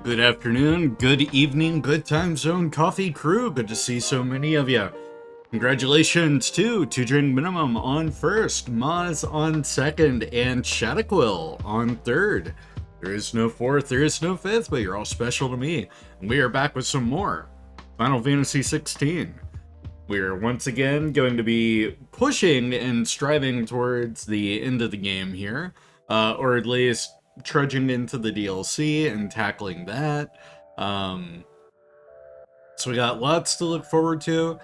Good afternoon, good evening, good time zone coffee crew. Good to see so many of you. Congratulations to Two Drink Minimum on first, Maz on second, and Shadaquil on third. There is no fourth, there is no fifth, but you're all special to me. And we are back with some more Final Fantasy XVI. We are once again going to be pushing and striving towards the end of the game here, or at least trudging into the DLC and tackling that. So we got lots to look forward to.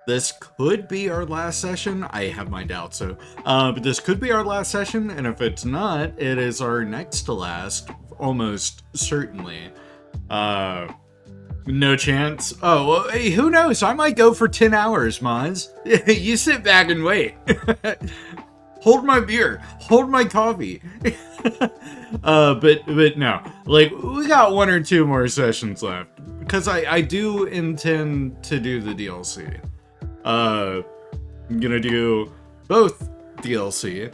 This could be our last session. I have my doubts, but this could be our last session, and if it's not, it is our next to last, almost certainly. No chance. Oh, well, hey, who knows? I might go for 10 hours, Maz. You sit back and wait. Hold my beer. Hold my coffee. But no. Like, we got one or two more sessions left. Because I do intend to do the DLC. I'm gonna do both DLC,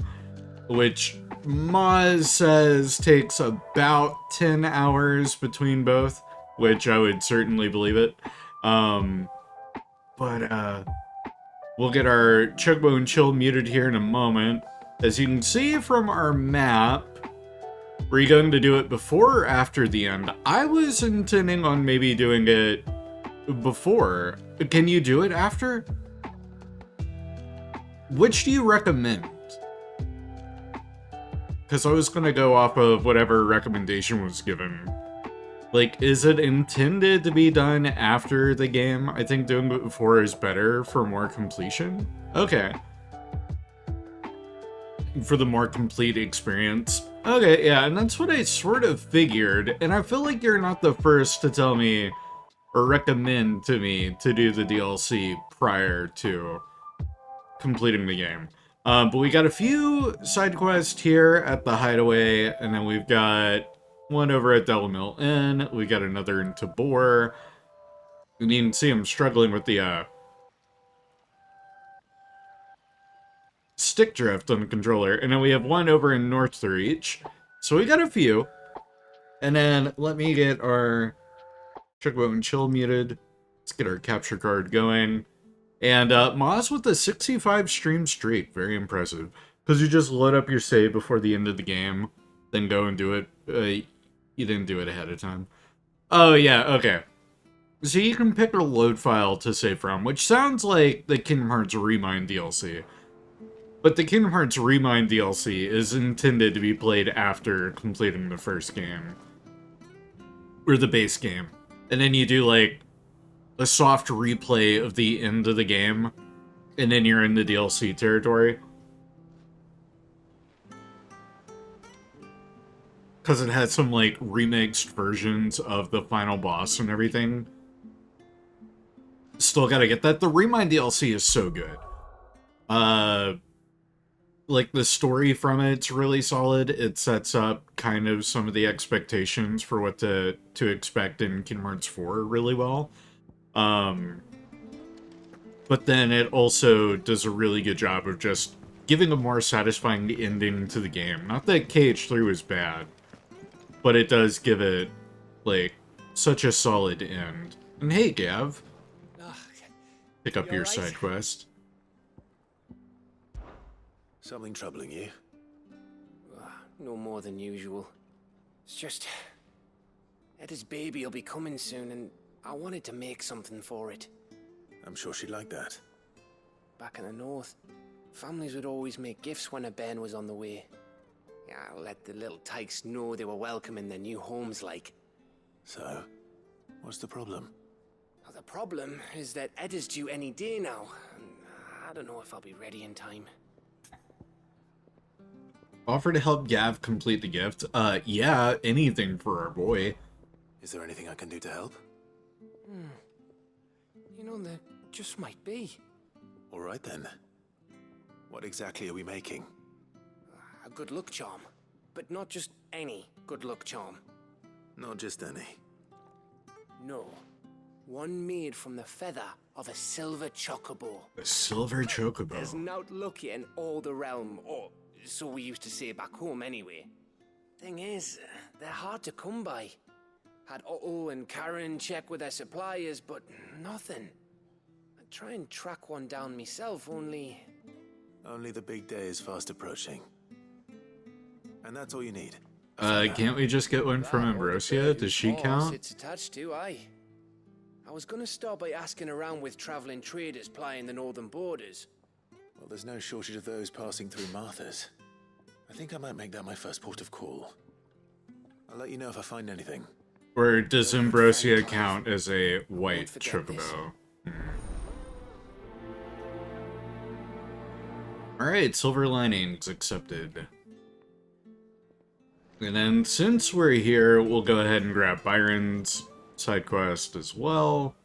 which Maz says takes about 10 hours between both, which I would certainly believe it. But we'll get our Chocobo and Chill muted here in a moment. As you can see from our map, were you going to do it before or after the end? I was intending on maybe doing it before. Can you do it after? Which do you recommend? Because I was going to go off of whatever recommendation was given. Like, is it intended to be done after the game? I think doing it before is better for more completion. Okay. For the more complete experience. Okay, yeah, and that's what I sort of figured. And I feel like you're not the first to tell me or recommend to me to do the DLC prior to completing the game. But we got a few side quests here at the Hideaway, and then we've got one over at Delamil Inn. We got another in Tabor. You can see I'm struggling with the stick drift on the controller. And then we have one over in Northreach. So we got a few. And then let me get our Chocobo and Chill muted. Let's get our capture card going. And Maz with the 65 stream streak. Very impressive. Because you just load up your save before the end of the game. Then go and do it. You didn't do it ahead of time. Oh, yeah, okay. So you can pick a load file to save from, which sounds like the Kingdom Hearts Remind DLC. But the Kingdom Hearts Remind DLC is intended to be played after completing the first game. Or the base game. And then you do, like, a soft replay of the end of the game. And then you're in the DLC territory. Because it has some, like, remixed versions of the final boss and everything. Still gotta get that. The Remind DLC is so good. Like, the story from it's really solid. It sets up kind of some of the expectations for what to expect in Kingdom Hearts 4 really well. But then it also does a really good job of just giving a more satisfying ending to the game. Not that KH3 was bad, but it does give it, like, such a solid end. And hey, Gav. Pick up your side quest. Something troubling you? No more than usual. It's just... Eda's baby will be coming soon, and I wanted to make something for it. I'm sure she'd like that. Back in the north, families would always make gifts when a bairn was on the way. Yeah, let the little tykes know they were welcome in their new homes, like. So, what's the problem? Well, the problem is that Eda's due any day now, and I don't know if I'll be ready in time. Offer to help Gav complete the gift. Yeah, anything for our boy. Is there anything I can do to help? You know, there just might be. All right then. What exactly are we making? A good luck charm. But not just any good luck charm. Not just any. No. One made from the feather of a silver chocobo. A silver chocobo. There's not lucky in all the realm, or so we used to say back home anyway. Thing is, they're hard to come by. Had Otto and Karen check with their suppliers, but nothing. I'd try and track one down myself, only... Only the big day is fast approaching. And that's all you need. Can't we just get one from Ambrosia? Does she count? It's attached to, aye. I was gonna start by asking around with traveling traders plying the northern borders. Well, there's no shortage of those passing through Martha's. I think I might make that my first port of call. I'll let you know if I find anything. Or does Ambrosia count as a white chocobo? Alright, silver linings accepted. And then, since we're here, we'll go ahead and grab Byron's side quest as well.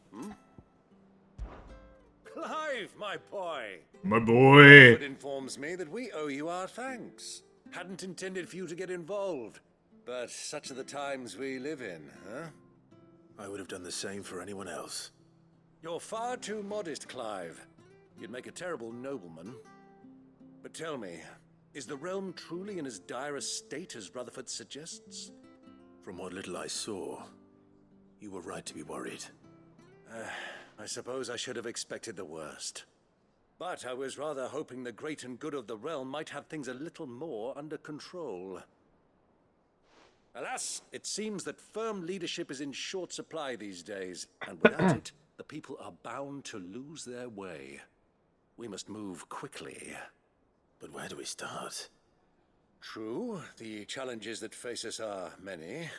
Clive, my boy! My boy! It informs me that we owe you our thanks. Hadn't intended for you to get involved, but such are the times we live in, huh? I would have done the same for anyone else. You're far too modest, Clive. You'd make a terrible nobleman. But tell me, is the realm truly in as dire a state as Rutherford suggests? From what little I saw, you were right to be worried. I suppose I should have expected the worst. But I was rather hoping the great and good of the realm might have things a little more under control. Alas, it seems that firm leadership is in short supply these days, and without it, the people are bound to lose their way. We must move quickly. But where do we start? True, the challenges that face us are many.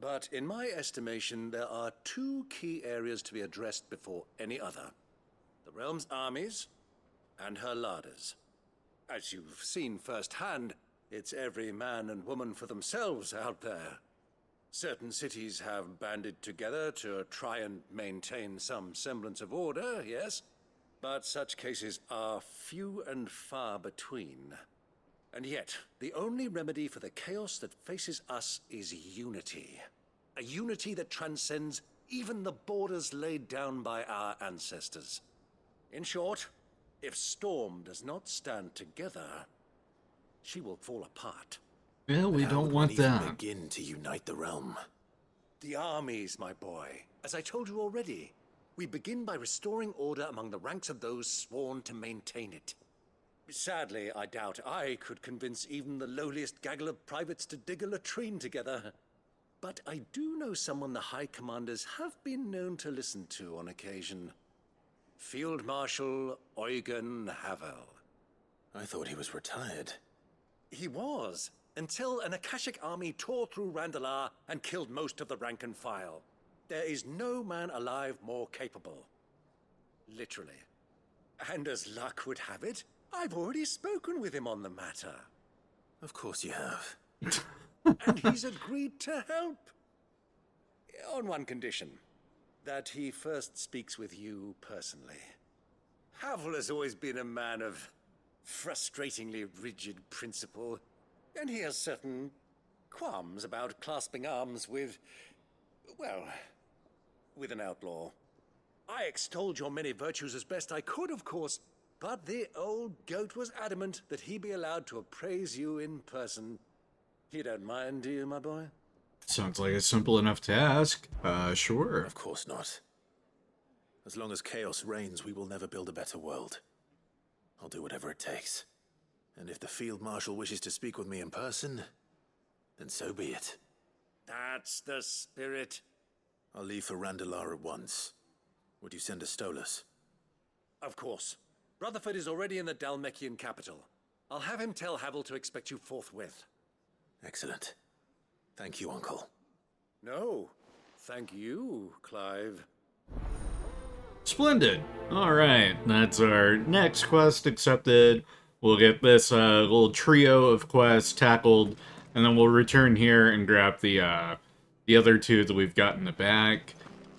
But in my estimation, there are two key areas to be addressed before any other. The realm's armies and her larders. As you've seen firsthand, it's every man and woman for themselves out there. Certain cities have banded together to try and maintain some semblance of order, yes? But such cases are few and far between. And yet, the only remedy for the chaos that faces us is unity. A unity that transcends even the borders laid down by our ancestors. In short, if Storm does not stand together, she will fall apart. Yeah, we don't want that. Begin to unite the realm. The armies, my boy. As I told you already, we begin by restoring order among the ranks of those sworn to maintain it. Sadly, I doubt I could convince even the lowliest gaggle of privates to dig a latrine together. But I do know someone the High Commanders have been known to listen to on occasion. Field Marshal Eugen Havel. I thought he was retired. He was, until an Akashic army tore through Randalar and killed most of the rank and file. There is no man alive more capable. Literally. And as luck would have it, I've already spoken with him on the matter. Of course you have. And he's agreed to help. On one condition. That he first speaks with you personally. Havel has always been a man of frustratingly rigid principle, and he has certain qualms about clasping arms with, well, with an outlaw. I extolled your many virtues as best I could, of course, but the old goat was adamant that he be allowed to appraise you in person. You don't mind, do you, my boy? Sounds like it's simple enough to ask. Sure. Of course not. As long as chaos reigns, we will never build a better world. I'll do whatever it takes. And if the Field Marshal wishes to speak with me in person, then so be it. That's the spirit. I'll leave for Randalar at once. Would you send a Stolas? Of course. Rutherford is already in the Dalmekian capital. I'll have him tell Havel to expect you forthwith. Excellent. Thank you, Uncle. No, thank you, Clive. Splendid. Alright, that's our next quest accepted. We'll get this little trio of quests tackled, and then we'll return here and grab the other two that we've got in the back.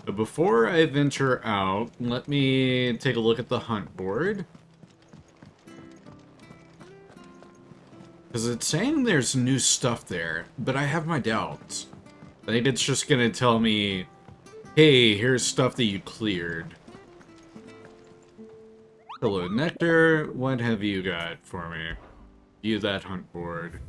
But before I venture out, let me take a look at the hunt board. Because it's saying there's new stuff there, but I have my doubts. I think it's just gonna tell me, hey, here's stuff that you cleared. Hello, Nectar. What have you got for me? View that hunt board.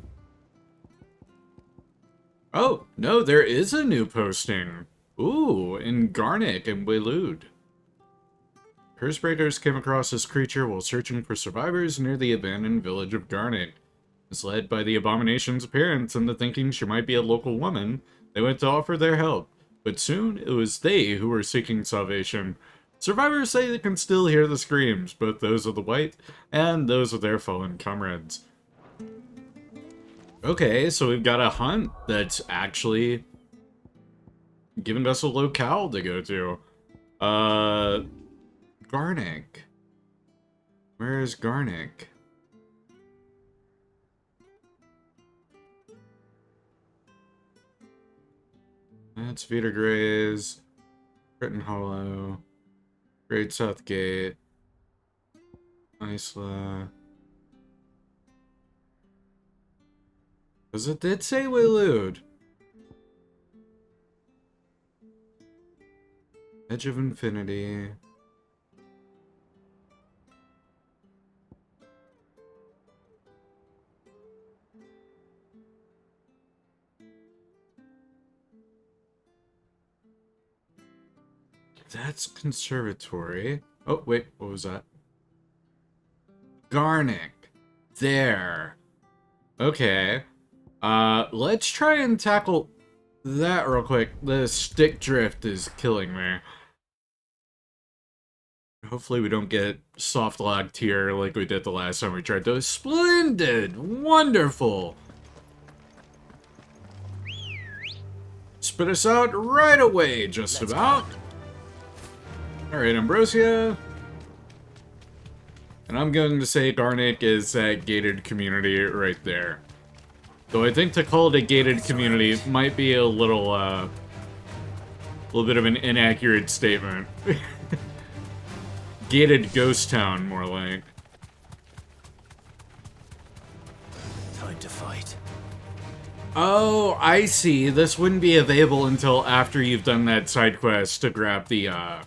Oh, no, there is a new posting. Ooh, in Garnick and Waylude. Cursebreakers came across this creature while searching for survivors near the abandoned village of Garnick. Misled by the abomination's appearance and the thinking she might be a local woman, they went to offer their help. But soon, it was they who were seeking salvation. Survivors say they can still hear the screams, both those of the white and those of their fallen comrades. Okay, so we've got a hunt that's actually giving us a locale to go to. Garnick. Where is Garnick? That's Vita Grays, Britton Hollow, Great South Gate, Isla. Because it did say Waylude. Edge of Infinity. That's Conservatory. Oh, wait, what was that? Garnick. There. Okay. Let's try and tackle that real quick. The stick drift is killing me. Hopefully we don't get soft locked here like we did the last time we tried those. Splendid! Wonderful! Spit us out right away, just about. Alright, Ambrosia. And I'm going to say Garnick is that gated community right there. Though I think to call it a gated community might be a little bit of an inaccurate statement. Gated ghost town, more like. Time to fight. Oh, I see. This wouldn't be available until after you've done that side quest to grab the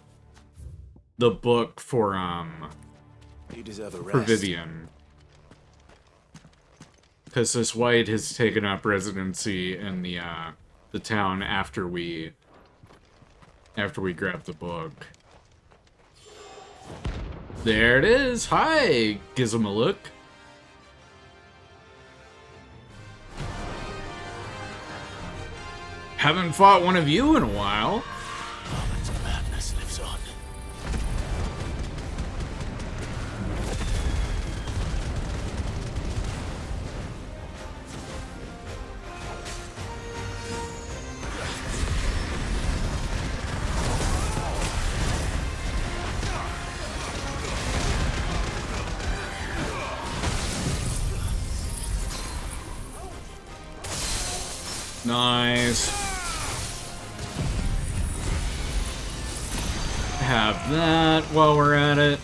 book for You deserve a for rest. Vivian. Because this white has taken up residency in the town after we grab the book. There it is. Hi, Gizmalook. Haven't fought one of you in a while. Moments madness lives on. Nice. Have that while we're at it.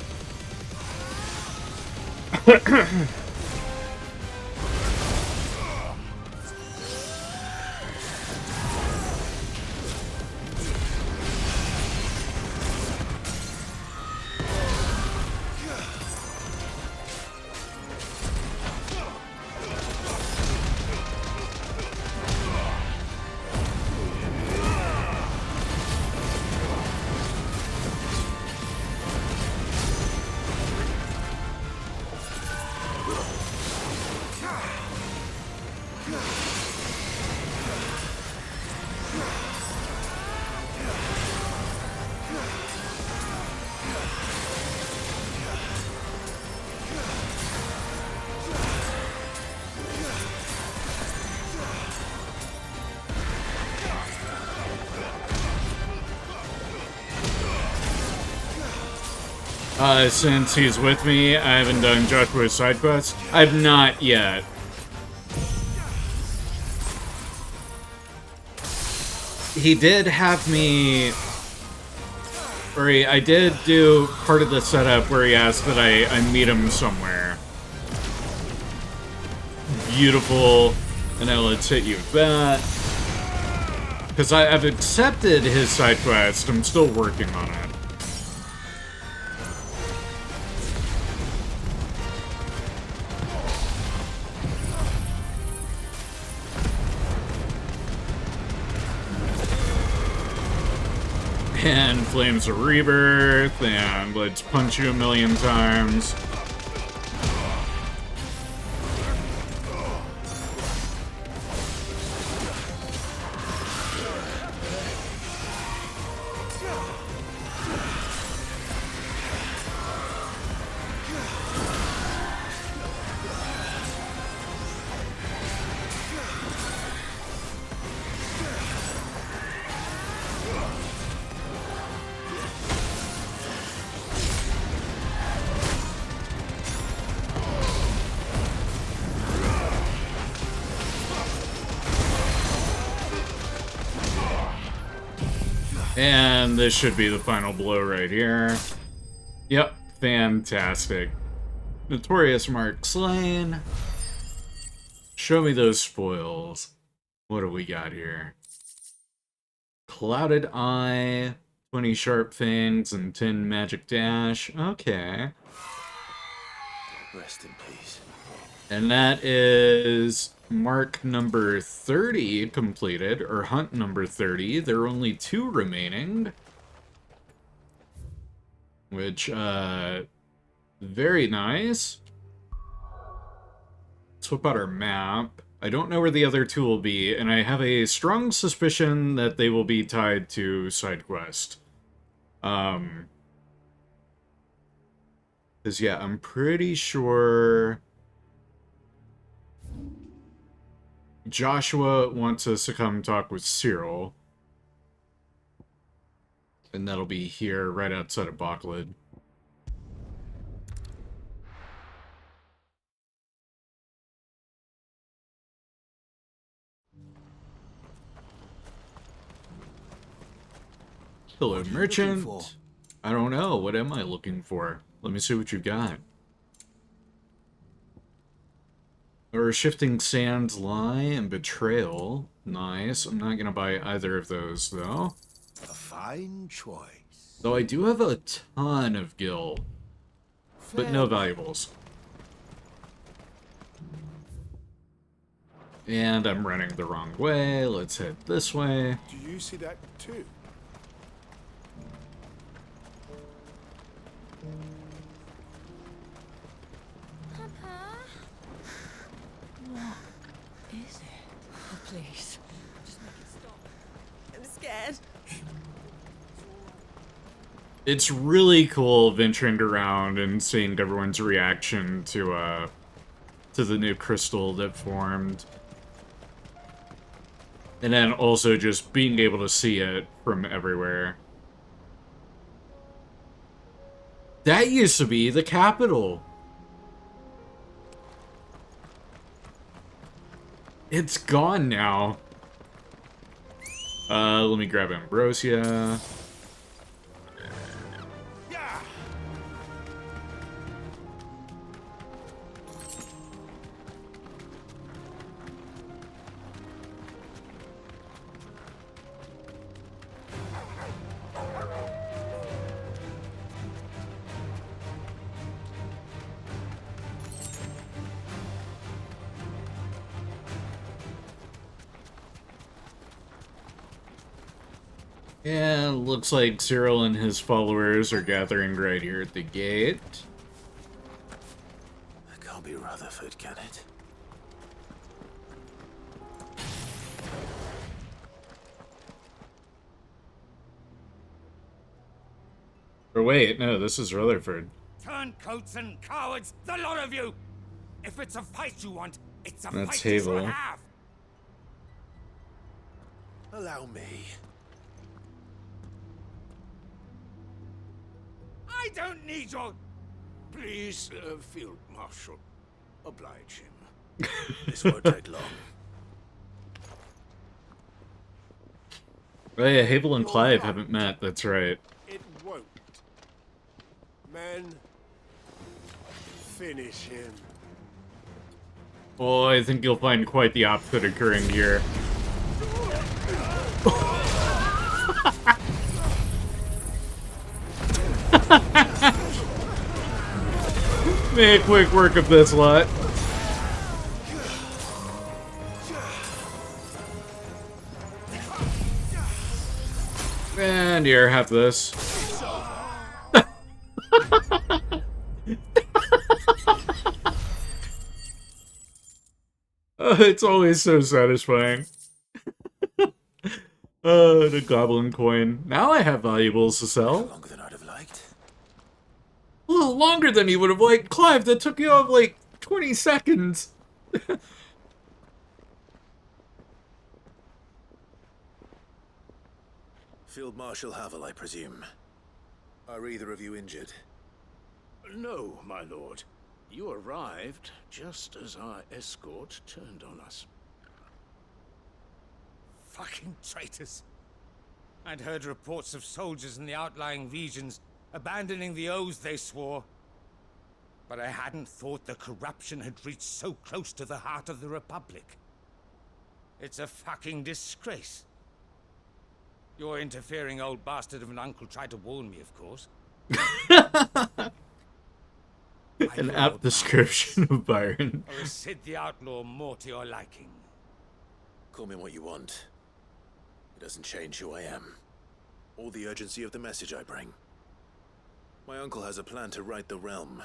Since he's with me, I haven't done Joshua's side quest. I've not yet. He did have me... Or I did do part of the setup where he asked that I meet him somewhere. Beautiful. And now let's hit you with that. Because I've accepted his side quest. I'm still working on it. And Flames of Rebirth, and let's punch you a million times. And this should be the final blow right here. Yep, fantastic. Notorious Mark slain. Show me those spoils. What do we got here? Clouded Eye, 20 Sharp Fangs, and 10 Magic Dash. Okay. Rest in peace. And that is mark number 30 completed, or hunt number 30. There are only 2 remaining. Which, very nice. Let's whip out our map. I don't know where the other 2 will be, and I have a strong suspicion that they will be tied to side quest. Because, yeah, I'm pretty sure Joshua wants us to come talk with Cyril. And that'll be here, right outside of Bachlid. Hello, merchant. I don't know. What am I looking for? Let me see what you got. Or Shifting Sands Lie and Betrayal. Nice. I'm not gonna buy either of those, though. A fine choice. Though I do have a ton of gil, but no valuables. And I'm running the wrong way. Let's head this way. Do you see that too? Papa? What is it? Oh, please. Just make it stop. I'm scared. It's really cool venturing around and seeing everyone's reaction to the new crystal that formed. And then also just being able to see it from everywhere. That used to be the capital. It's gone now. Let me grab Ambrosia. And looks like Cyril and his followers are gathering right here at the gate. That can't be Rutherford, can it? Or wait, no, this is Rutherford. Turncoats and cowards, the lot of you! If it's a fight you want, it's a That's fight you Havel. shall have! Allow me. I I don't need your... Please, Field Marshal, oblige him. This won't take long. Oh yeah, Havel and Clive haven't met, that's right. It won't. Men, finish him. Well, I think you'll find quite the opposite occurring here. Make quick work of this lot. And here, have this. It's always so satisfying. The goblin coin. Now I have valuables to sell. Longer than I'd have liked. A little longer than you would have liked. Clive, that took you off like 20 seconds. Field Marshal Havel, I presume. Are either of you injured? No, my lord. You arrived just as our escort turned on us. Fucking traitors. I'd heard reports of soldiers in the outlying regions abandoning the oaths they swore. But I hadn't thought the corruption had reached so close to the heart of the Republic. It's a fucking disgrace. Your interfering old bastard of an uncle tried to warn me, of course. An apt description of Byron. Or is Sid the Outlaw more to your liking? Call me what you want. It doesn't change who I am, or the urgency of the message I bring. My uncle has a plan to right the realm,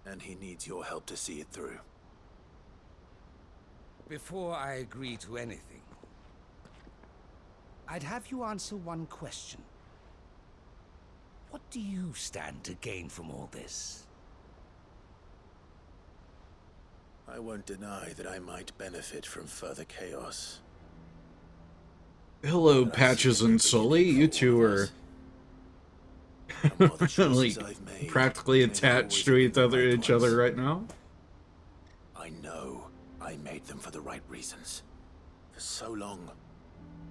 and he needs your help to see it through. Before I agree to anything, I'd have you answer one question. What do you stand to gain from all this? I won't deny that I might benefit from further chaos. Hello, Patches and Sully. You two are like practically attached to each other right now. I know I made them for the right reasons. For so long,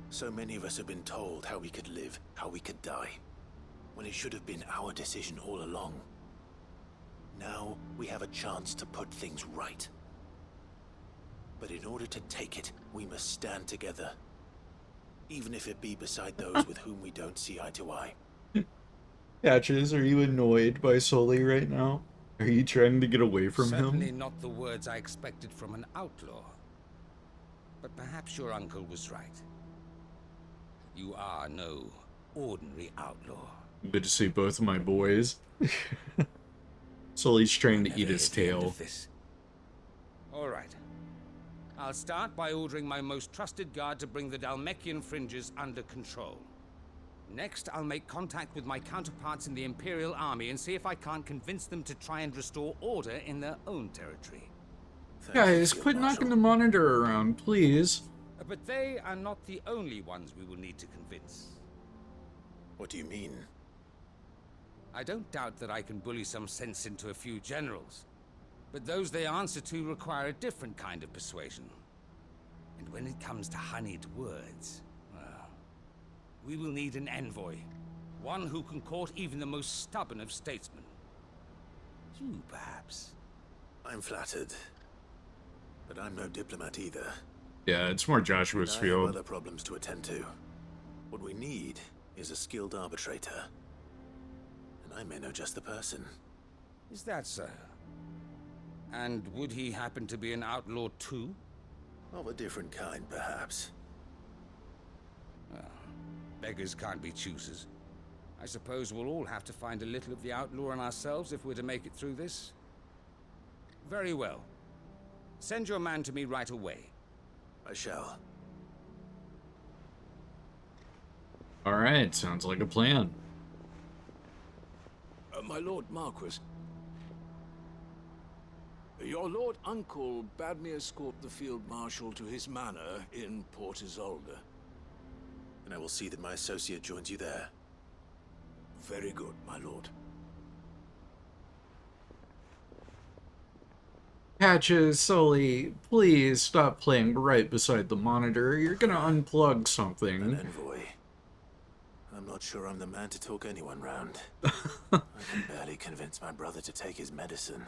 so many of us have been told how we could live, how we could die, when it should have been our decision all along. Now we have a chance to put things right. But in order to take it, we must stand together. Even if it be beside those with whom we don't see eye to eye. Patches, are you annoyed by Sully right now? Are you trying to get away from Certainly him? not the words I expected from an outlaw. But perhaps your uncle was right. You are no ordinary outlaw. Good to see both of my boys. Sully's trying to eat his tail. All right. I'll start by ordering my most trusted guard to bring the Dalmekian fringes under control. Next, I'll make contact with my counterparts in the Imperial Army and see if I can't convince them to try and restore order in their own territory. Guys, quit knocking the monitor around, please. But they are not the only ones we will need to convince. What do you mean? I don't doubt that I can bully some sense into a few generals. But those they answer to require a different kind of persuasion. And when it comes to honeyed words, well, we will need an envoy. One who can court even the most stubborn of statesmen. You, perhaps. I'm flattered. But I'm no diplomat either. Yeah, it's more Joshua's I have field. other problems to attend to. What we need is a skilled arbitrator. And I may know just the person. Is that so? And would he happen to be an outlaw too? Of a different kind, perhaps. Beggars can't be choosers. I suppose we'll all have to find a little of the outlaw in ourselves if we're to make it through this. Very well. Send your man to me right away. I shall. Alright, sounds like a plan. My Lord Marquis, your Lord Uncle bade me escort the Field Marshal to his manor in Port Isolde. And I will see that my associate joins you there. Very good, my lord. Patches, Sully, please stop playing right beside the monitor. You're gonna unplug An something. envoy. I'm not sure I'm the man to talk anyone round. I can barely convince my brother to take his medicine.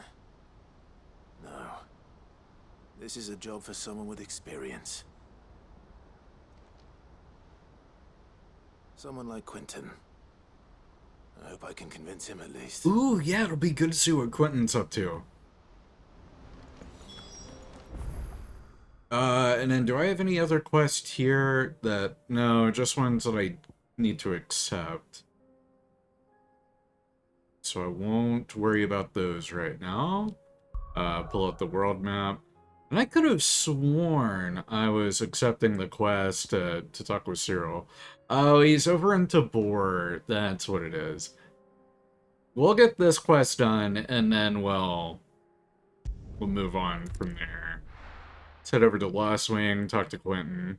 No. This is a job for someone with experience. Someone like Quentin. I hope I can convince him at least. Ooh, yeah, it'll be good to see what Quentin's up to. And then do I have any other quests here that... No, just ones that I need to accept. So I won't worry about those right now. Pull up the world map. And I could have sworn I was accepting the quest to talk with Cyril. Oh, he's over in Tabor. That's what it is. We'll get this quest done, and then we'll move on from there. Let's head over to Lost Wing, talk to Quentin.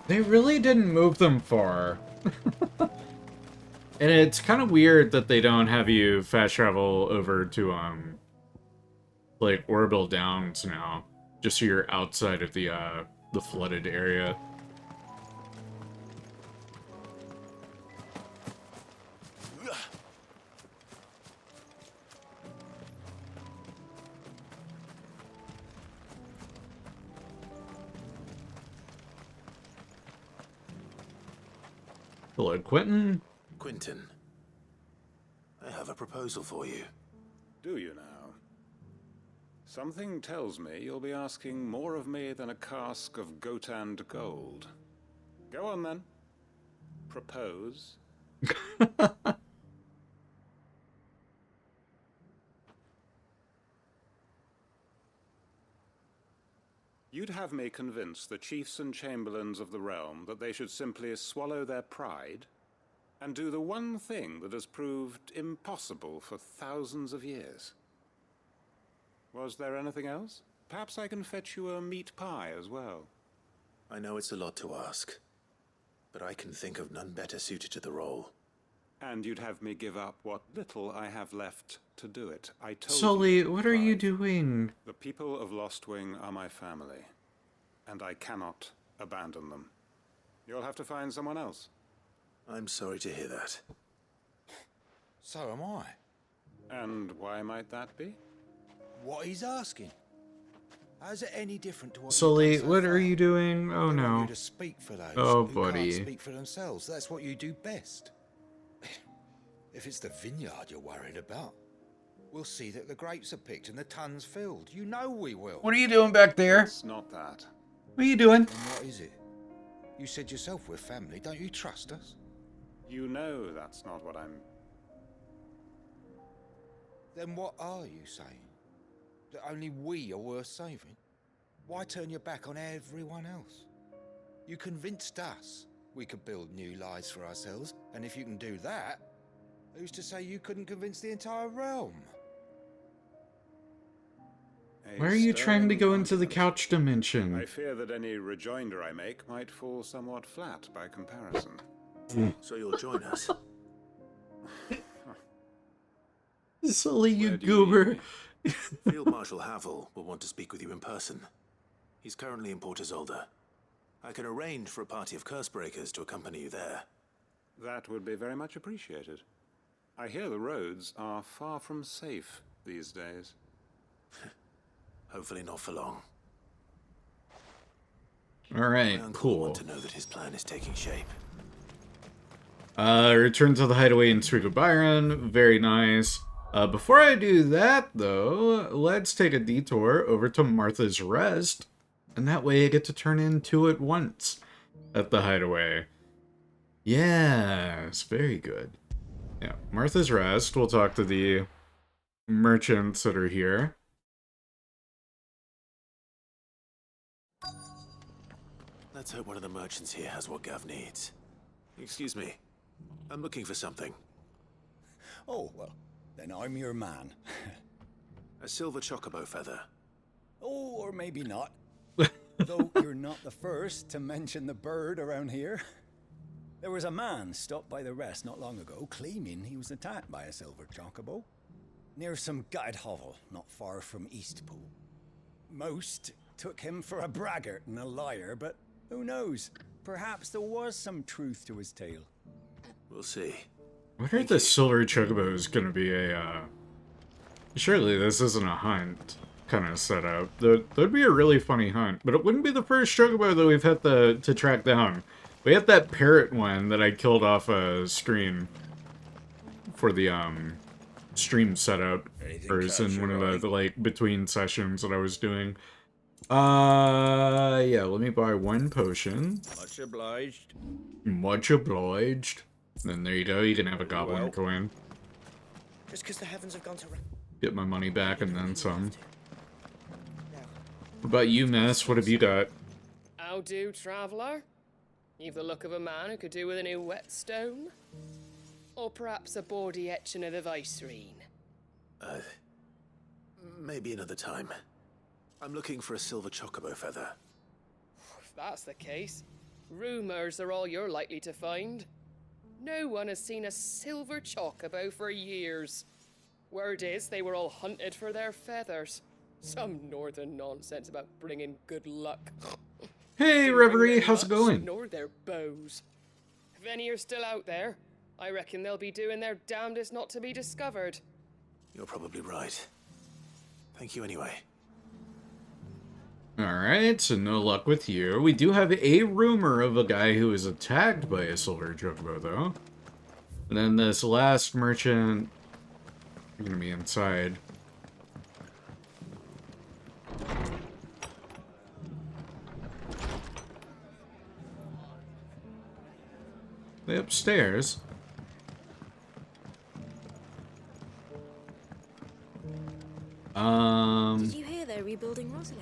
They really didn't move them far. And it's kind of weird that they don't have you fast travel over to, like, Orbital Downs now. Just so you're outside of the flooded area. Hello, Quentin. Quentin, I have a proposal for you. Do you now? Something tells me you'll be asking more of me than a cask of Gotand gold. Go on then. Propose. You'd have me convince the chiefs and chamberlains of the realm that they should simply swallow their pride and do the one thing that has proved impossible for thousands of years. Was there anything else? Perhaps I can fetch you a meat pie as well. I know it's a lot to ask, but I can think of none better suited to the role. And you'd have me give up what little I have left to do it. I told Sully, you, what are you Clive, doing? the people of Lostwing are my family, and I cannot abandon them. You'll have to find someone else. I'm sorry to hear that. So am I. And why might that be? What he's asking. How's it any different to what Sully, you've done so what far? are you doing? Oh They want no. you to speak for those Oh, who buddy. can't speak for themselves. That's what you do best. If it's the vineyard you're worried about, we'll see that the grapes are picked and the tons filled. You know we will. What are you doing back there? It's not that. What are you doing? And what is it? You said yourself we're family. Don't you trust us? You know that's not what I'm... Then what are you saying? That only we are worth saving? Why turn your back on everyone else? You convinced us we could build new lives for ourselves, and if you can do that, who's to say you couldn't convince the entire realm? Why are you trying to go into the compliment. couch dimension? I fear that any rejoinder I make might fall somewhat flat by comparison. So you'll join us? Sully, you Where do goober. need me? Field Marshal Havel will want to speak with you in person. He's currently in Port Isolde. I can arrange for a party of Cursebreakers to accompany you there. That would be very much appreciated. I hear the roads are far from safe these days. Hopefully not for long. Alright, My uncle will cool. want to know that his plan is taking shape. Return to the hideaway in Srigo Byron. Very nice. Before I do that, though, let's take a detour over to Martha's Rest. And that way I get to turn in two at once at the hideaway. Yes, very good. Yeah, Martha's Rest. We'll talk to the merchants that are here. Let's hope one of the merchants here has what Gav needs. Excuse me. I'm looking for something. Oh, well, then I'm your man. A silver chocobo feather. Oh, or maybe not. Though you're not the first to mention the bird around here. There was a man stopped by the rest not long ago, claiming he was attacked by a silver chocobo. Near some gutted hovel, not far from Eastpool. Most took him for a braggart and a liar, but who knows? Perhaps there was some truth to his tale. We'll see. I wonder if the silver chocobo is gonna be a, surely this isn't a hunt kind of setup. That'd be a really funny hunt, but it wouldn't be the first chocobo that we've had to track down. We had that parrot one that I killed off a stream for the, stream setup, or is in one of the, like, between sessions that I was doing. Yeah, let me buy one potion. Much obliged. Much obliged. Then there you go, you can have a goblin coin. Just because the heavens have gone to... Get my money back and then some. What about you, Mess? What have you got? How do, traveller? You've the look of a man who could do with a new whetstone. Or perhaps a bawdy etching of the Vicerine. Maybe another time. I'm looking for a silver chocobo feather. If that's the case, rumours are all you're likely to find. No one has seen a silver chocobo for years. Word is they were all hunted for their feathers. Some northern nonsense about bringing good luck. Hey, Reverie, how's it going? Nor their bows. If any are still out there, I reckon they'll be doing their damnedest not to be discovered. You're probably right. Thank you anyway. Alright, so no luck with you. We do have a rumor of a guy who was attacked by a silver chocobo, though. And then this last merchant... I'm gonna be inside. They upstairs. Did you hear they're rebuilding Rosalith?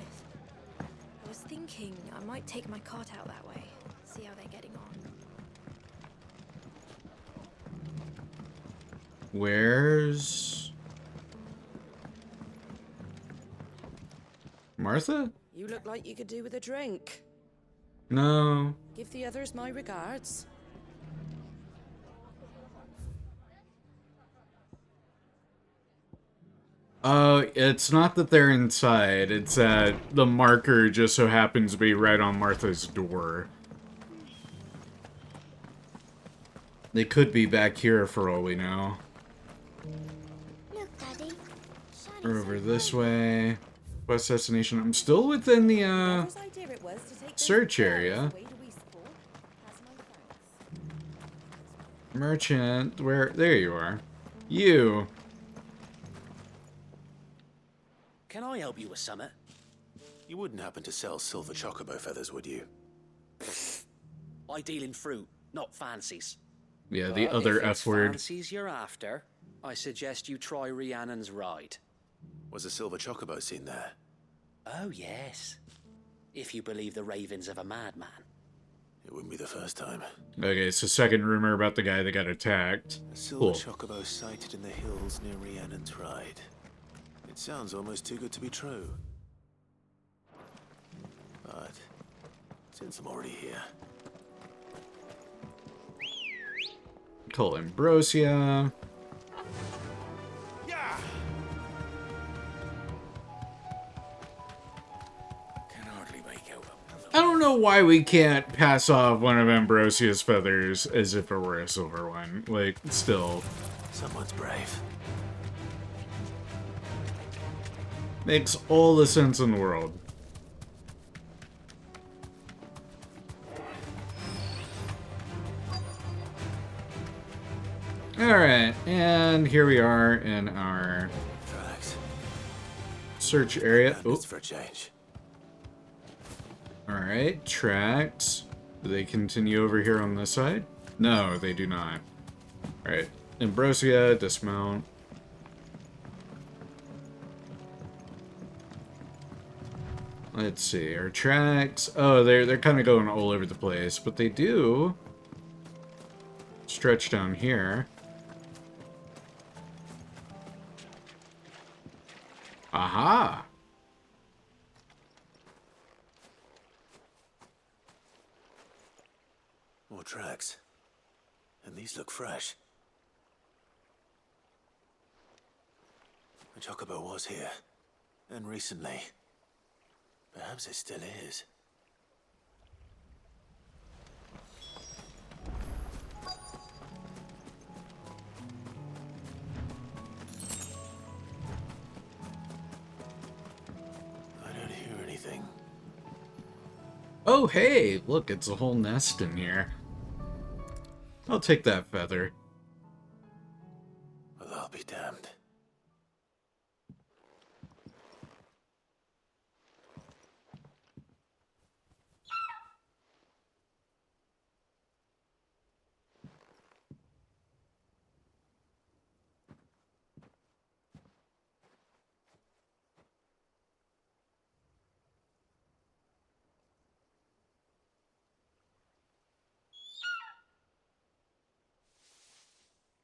I was thinking I might take my cart out that way, see how they're getting on. Where's Martha? You look like you could do with a drink. No. Give the others my regards. It's not that they're inside, it's that the marker just so happens to be right on Martha's door. They could be back here for all we know. Look, Daddy. Or over this way. West destination. I'm still within the, search area. Merchant, where? There you are. You. Can I help you with something? You wouldn't happen to sell silver chocobo feathers, would you? I deal in fruit, not fancies. Yeah, the other F word. Fancies you're after, I suggest you try Rhiannon's ride. Was a silver chocobo seen there? Oh, yes. If you believe the ravings of a madman. It wouldn't be the first time. Okay, so second rumor about the guy that got attacked. A silver chocobo sighted in the hills near Rhiannon's ride. It sounds almost too good to be true. But since I'm already here... Call Ambrosia. Yeah. I don't know why we can't pass off one of Ambrosia's feathers as if it were a silver one. Like, still. Someone's brave. Makes all the sense in the world. Alright, and here we are in our search area. It's for a change. Alright, tracks. Do they continue over here on this side? No, they do not. Alright, Ambrosia, dismount. Let's see, our tracks. Oh, they're kind of going all over the place, but they do stretch down here. Aha! More tracks. And these look fresh. The chocobo was here. And recently. Perhaps it still is. I don't hear anything. Oh, hey! Look, it's a whole nest in here. I'll take that feather. Well, I'll be damned.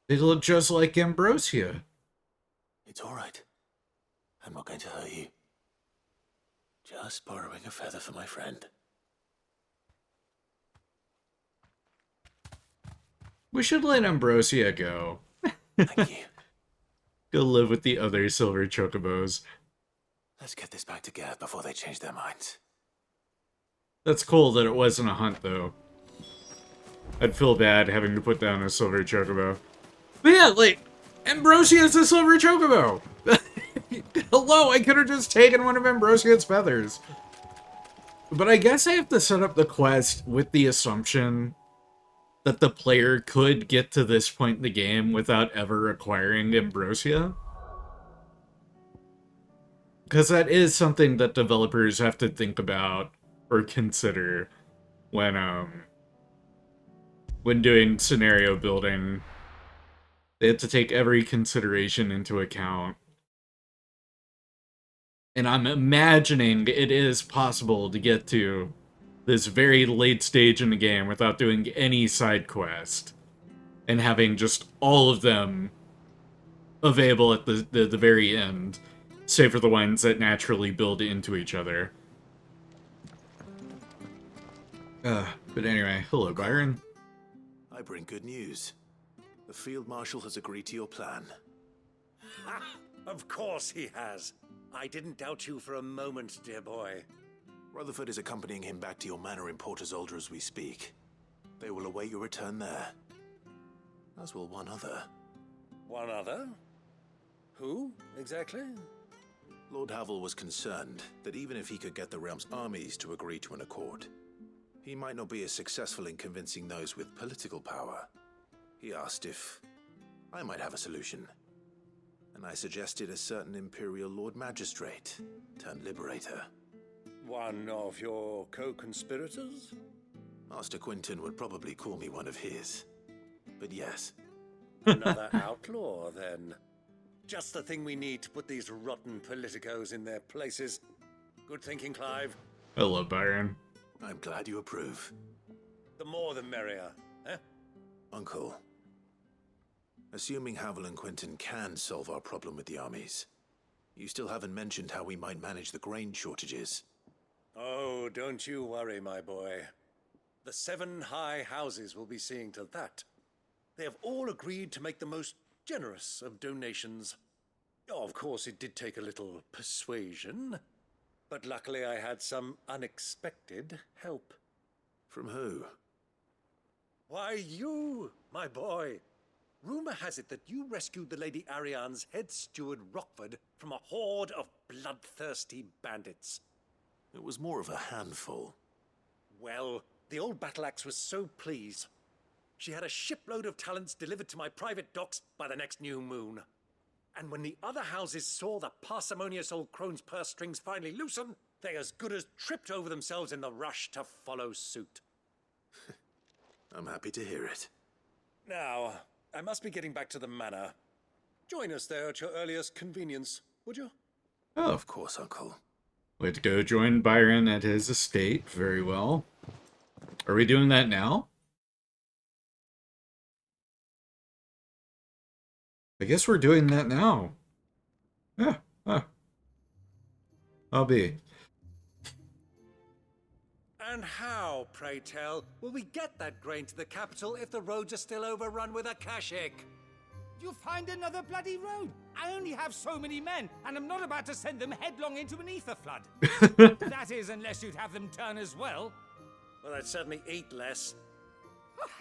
They look just like Ambrosia. It's all right. I'm not going to hurt you. Just borrowing a feather for my friend. We should let Ambrosia go. Thank you. Go live with the other silver chocobos. Let's get this back to Gav before they change their minds. That's cool that it wasn't a hunt, though. I'd feel bad having to put down a silver chocobo. But yeah, like, Ambrosia's a silver chocobo! Hello, I could have just taken one of Ambrosia's feathers. But I guess I have to set up the quest with the assumption that the player could get to this point in the game without ever acquiring Ambrosia. Because that is something that developers have to think about or consider when doing scenario building. They have to take every consideration into account. And I'm imagining it is possible to get to this very late stage in the game without doing any side quest. And having just all of them available at the very end. Save for the ones that naturally build into each other. But anyway, hello, Byron. I bring good news. The Field Marshal has agreed to your plan. Ha! Of course he has. I didn't doubt you for a moment, dear boy. Rutherford is accompanying him back to your manor in Porter's Alder as we speak. They will await your return there. As will one other. One other? Who, exactly? Lord Havel was concerned that even if he could get the realm's armies to agree to an accord, he might not be as successful in convincing those with political power. He asked if I might have a solution, and I suggested a certain Imperial Lord Magistrate turned Liberator. One of your co-conspirators? Master Quinton would probably call me one of his, but yes. Another outlaw, then. Just the thing we need to put these rotten politicos in their places. Good thinking, Clive. Hello, Byron. I'm glad you approve. The more the merrier, eh? Uncle, assuming Havel and Quinton can solve our problem with the armies, you still haven't mentioned how we might manage the grain shortages. Oh, don't you worry, my boy. The 7 high houses will be seeing to that. They have all agreed to make the most generous of donations. Oh, of course, it did take a little persuasion, but luckily I had some unexpected help. From who? Why, you, my boy. Rumor has it that you rescued the Lady Ariane's head steward Rockford from a horde of bloodthirsty bandits. It was more of a handful. Well, the old battle axe was so pleased. She had a shipload of talents delivered to my private docks by the next new moon. And when the other houses saw the parsimonious old crone's purse strings finally loosen, they as good as tripped over themselves in the rush to follow suit. I'm happy to hear it. Now, I must be getting back to the manor. Join us there at your earliest convenience, would you? Oh, Of course, Uncle. way to go join Byron at his estate. Very well. Are we doing that now? I guess we're doing that now. Yeah, I'll be. And how, pray tell, will we get that grain to the capital if the roads are still overrun with akashic? You'll find another bloody road. I only have so many men, and I'm not about to send them headlong into an ether flood. That is, unless you'd have them turn as well. Well, I'd certainly eat less.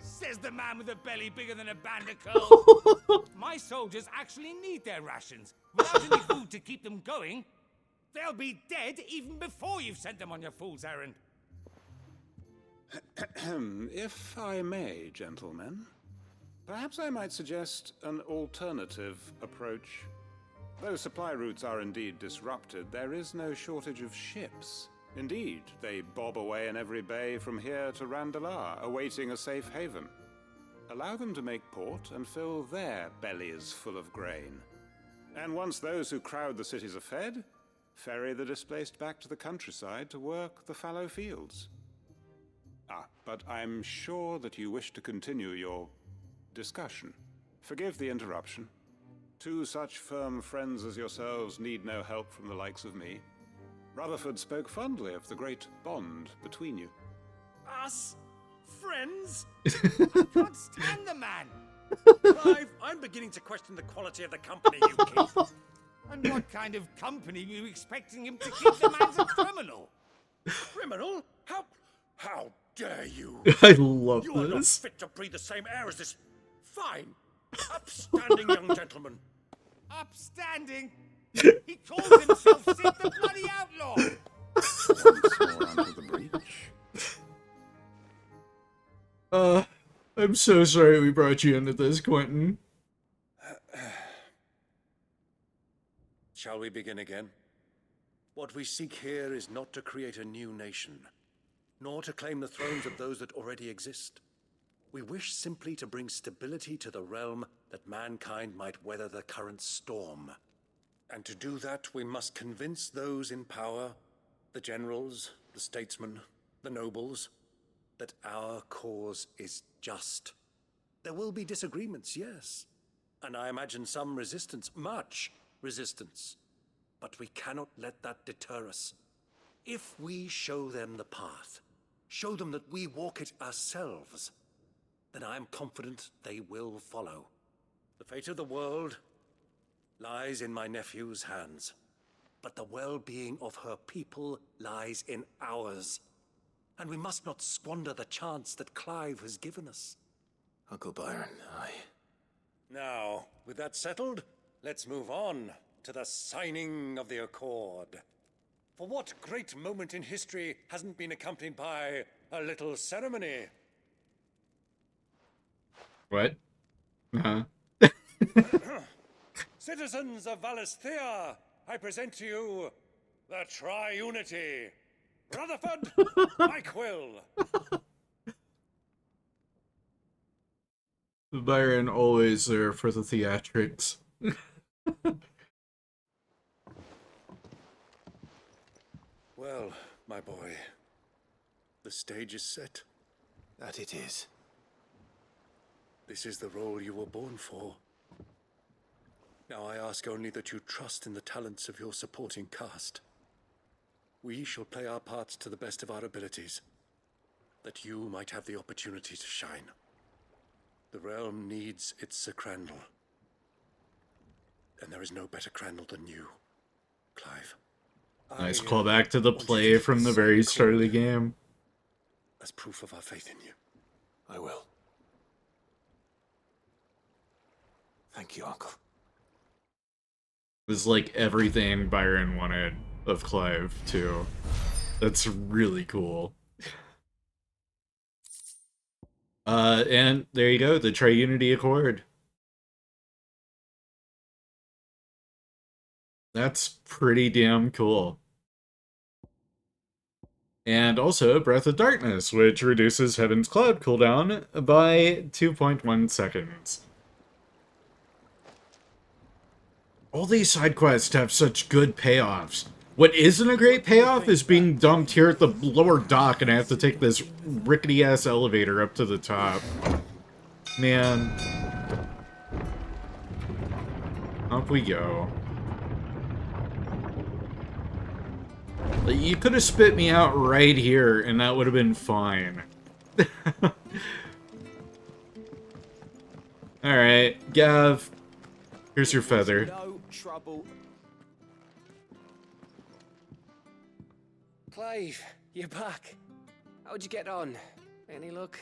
Says the man with a belly bigger than a band of curls. My soldiers actually need their rations. Without any food to keep them going, they'll be dead even before you've sent them on your fool's errand. If I may, gentlemen, perhaps I might suggest an alternative approach. Though supply routes are indeed disrupted, there is no shortage of ships. Indeed, they bob away in every bay from here to Randalar, awaiting a safe haven. Allow them to make port and fill their bellies full of grain. And once those who crowd the cities are fed, ferry the displaced back to the countryside to work the fallow fields. But I'm sure that you wish to continue your discussion. Forgive the interruption. Two such firm friends as yourselves need no help from the likes of me. Rutherford spoke fondly of the great bond between you. Us? Friends? I can't stand the man. Clive, I'm beginning to question the quality of the company you keep. And what kind of company were you expecting him to keep? The man's a criminal. Criminal? How dare you? I love You are not this. fit to breathe the same air as this fine, upstanding young gentleman. Upstanding? He calls himself Sid the bloody outlaw. Once more onto the breach. I'm so sorry we brought you into this, Quentin. Shall we begin again? What we seek here is not to create a new nation, nor to claim the thrones of those that already exist. We wish simply to bring stability to the realm that mankind might weather the current storm. And to do that, we must convince those in power, the generals, the statesmen, the nobles, that our cause is just. There will be disagreements, yes, and I imagine some resistance, much resistance. But we cannot let that deter us. If we show them the path, show them that we walk it ourselves, then I am confident they will follow. The fate of the world lies in my nephew's hands, but the well-being of her people lies in ours. And we must not squander the chance that Clive has given us. Uncle Byron, Now, with that settled, let's move on to the signing of the Accord. For what great moment in history hasn't been accompanied by a little ceremony? What? Uh-huh. Citizens of Valisthea, I present to you the Triunity. Rutherford, Quill. Byron always there for the theatrics. Well, my boy, the stage is set. that it is. This is the role you were born for. Now I ask only that you trust in the talents of your supporting cast. We shall play our parts to the best of our abilities, that you might have the opportunity to shine. The realm needs its Sir Crandall, and there is no better Crandall than you, Clive. Nice I, callback to the want you play to from the take very this start of the accord game. as proof of our faith in you. I will. Thank you, Uncle. This is like everything Byron wanted of Clive, too. That's really cool. And there you go, the Triunity Accord. That's pretty damn cool. And also Breath of Darkness, which reduces Heaven's Cloud cooldown by 2.1 seconds. All these side quests have such good payoffs. What isn't a great payoff is being dumped here at the lower dock and I have to take this rickety-ass elevator up to the top. Man. Up we go. You could have spit me out right here and that would have been fine. Alright, Gav. Here's your feather. No trouble. Clive, you're back. How'd you get on? Any luck?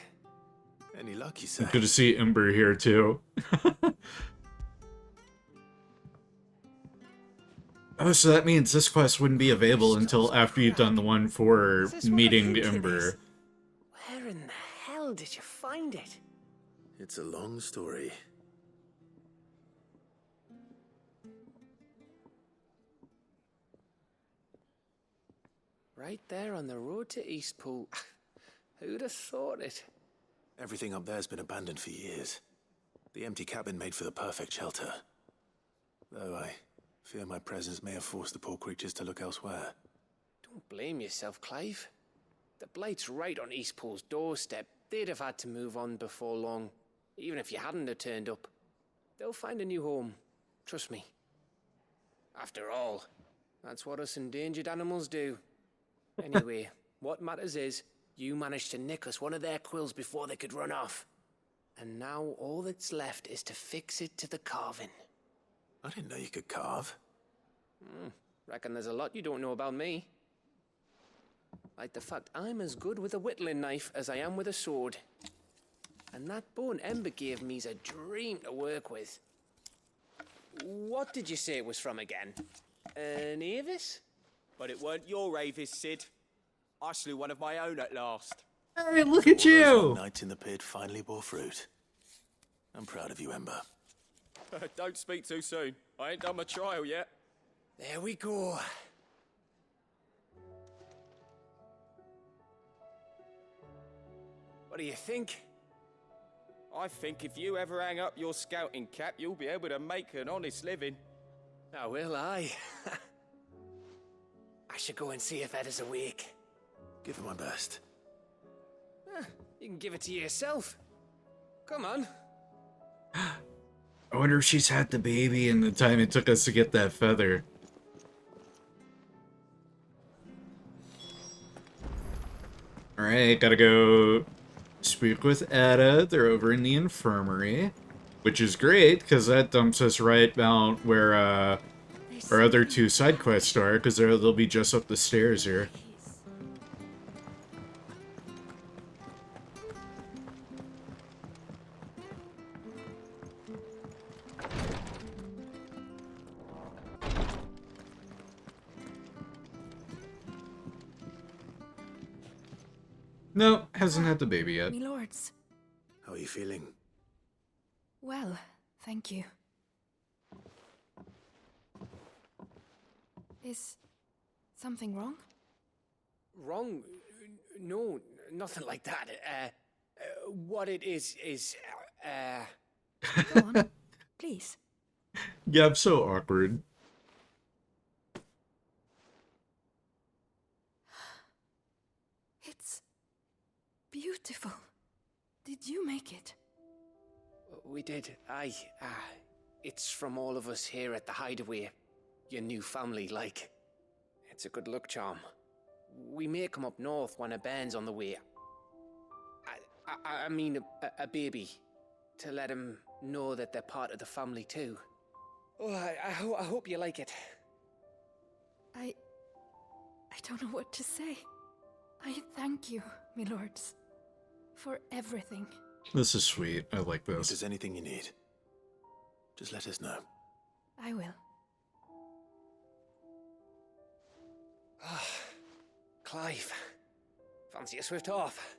Any luck, you say? Good to see Ember here, too. Oh, so that means this quest wouldn't be available until after you've done the one for meeting Ember. Where in the hell did you find it? It's a long story. Right there on the road to Eastpool. Who'd have thought it? Everything up there's been abandoned for years. The empty cabin made for the perfect shelter. Though I fear my presence may have forced the poor creatures to look elsewhere. Don't blame yourself, Clive. The Blight's right on Eastpool's doorstep. They'd have had to move on before long, even if you hadn't have turned up. They'll find a new home. Trust me. After all, that's what us endangered animals do. Anyway, what matters is, you managed to nick us one of their quills before they could run off. And now all that's left is to fix it to the carving. I didn't know you could carve. Reckon there's a lot you don't know about me. Like the fact I'm as good with a whittling knife as I am with a sword. And that bone Ember gave me's a dream to work with. What did you say it was from again? An Avis? But it weren't your Avis, Sid. I slew one of my own at last. Hey, look at Those you! long nights in the pit finally bore fruit. I'm proud of you, Ember. Don't speak too soon. I ain't done my trial yet. There we go. What do you think? I think if you ever hang up your scouting cap, you'll be able to make an honest living. Now will I? I should go and see if Ed is awake. Give it my best. You can give it to yourself. Come on. I wonder if she's had the baby in the time it took us to get that feather. Alright, gotta go speak with Ada. They're over in the infirmary. Which is great, because that dumps us right out where our other two side quests are, because they'll be just up the stairs here. No, hasn't had the baby yet. Me lords. How are you feeling? Well, thank you. Is something wrong? Wrong? No, nothing like that. What it is... Go on, please. Yeah, I'm so awkward. It's beautiful. Did you make it? We did. It's from all of us here at the Hideaway. Your new family, like. It's a good luck charm. We may come up north when a band's on the way. I mean a baby. To let him know that they're part of the family too. Oh, I hope you like it. I don't know what to say. I thank you, my lords, for everything. This is sweet. I like If this. there's anything you need, just let us know. I will. Clive, fancy a swift off?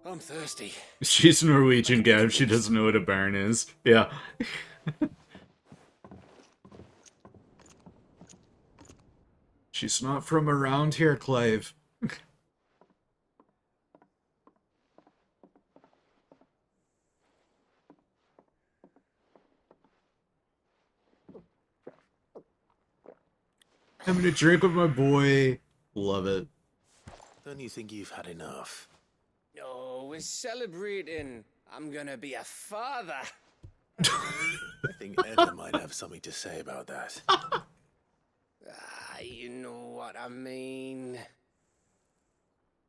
I'm thirsty. She's Norwegian, Gav. She doesn't know what a barn is. Yeah. She's not from around here, Clive. Having a drink with my boy. Love it. Don't you think you've had enough? Oh, we're celebrating. I'm gonna be a father. I think Edna might have something to say about that. You know what I mean.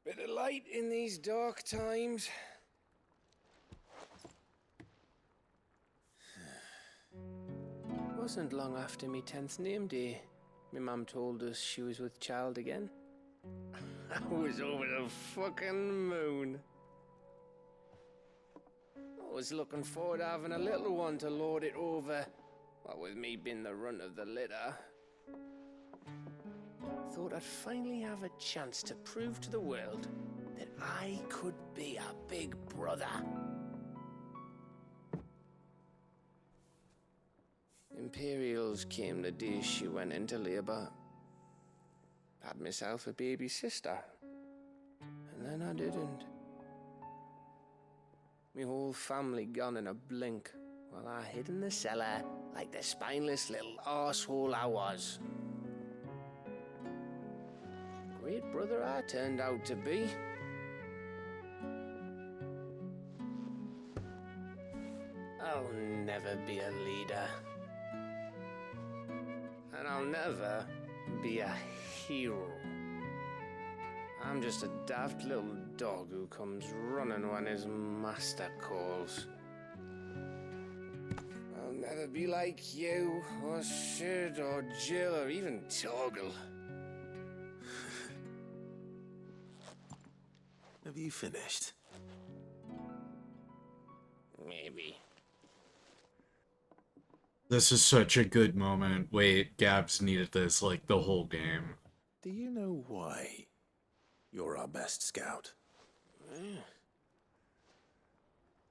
Bit of light in these dark times. Wasn't long after me 10th name day. My mum told us she was with child again. I was over the fucking moon. I was looking forward to having a little one to lord it over. What with me being the runt of the litter. Thought I'd finally have a chance to prove to the world that I could be a big brother. Imperials came the day she went into labour. Had myself a baby sister. And then I didn't. My whole family gone in a blink, while I hid in the cellar like the spineless little arsehole I was. Great brother I turned out to be. I'll never be a leader. And I'll never be a hero. I'm just a daft little dog who comes running when his master calls. I'll never be like you, or Sid, or Jill, or even Torgal. Have you finished? Maybe. This is such a good moment. Wait, Gabs needed this like the whole game. Do you know why you're our best scout?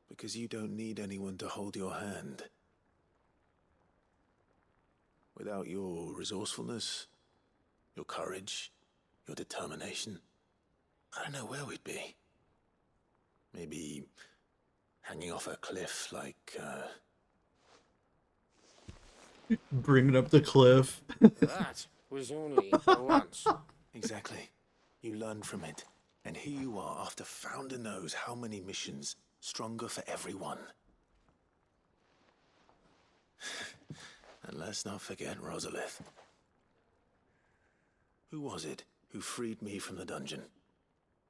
Because you don't need anyone to hold your hand. Without your resourcefulness, your courage, your determination, I don't know where we'd be. Maybe hanging off a cliff like, Bringing up the cliff. That was only once. Exactly. You learned from it. And here you are, after Founder knows how many missions, stronger for everyone. And let's not forget Rosalith. Who was it who freed me from the dungeon?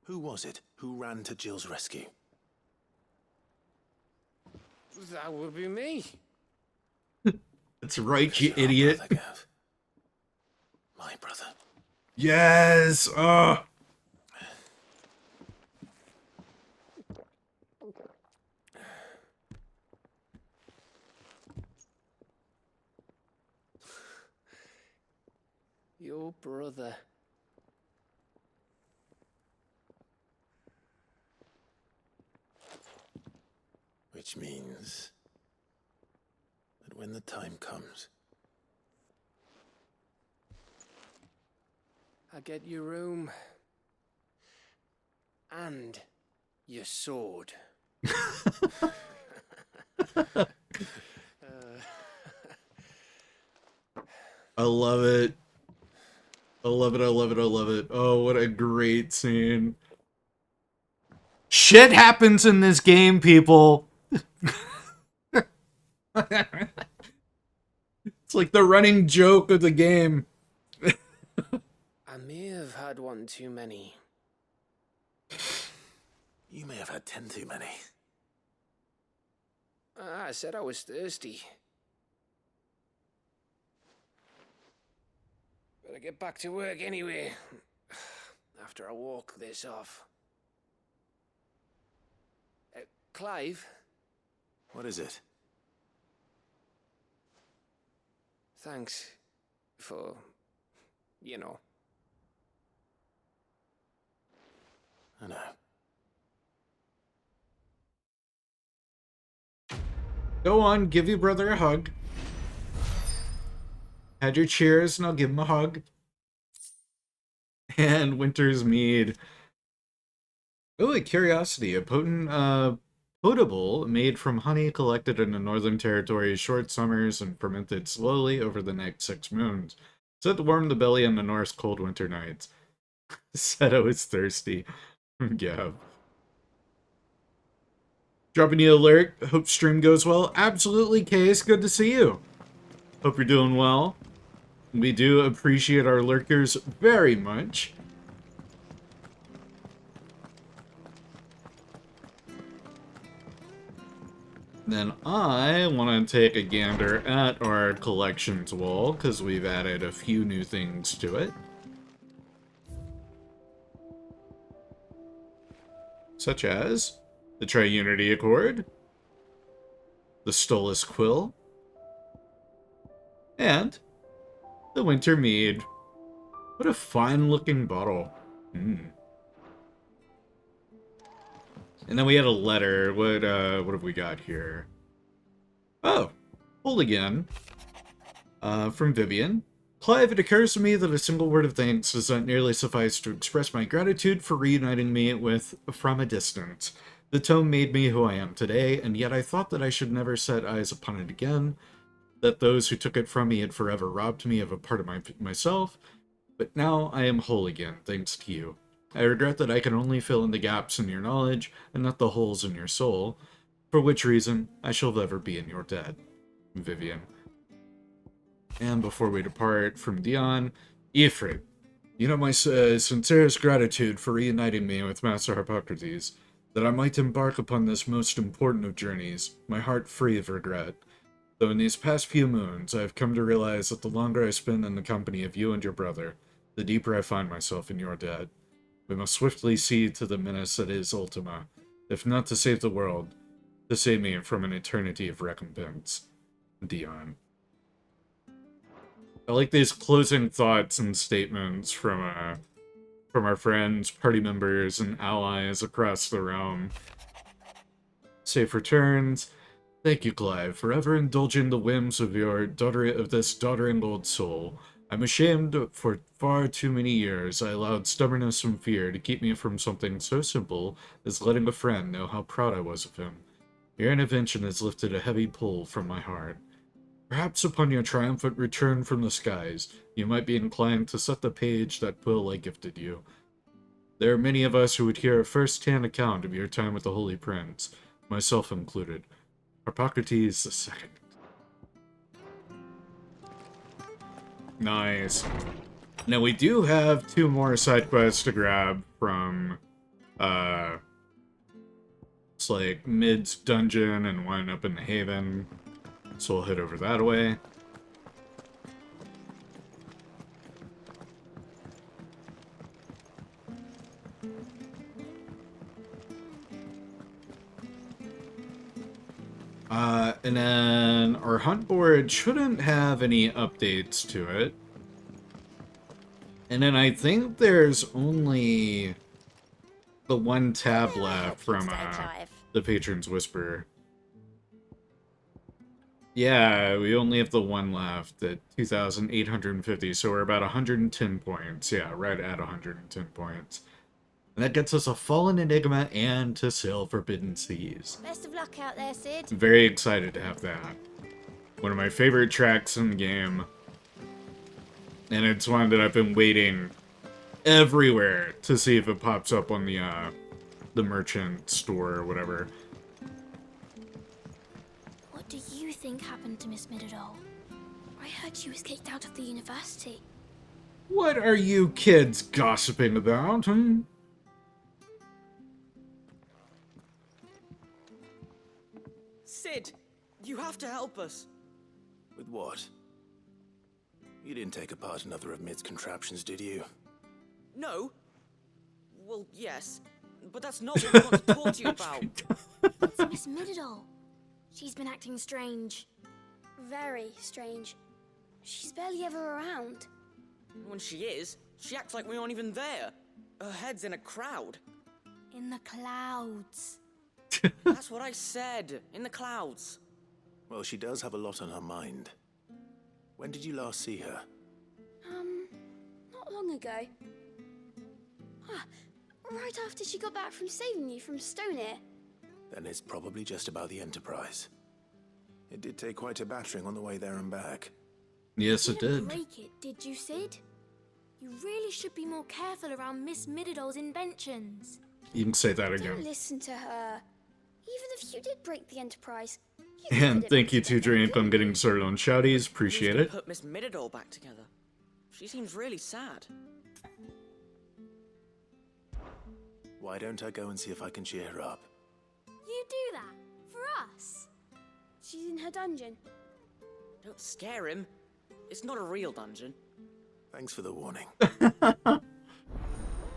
Who was it who ran to Jill's rescue? That would be me. That's right, you idiot. Brother, Gav. My brother. Yes! Your brother. Which means that when the time comes, I get your room. And your sword. I love it. I love it, I love it, I love it. Oh, what a great scene. Shit happens in this game, people. It's like the running joke of the game. I may have had one too many. you may have had 10 too many. I said I was thirsty. Better get back to work anyway. After I walk this off. Clive? What is it? Thanks for, you know. I know. Go on, give your brother a hug. Had your cheers, and I'll give him a hug. And Winter's Mead. Oh, a curiosity. A potent, potable made from honey collected in the Northern Territory, short summers, and fermented slowly over the next 6 moons. Said to warm the belly on the Norse cold winter nights. Said I was thirsty. Yeah. Dropping you alert. Hope stream goes well. Absolutely, Case. Good to see you. Hope you're doing well. We do appreciate our lurkers very much. Then I want to take a gander at our collections wall, because we've added a few new things to it. Such as the Triunity Accord, the Stolas Quill, and the Winter Mead. What a fine-looking bottle. And then we had a letter. What have we got here? Oh, hold again. From Vivian. Clive, it occurs to me that a single word of thanks does not nearly suffice to express my gratitude for reuniting me with From a Distance. The tome made me who I am today, and yet I thought that I should never set eyes upon it again, that those who took it from me had forever robbed me of a part of myself, but now I am whole again, thanks to you. I regret that I can only fill in the gaps in your knowledge, and not the holes in your soul, for which reason I shall ever be in your debt. Vivian. And before we depart from Dion, Ifrit, you know my sincerest gratitude for reuniting me with Master Hippocrates, that I might embark upon this most important of journeys, my heart free of regret. Though in these past few moons, I have come to realize that the longer I spend in the company of you and your brother, the deeper I find myself in your debt. We must swiftly see to the menace that is Ultima, if not to save the world, to save me from an eternity of recompense. Dion. I like these closing thoughts and statements from our friends, party members, and allies across the realm. Safe returns. Thank you, Clive, for ever indulging the whims of this doddering old soul. I'm ashamed for far too many years I allowed stubbornness and fear to keep me from something so simple as letting a friend know how proud I was of him. Your intervention has lifted a heavy pull from my heart. Perhaps upon your triumphant return from the skies, you might be inclined to set the page that quill I gifted you. There are many of us who would hear a first-hand account of your time with the Holy Prince, myself included. Hippocrates II. Nice. Now we do have 2 more side quests to grab from, it's like Mid's dungeon and one up in the Haven. So we'll head over that way. And then our hunt board shouldn't have any updates to it. And then I think there's only the 1 tab left from the Patron's Whisper. Yeah, we only have the 1 left at 2,850, so we're about 110 points. Yeah, right at 110 points. And that gets us a Fallen Enigma and to sail Forbidden Seas. Best of luck out there, Sid. Very excited to have that. One of my favorite tracks in the game. And it's one that I've been waiting everywhere to see if it pops up on the merchant store or whatever. What do you think happened to Miss Middledole? I heard she was kicked out of the university. What are you kids gossiping about, Sid, you have to help us. With what? You didn't take apart another of Mid's contraptions, did you? No. Well, yes. But that's not what we want to talk to you about. It's Miss Middledole. She's been acting strange. Very strange. She's barely ever around. When she is, she acts like we aren't even there. Her head's in a crowd. In the clouds. That's what I said. In the clouds. Well, she does have a lot on her mind. When did you last see her? Not long ago. Right after she got back from saving you from Stoneir. Then it's probably just about the Enterprise. It did take quite a battering on the way there and back. Yes, You it didn't did. break it, did you, Sid? You really should be more careful around Miss Mididol's inventions. You can say that Don't again. listen to her. Even if you did break the Enterprise, you could And put it thank back you together, to Drink. I'm couldn't getting you? started on shouties. Appreciate Who's it. gonna put Miss Mididol back together? She seems really sad. Why don't I go and see if I can cheer her up? You do that? For us? She's in her dungeon. Don't scare him. It's not a real dungeon. Thanks for the warning.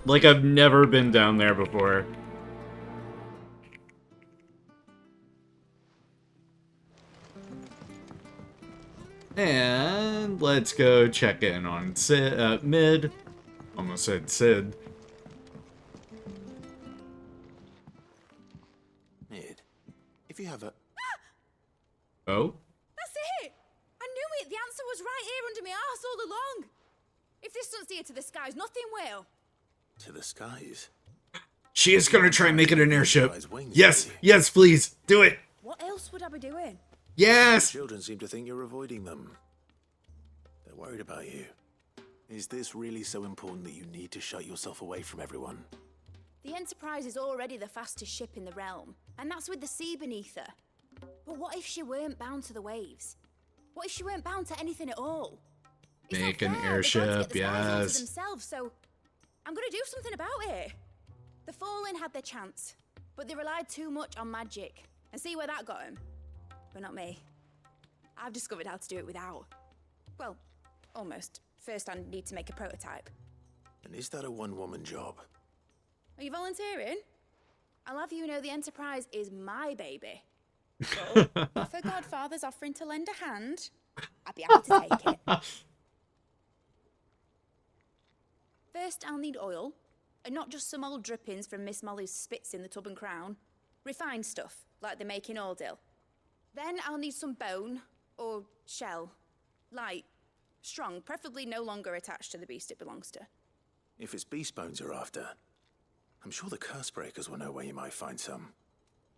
Like I've never been down there before. And let's go check in on Sid, Mid. Almost said Sid. Mid, if you have a... Oh? That's it! I knew it! The answer was right here under my arse all along! If this doesn't steer to the skies, nothing will. To the skies? She is gonna try and make it an airship. Yes, yes, please, do it. What else would I be doing? Yes! Children seem to think you're avoiding them. They're worried about you. Is this really so important that you need to shut yourself away from everyone? The Enterprise is already the fastest ship in the realm, and that's with the sea beneath her. But what if she weren't bound to the waves? What if she weren't bound to anything at all? It's Make not an fair. The gods airship, get the skies all to yes. themselves, so I'm gonna do something about it. The Fallen had their chance, but they relied too much on magic. And see where that got them? But not me. I've discovered how to do it without. Well, almost. First, I need to make a prototype. And is that a one-woman job? Are you volunteering? I'll have you know the Enterprise is my baby. So, if her godfather's offering to lend a hand, I'd be happy to take it. First, I'll need oil, and not just some old drippings from Miss Molly's spits in the Tub and Crown. Refined stuff, like they make in Ordil. Then I'll need some bone, or shell. Light, strong, preferably no longer attached to the beast it belongs to. If it's beast bones you're after, I'm sure the curse breakers will know where you might find some.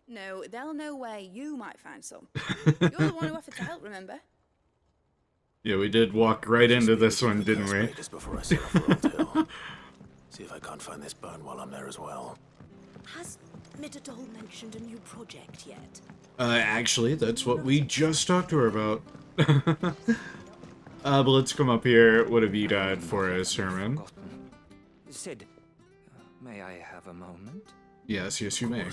No, they'll know where you might find some. You're the one who offered to help, remember? Yeah, we did walk right into this one, didn't we? Just before I set off for Old Hill. See if I can't find this bone while I'm there as well. Has Mididol mentioned a new project yet? Actually, that's what we just talked to her about. But let's come up here. What have you got for us, Herman? Sid, may I have a moment? Yes, yes, you may.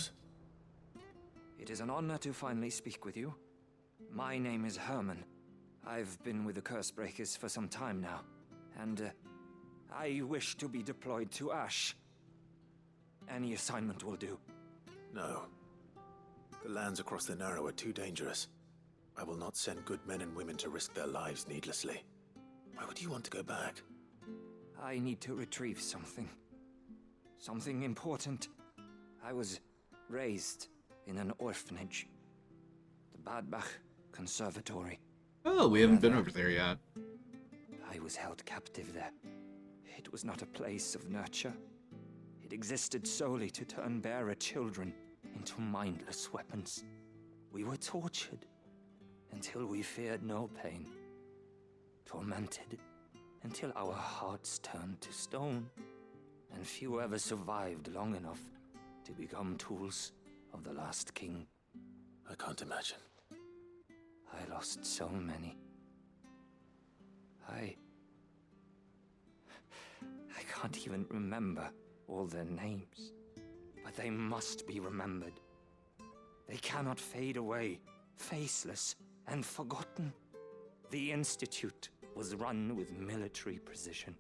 It is an honor to finally speak with you. My name is Herman. I've been with the Curse Breakers for some time now, and I wish to be deployed to Ash. Any assignment will do. No. The lands across the Narrow are too dangerous. I will not send good men and women to risk their lives needlessly. Why would you want to go back? I need to retrieve something. Something important. I was raised in an orphanage. The Badbach Conservatory. Oh, we haven't been over there yet. I was held captive there. It was not a place of nurture. It existed solely to turn bearer children into mindless weapons. We were tortured until we feared no pain. Tormented until our hearts turned to stone. And few ever survived long enough to become tools of the last king. I can't imagine. I lost so many. I can't even remember all their names, but they must be remembered. They cannot fade away, faceless and forgotten. The Institute was run with military precision.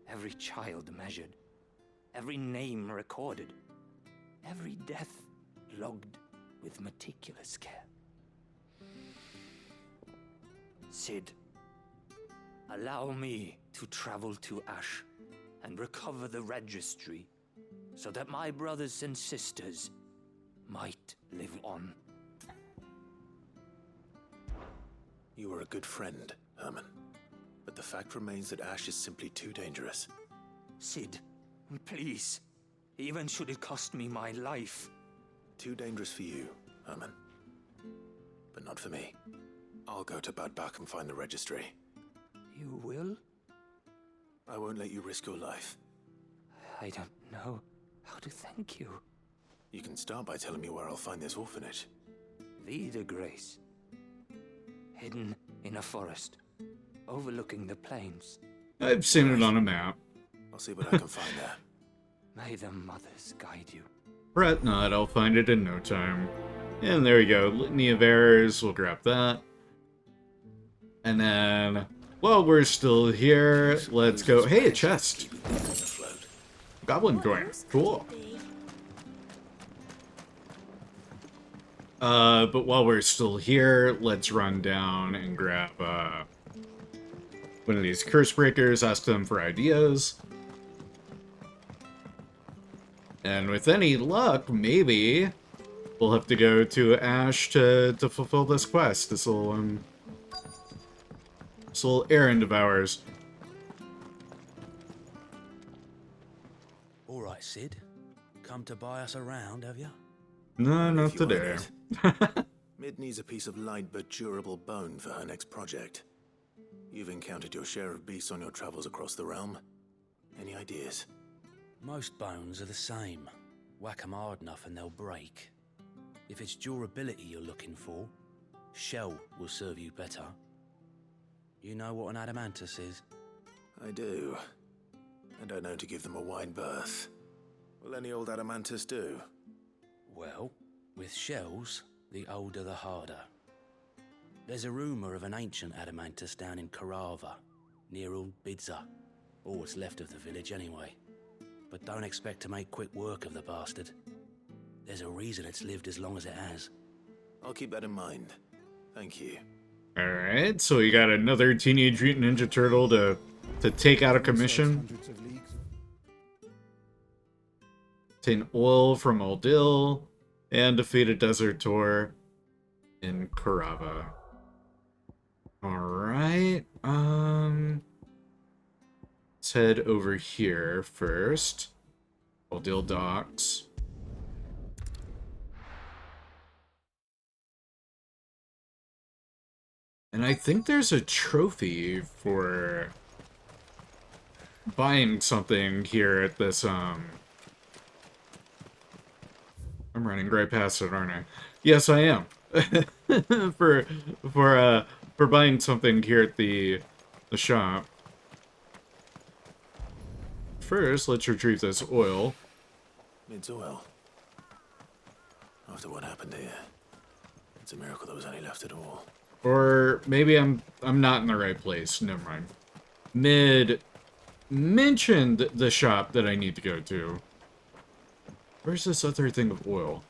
Every child measured, every name recorded, every death logged with meticulous care. Sid, allow me to travel to Ash and recover the registry so that my brothers and sisters might live on. You were a good friend, Herman. But the fact remains that Ash is simply too dangerous. Sid, please. Even should it cost me my life. Too dangerous for you, Herman. But not for me. I'll go to Bad Bach and find the registry. You will? I won't let you risk your life. I don't know how to thank you. You can start by telling me where I'll find this orphanage. Vida Grace. Hidden in a forest, overlooking the plains. I've seen it on a map. I'll see what I can find there. May the mothers guide you. Fret not, I'll find it in no time. And there we go, Litany of Errors, we'll grab that. And then, while we're still here, let's go. Hey, a chest! Goblin coin, cool. But while we're still here, let's run down and grab, one of these curse breakers, ask them for ideas. And with any luck, maybe we'll have to go to Ash to fulfill this quest, this little errand of ours. All right, Sid. Come to buy us around, have you? No, not today. Mid needs a piece of light but durable bone for her next project. You've encountered your share of beasts on your travels across the realm. Any ideas? Most bones are the same. Whack 'em hard enough and they'll break. If it's durability you're looking for, shell will serve you better. You know what an adamantus is? I do. And I know to give them a wide berth. Will any old adamantus do? Well, with shells, the older the harder. There's a rumour of an ancient adamantus down in Carava, near Old Bidza. Or what's left of the village anyway. But don't expect to make quick work of the bastard. There's a reason it's lived as long as it has. I'll keep that in mind. Thank you. Alright, so we got another Teenage Mutant Ninja Turtle to take out of commission. Obtain oil from Aldil, and defeat a desertor in Carava. Alright, let's head over here first. Aldil Docks. And I think there's a trophy for buying something here at this, I'm running right past it, aren't I? Yes, I am. for buying something here at the shop. First, let's retrieve this oil. Mid's oil. After what happened here, it's a miracle there was any left at all. Or maybe I'm not in the right place. Never mind. Mid mentioned the shop that I need to go to. Where's this other thing of oil?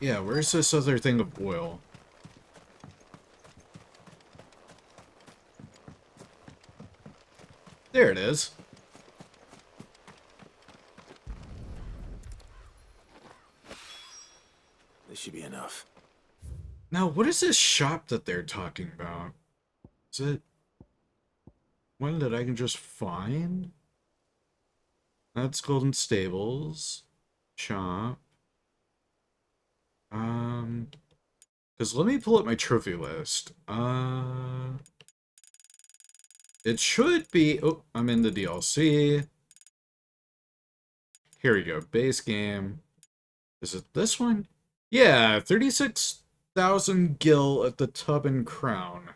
Yeah, where's this other thing of oil? There it is. This should be enough. Now, what is this shop that they're talking about? Is it one that I can just find? That's Golden Stables. Shop. Because let me pull up my trophy list. It should be... Oh, I'm in the DLC. Here we go. Base game. Is it this one? Yeah, 36,000 gil at the Tub and Crown.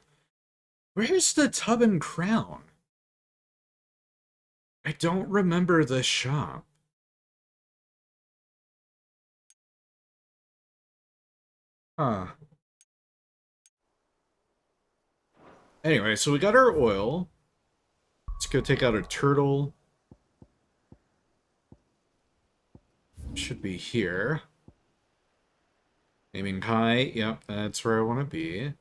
Where's the Tub and Crown? I don't remember this shop. Huh. Anyway, so we got our oil. Let's go take out a turtle. Should be here. Aiming high. Yep, that's where I want to be.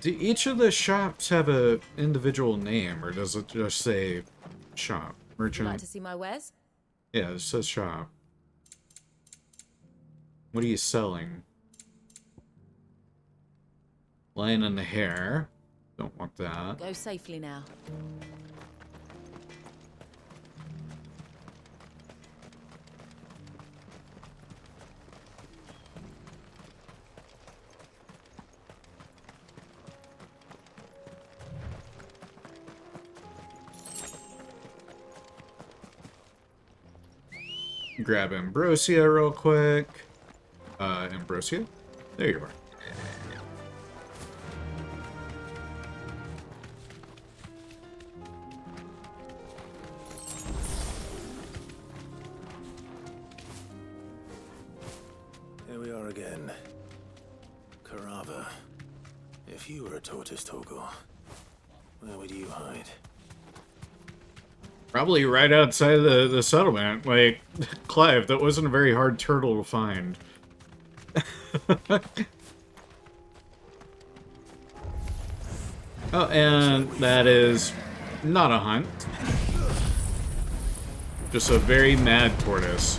Do each of the shops have a individual name, or does it just say shop? Would you Merchant? like to see my wares? Yeah, it says shop. What are you selling? Lion and the hair. Don't want that. Go safely now. Grab Ambrosia real quick. Ambrosia? There you are. Here we are again. Carava. If you were a tortoise, Torgor, where would you hide? Probably right outside of the settlement. Like, Clive, that wasn't a very hard turtle to find. Oh, and that is not a hunt. Just a very mad tortoise.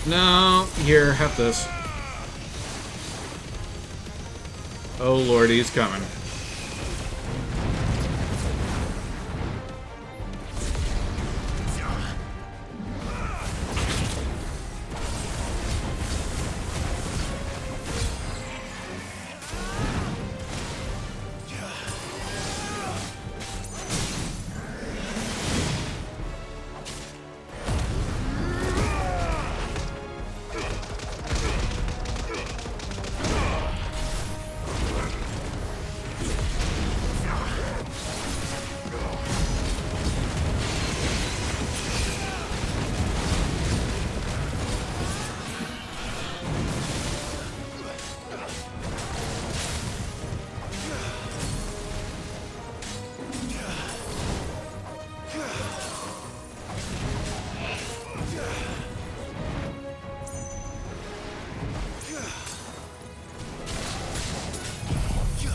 No, here, have this. Oh lord, he's coming.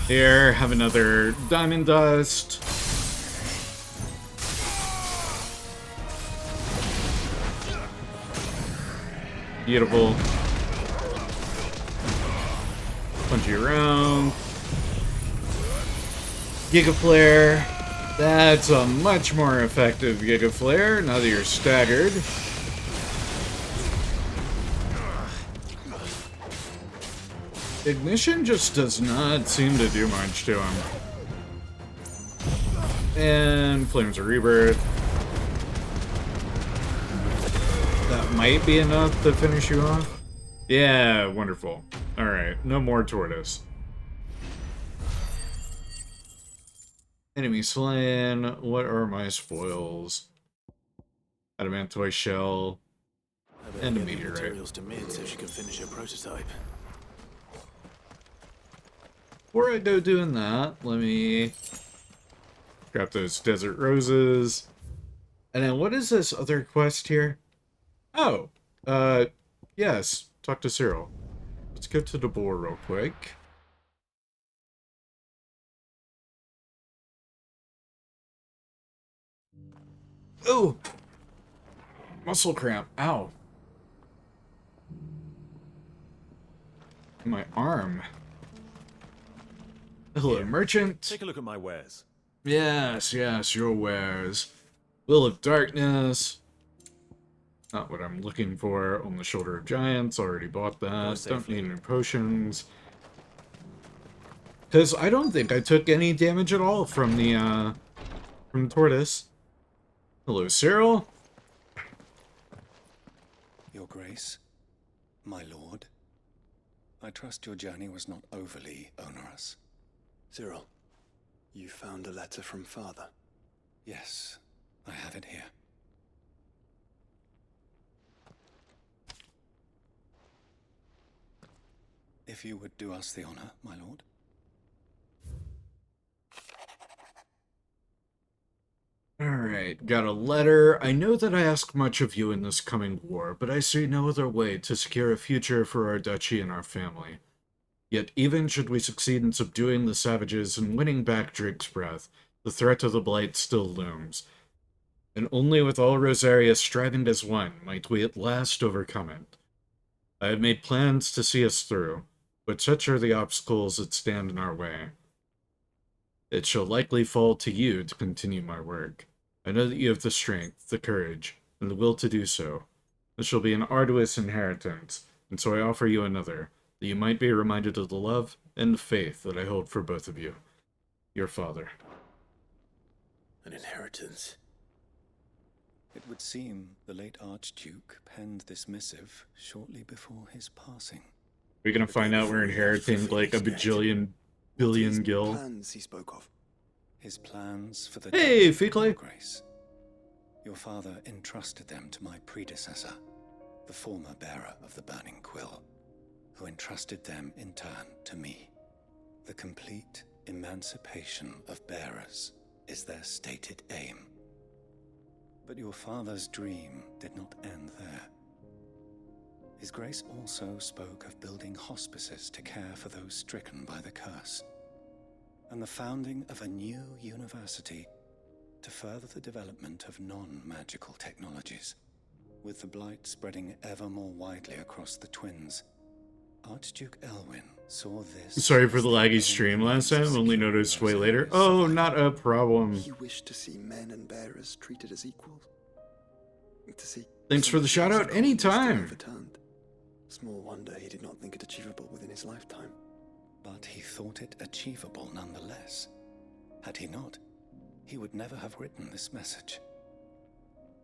Here, have another diamond dust. Beautiful. Punch you around. Giga Flare. That's a much more effective Giga Flare now that you're staggered. Ignition just does not seem to do much to him. And Flames of Rebirth. That might be enough to finish you off. Yeah, wonderful. Alright, no more tortoise. Enemy slain. What are my spoils? Adamantoy shell. And a meteorite. Materials to Mid so she can finish her prototype. Before I go doing that, let me grab those desert roses. And then what is this other quest here? Oh, yes, talk to Cyril. Let's go to the boar real quick. Oh! Muscle cramp, ow. My arm. Hello, merchant. Take a look at my wares. Yes, yes, your wares. Will of Darkness. Not what I'm looking for. On the Shoulder of Giants. Already bought that. Don't need any potions. Because I don't think I took any damage at all from the tortoise. Hello, Cyril. Your Grace, my lord, I trust your journey was not overly onerous. Cyril, you found a letter from Father? Yes, I have it here. If you would do us the honor, my lord. Alright, got a letter. I know that I ask much of you in this coming war, but I see no other way to secure a future for our duchy and our family. Yet even should we succeed in subduing the savages and winning back Drake's breath, the threat of the Blight still looms. And only with all Rosaria striving as one might we at last overcome it. I have made plans to see us through, but such are the obstacles that stand in our way. It shall likely fall to you to continue my work. I know that you have the strength, the courage, and the will to do so. This shall be an arduous inheritance, and so I offer you another, that you might be reminded of the love and the faith that I hold for both of you. Your father. An inheritance? It would seem the late Archduke penned this missive shortly before his passing. We're gonna find out we're inheriting like a bajillion billion gil. Plans he spoke of. His plans for the Hey, Fickley. Grace. Your father entrusted them to my predecessor, the former bearer of the Burning Quill, who entrusted them in turn to me. The complete emancipation of bearers is their stated aim. But your father's dream did not end there. His Grace also spoke of building hospices to care for those stricken by the curse, and the founding of a new university to further the development of non-magical technologies. With the Blight spreading ever more widely across the Twins, Archduke Elwyn saw this... Sorry for the laggy stream last time, only noticed way later. Oh, not a problem. He wished to see men and bearers treated as equals. To see Thanks for the shout out anytime. Overturned. Small wonder he did not think it achievable within his lifetime. But he thought it achievable nonetheless. Had he not, he would never have written this message.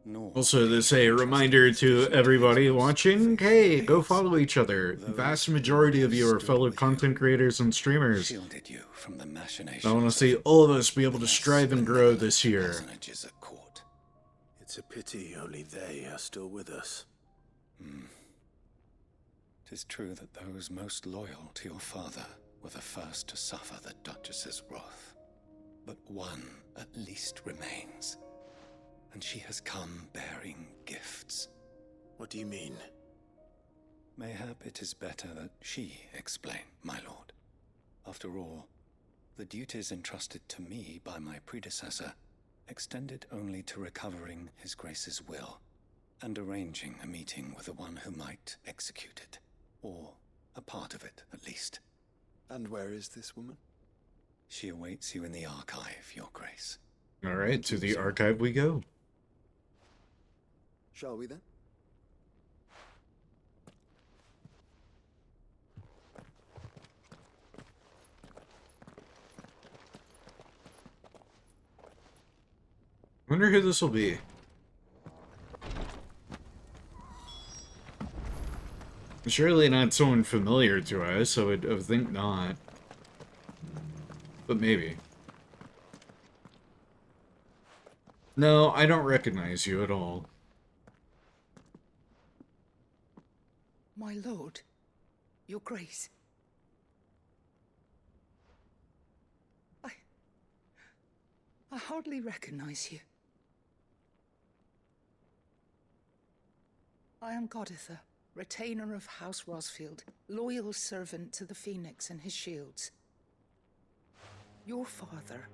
Nor Also, this a reminder to everybody watching, hey, go follow each other. The vast majority of you are fellow content creators and streamers. shielded you from the machinations. I want to see all of us be able to strive and grow this year. It's a pity only they are still with us. 'Tis true that those most loyal to your father were the first to suffer the Duchess's wrath. But one at least remains, and she has come bearing gifts. What do you mean? Mayhap it is better that she explain, my lord. After all, the duties entrusted to me by my predecessor extended only to recovering His Grace's will and arranging a meeting with the one who might execute it, or a part of it at least. And where is this woman? She awaits you in the archive, Your Grace. Alright, to the archive we go. Shall we then? Wonder who this will be. Surely not someone familiar to us, I would think not. But maybe. No, I don't recognize you at all. My lord, Your Grace. I hardly recognize you. I am Goditha, retainer of House Rosfield, loyal servant to the Phoenix and his shields. Your father,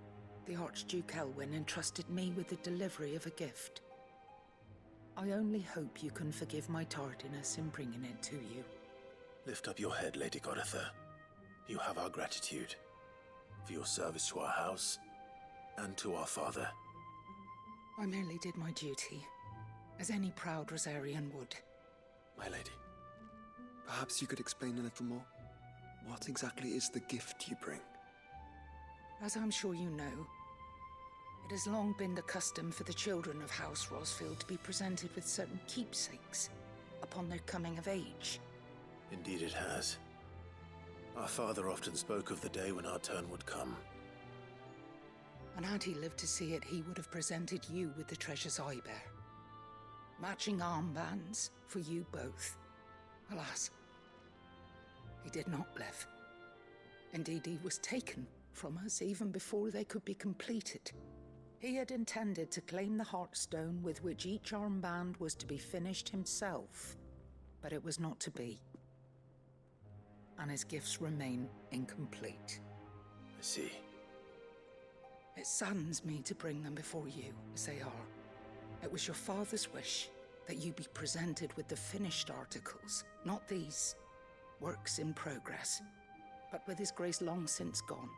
the Archduke Elwyn, entrusted me with the delivery of a gift. I only hope you can forgive my tardiness in bringing it to you. Lift up your head, Lady Goditha. You have our gratitude for your service to our house and to our father. I merely did my duty, as any proud Rosarian would. My lady, perhaps you could explain a little more? What exactly is the gift you bring? As I'm sure you know, it has long been the custom for the children of House Rosfield to be presented with certain keepsakes upon their coming of age. Indeed it has. Our father often spoke of the day when our turn would come. And had he lived to see it, he would have presented you with the treasures I bear. Matching armbands for you both. Alas, He did not live. Indeed, he was taken from us even before they could be completed. He had intended to claim the Heartstone with which each armband was to be finished himself, but it was not to be. And his gifts remain incomplete. I see. It saddens me to bring them before you, as they are. It was your father's wish that you be presented with the finished articles, not these works in progress. But with his grace long since gone,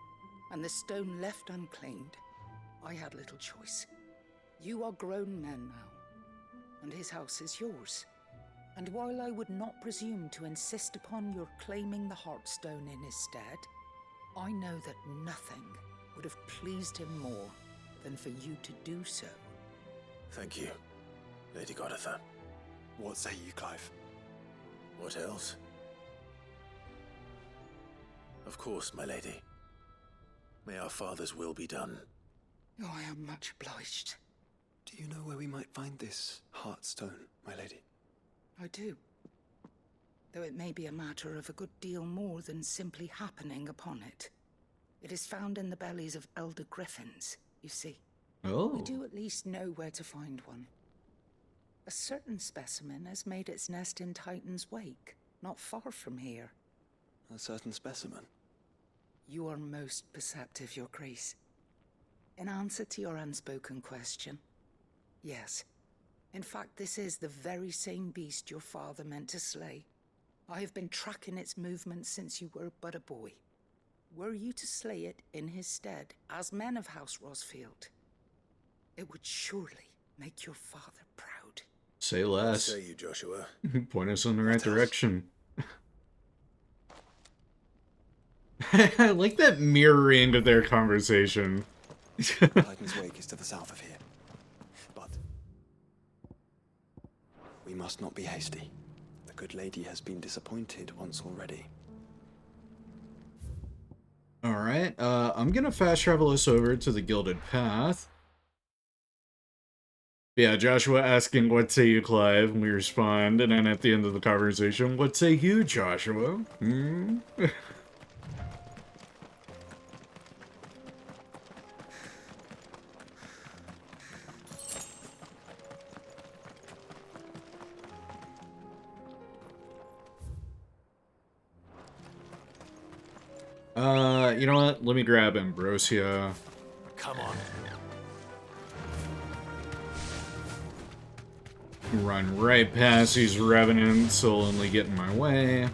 and the stone left unclaimed, I had little choice. You are grown men now, and his house is yours. And while I would not presume to insist upon your claiming the Heartstone in his stead, I know that nothing would have pleased him more than for you to do so. Thank you, Lady Goditha. What say you, Clive? What else? Of course, my lady. May our father's will be done. Oh, I am much obliged. Do you know where we might find this Heartstone, my lady? I do. Though it may be a matter of a good deal more than simply happening upon it. It is found in the bellies of elder griffins, you see. Oh. We do at least know where to find one. A certain specimen has made its nest in Titan's Wake, not far from here. A certain specimen? You are most perceptive, Your Grace. In answer to your unspoken question, yes. In fact, this is the very same beast your father meant to slay. I have been tracking its movements since you were but a boy. Were you to slay it in his stead, as men of House Rosfield, it would surely make your father proud. Say less. What say you, Joshua? Point us in the right direction. I like that mirroring of their conversation. Titan's Wake is to the south of here. But we must not be hasty. The good lady has been disappointed once already. Alright, I'm gonna fast travel us over to the Gilded Path. Yeah, Joshua asking, what say you, Clive? And we respond, and then at the end of the conversation, what say you, Joshua? Hmm? You know what? Let me grab Ambrosia. Come on. Run right past these revenants, so only get in my way.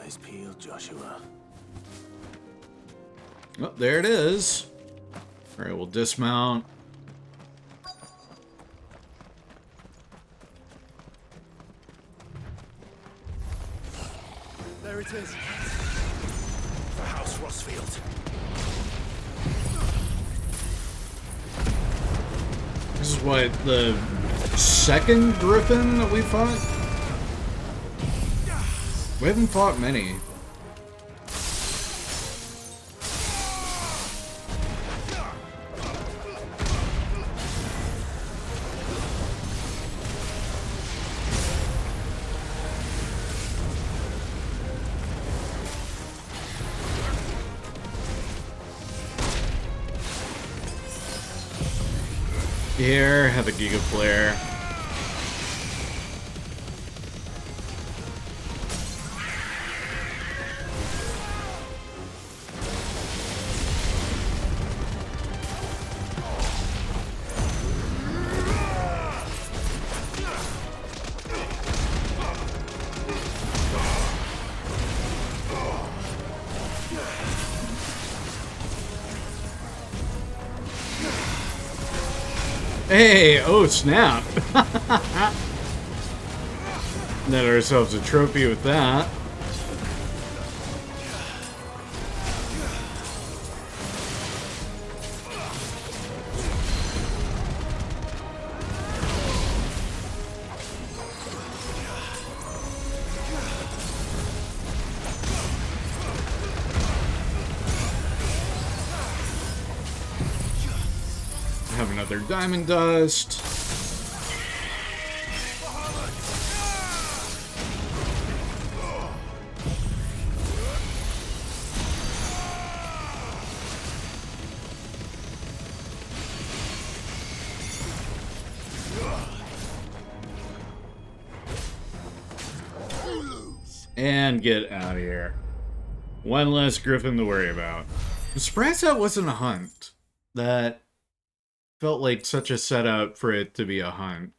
Eyes peeled, Joshua. Oh, there it is. Alright, we'll dismount. There it is. For House Rosfield. This is what, the second griffin that we fought? We haven't fought many. Here, have a Giga Flare. Hey, oh snap. Net ourselves a trophy with that. Have another diamond dust. And get out of here. One less griffin to worry about. I'm surprised that wasn't a hunt. That felt like such a setup for it to be a hunt.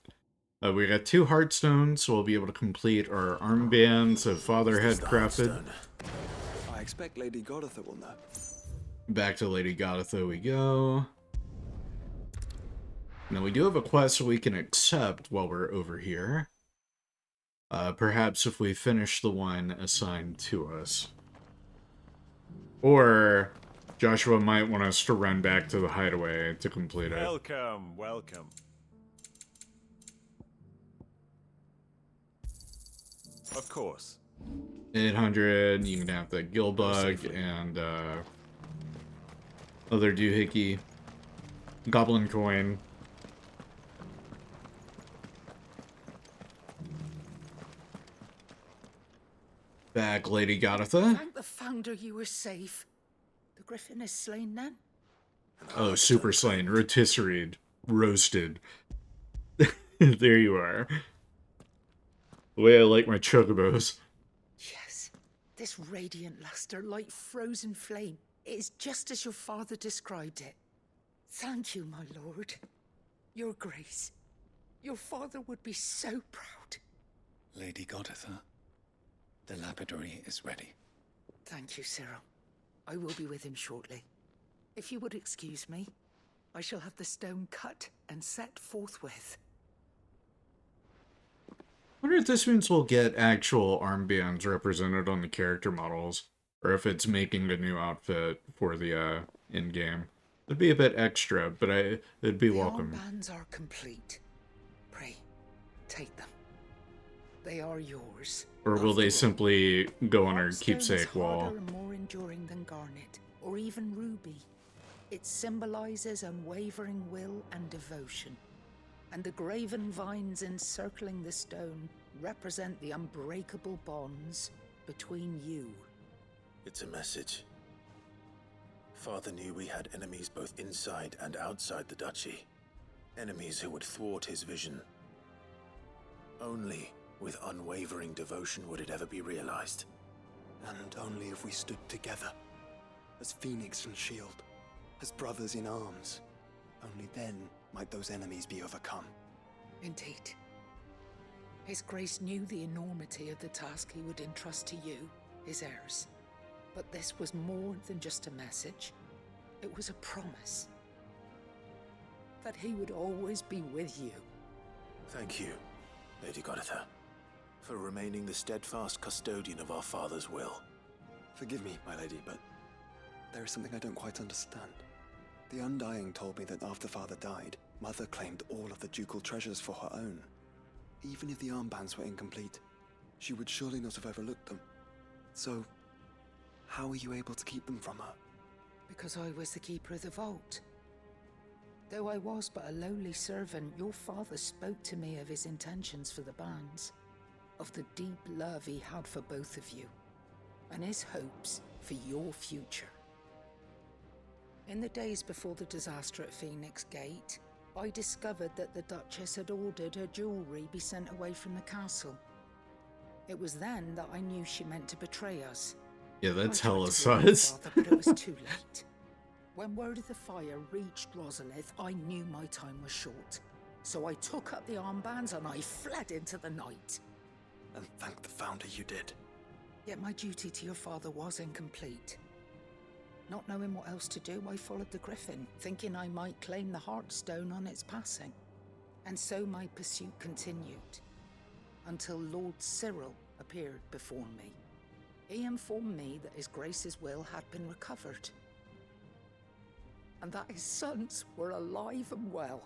We got 2 heartstones, so we'll be able to complete our armbands that Father had crafted. I expect Lady Goditha will know. Back to Lady Goditha we go. Now we do have a quest we can accept while we're over here. Perhaps if we finish the one assigned to us. Or Joshua might want us to run back to the hideaway to complete it. Welcome, welcome. Of course. 800, you can have the gill bug and other doohickey. Goblin coin. Back, Lady Goditha. Thank the Founder you were safe. The griffin is slain then? Oh, super slain, rotisseried, roasted. There you are. The way I like my chocobos. Yes, this radiant luster like frozen flame. It is just as your father described it. Thank you, my lord. Your grace. Your father would be so proud. Lady Goditha, the lapidary is ready. Thank you, Cyril. I will be with him shortly. If you would excuse me, I shall have the stone cut and set forthwith. I wonder if this means we'll get actual armbands represented on the character models, or if it's making a new outfit for the in-game. It'd be a bit extra, but it'd be welcome. The armbands are complete. Pray, take them. They are yours. Or will they simply go on our keepsake wall? Harder and more enduring than garnet, or even ruby. It symbolizes unwavering will and devotion. And the graven vines encircling the stone represent the unbreakable bonds between you. It's a message. Father knew we had enemies both inside and outside the duchy. Enemies who would thwart his vision. Only with unwavering devotion would it ever be realized. And only if we stood together, as Phoenix and Shield, as brothers in arms, only then might those enemies be overcome. Indeed. His Grace knew the enormity of the task he would entrust to you, his heirs. But this was more than just a message. It was a promise. That he would always be with you. Thank you, Lady Goditha, for remaining the steadfast custodian of our father's will. Forgive me, my lady, but there is something I don't quite understand. The Undying told me that after Father died, Mother claimed all of the ducal treasures for her own. Even if the armbands were incomplete, she would surely not have overlooked them. So, how were you able to keep them from her? Because I was the keeper of the vault. Though I was but a lowly servant, your father spoke to me of his intentions for the bands, of the deep love he had for both of you, and his hopes for your future. In the days before the disaster at Phoenix Gate, I discovered that the Duchess had ordered her jewelry be sent away from the castle. It was then that I knew she meant to betray us. Yeah, that's I tried hella to warn sus. Father, but it was too late. When word of the fire reached Rosalith, I knew my time was short. So I took up the armbands and I fled into the night. And thank the Founder you did. Yet my duty to your father was incomplete. Not knowing what else to do, I followed the griffin, thinking I might claim the Heartstone on its passing. And so my pursuit continued, until Lord Cyril appeared before me. He informed me that His Grace's will had been recovered, and that his sons were alive and well.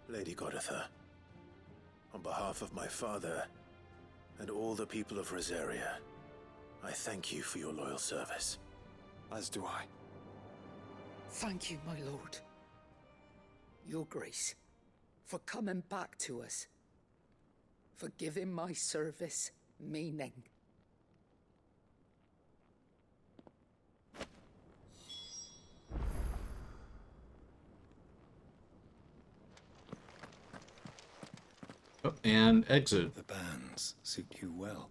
Lady Goditha, on behalf of my father and all the people of Rosaria, I thank you for your loyal service. As do I. Thank you, my lord. Your Grace, for coming back to us, for giving my service meaning. Oh, and exit. The bands suit you well.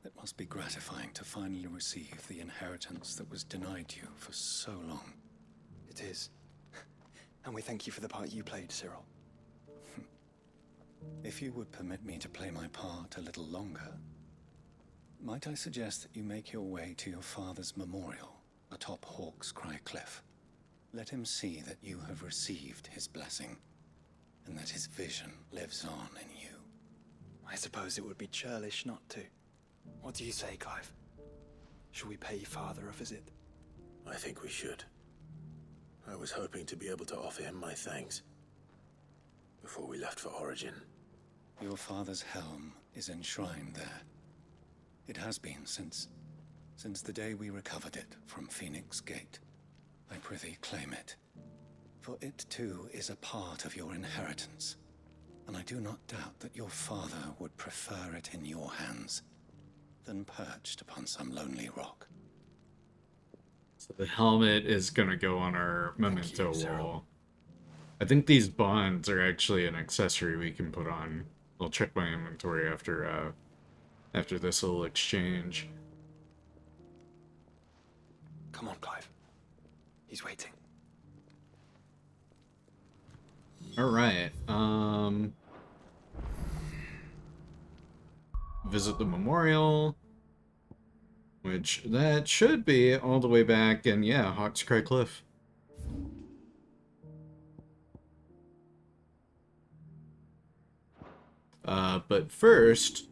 It must be gratifying to finally receive the inheritance that was denied you for so long. It is. And we thank you for the part you played, Cyril. If you would permit me to play my part a little longer, might I suggest that you make your way to your father's memorial atop Hawk's Cry Cliff? Let him see that you have received his blessing, and that his vision lives on in you. I suppose it would be churlish not to. What do you say, Clive? Should we pay Father a visit? I think we should. I was hoping to be able to offer him my thanks before we left for Origin. Your father's helm is enshrined there. It has been since the day we recovered it from Phoenix Gate. I prithee claim it, for it too is a part of your inheritance, and I do not doubt that your father would prefer it in your hands than perched upon some lonely rock. So the helmet is gonna go on our memento wall. I think these bonds are actually an accessory we can put on. I'll check my inventory after this little exchange. Come on, Clive. He's waiting. Alright, visit the memorial, which that should be all the way back, and yeah, Hawk's Cry Cliff. But first,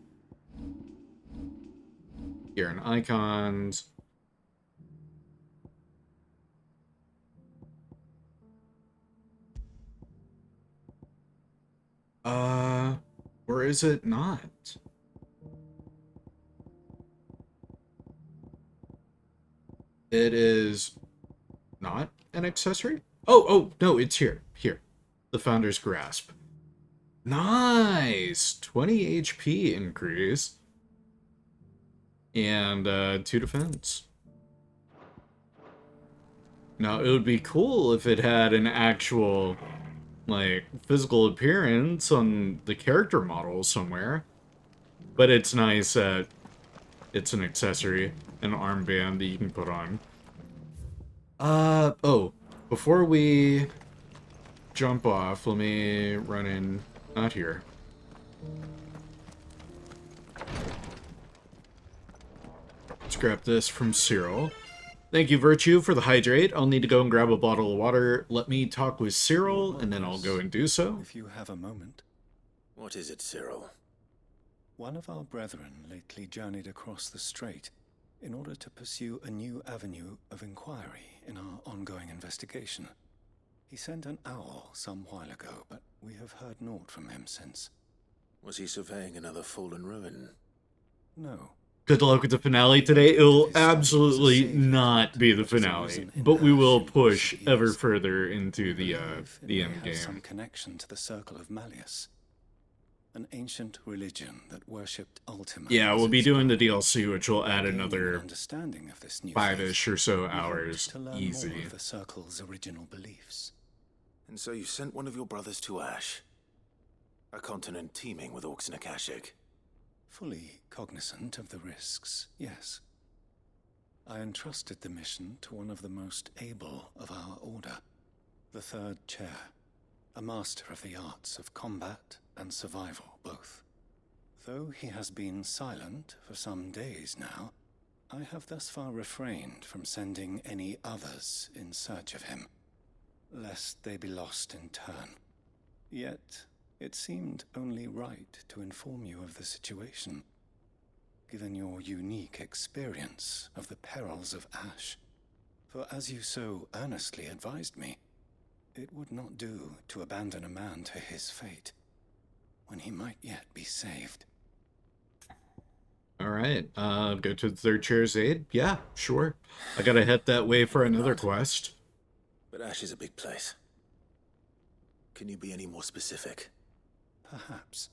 here in icons, or is it not? It is not an accessory? Oh, no, it's here. Here. The Founder's Grasp. Nice! 20 HP increase. And 2 defense. Now, it would be cool if it had an actual, like, physical appearance on the character model somewhere. But it's nice that it's an accessory, an armband that you can put on. Oh, before we jump off, let me run in, not here. Let's grab this from Cyril. Thank you, Virtue, for the hydrate. I'll need to go and grab a bottle of water. Let me talk with Cyril, and then I'll go and do so. If you have a moment. What is it, Cyril? One of our brethren lately journeyed across the strait in order to pursue a new avenue of inquiry in our ongoing investigation. He sent an owl some while ago, but we have heard naught from him since. Was he surveying another fallen ruin? No. Good luck with the finale today. It'll absolutely not be the finale, but we will push ever further into the end game. Some connection to the Circle of Malleus, an ancient religion that worshipped Ultima. Yeah, we'll be doing the DLC, which will add another understanding of this new 5-ish or so hours, to learn easy. More of the Circle's original beliefs. And so you sent one of your brothers to Ash, a continent teeming with orcs and Akashic. Fully cognizant of the risks, yes. I entrusted the mission to one of the most able of our order, the Third Chair, a master of the arts of combat and survival both. Though he has been silent for some days now, I have thus far refrained from sending any others in search of him, lest they be lost in turn. Yet, it seemed only right to inform you of the situation, given your unique experience of the perils of Ash. For as you so earnestly advised me, it would not do to abandon a man to his fate, when he might yet be saved. Alright, go to the Third Chair's aid? Yeah, sure. I gotta head that way for another quest. But Ash is a big place. Can you be any more specific? Perhaps.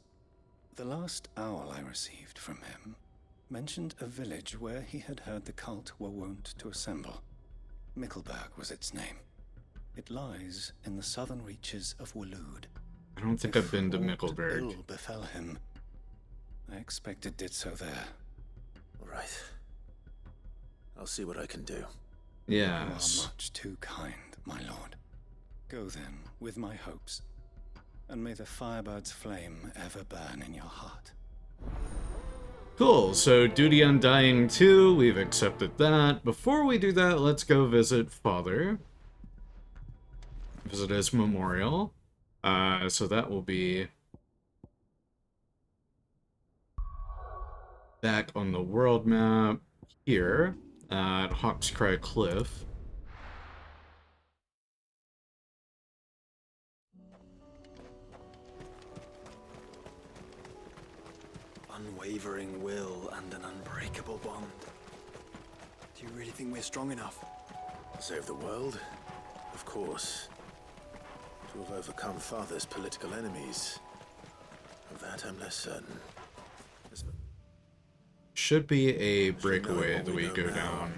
The last owl I received from him mentioned a village where he had heard the cult were wont to assemble. Mickleburg was its name. It lies in the southern reaches of Waloed. I don't think I've been to Aught Mickleburg. ill befell him, I expect it did so there. All right. I'll see what I can do. Yes. You are much too kind, my lord. Go then, with my hopes, and may the Firebird's flame ever burn in your heart. Cool, so Duty Undying 2, we've accepted that. Before we do that, let's go visit Father. Visit his memorial. So that will be back on the world map here at Hawkscry Cliff. Unwavering will and an unbreakable bond. Do you really think we're strong enough? Save the world? Of course. To have overcome Father's political enemies. Of that I'm less certain. Should be a breakaway that we go down.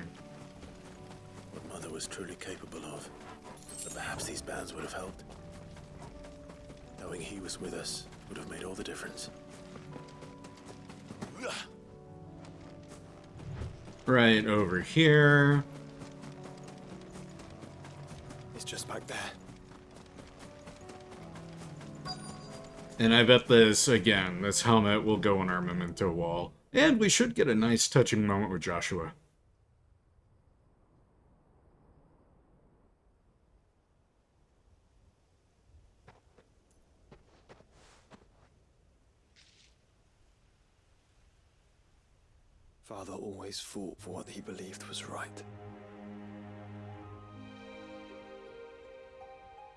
What Mother was truly capable of. But perhaps these bands would have helped. Knowing he was with us would have made all the difference. Right over here. It's just back there. And I bet this helmet will go on our memento wall. And we should get a nice touching moment with Joshua. Father always fought for what he believed was right.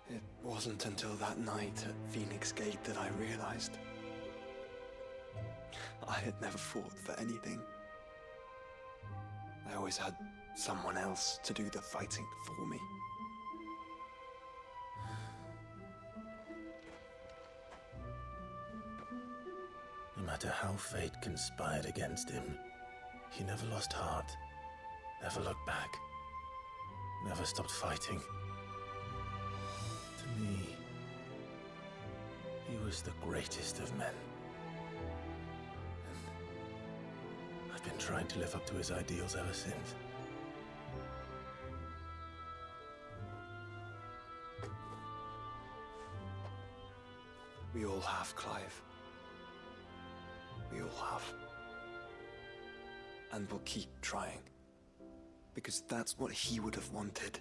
It wasn't until that night at Phoenix Gate that I realized I had never fought for anything. I always had someone else to do the fighting for me. No matter how fate conspired against him, he never lost heart, never looked back, never stopped fighting. To me, he was the greatest of men. And I've been trying to live up to his ideals ever since. We all have, Clive. We all have. And we'll keep trying. Because that's what he would have wanted.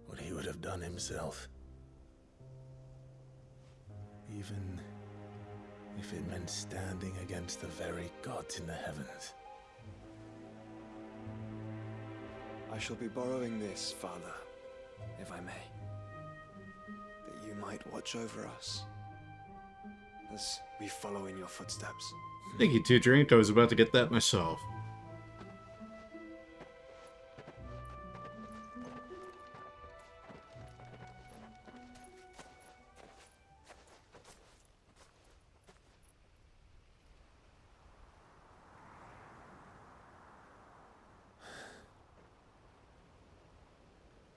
What he would have done himself. Even if it meant standing against the very gods in the heavens. I shall be borrowing this, Father, if I may. That you might watch over us as we follow in your footsteps. Thank you, 2 Drink. I was about to get that myself.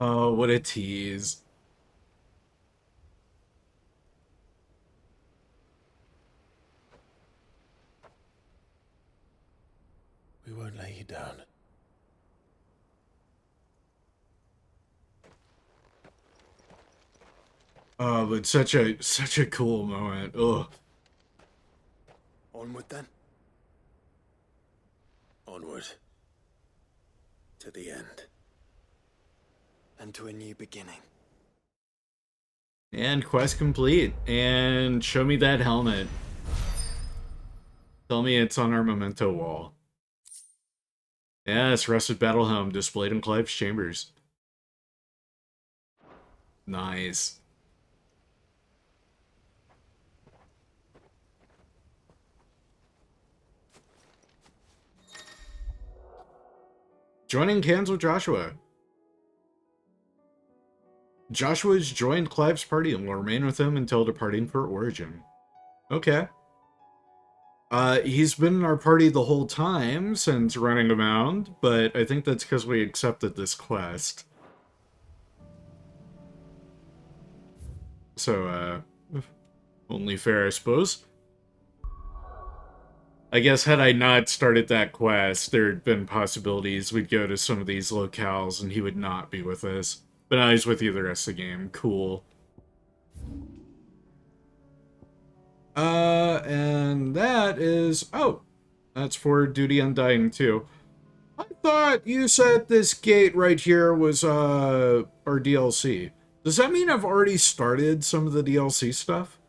Oh, what a tease. We won't lay you down. Oh, but such a cool moment. Ugh. Onward then. Onward. To the end. And to a new beginning. And quest complete. And show me that helmet. Tell me it's on our memento wall. Yes, Rusted Battle Helm displayed in Clive's chambers. Nice. Joining hands with Joshua. Joshua's joined Clive's party and will remain with him until departing for Origin. Okay. He's been in our party the whole time since running around, but I think that's because we accepted this quest. So, only fair, I suppose. I guess had I not started that quest, there'd been possibilities we'd go to some of these locales and he would not be with us. But now he's with you the rest of the game. Cool. And that is... Oh, that's for Duty Undying too. I thought you said this gate right here was, our DLC. Does that mean I've already started some of the DLC stuff?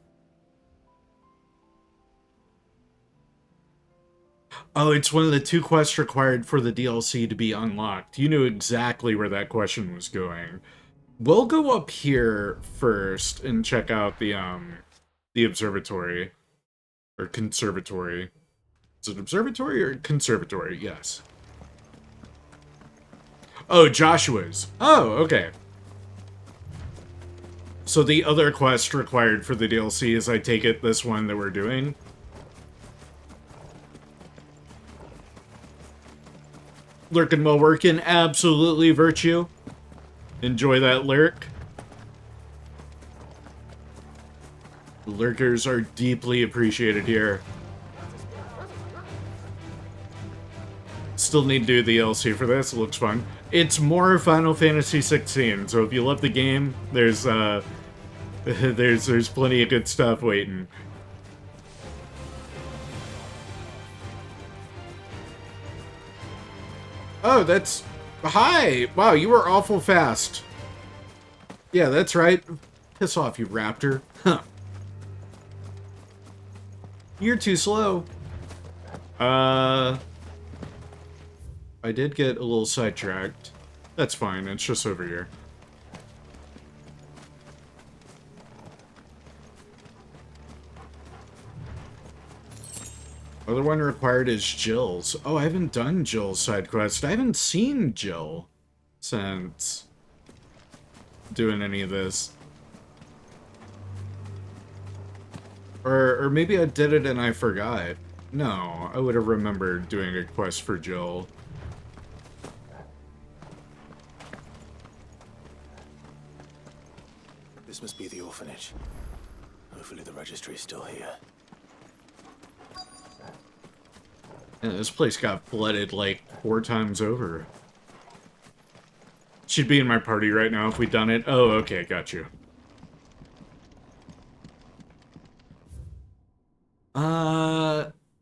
Oh, it's one of the 2 quests required for the DLC to be unlocked. You knew exactly where that question was going. We'll go up here first and check out the observatory. Or conservatory. Is it observatory or conservatory? Yes. Oh, Joshua's. Oh, okay. So the other quest required for the DLC is, I take it, this one that we're doing? Lurking while working, absolutely, Virtue. Enjoy that lurk. Lurkers are deeply appreciated here. Still need to do the DLC for this, it looks fun. It's more Final Fantasy XVI, so if you love the game, there's there's plenty of good stuff waiting. Oh, that's... Hi! Wow, you were awful fast. Yeah, that's right. Piss off, you raptor. Huh. You're too slow. I did get a little sidetracked. That's fine, it's just over here. Other one required is Jill's. Oh, I haven't done Jill's side quest. I haven't seen Jill since doing any of this. Or maybe I did it and I forgot. No, I would have remembered doing a quest for Jill. This must be the orphanage. Hopefully the registry is still here. Yeah, this place got flooded like 4 times over. She'd be in my party right now if we'd done it. Oh, okay, got you.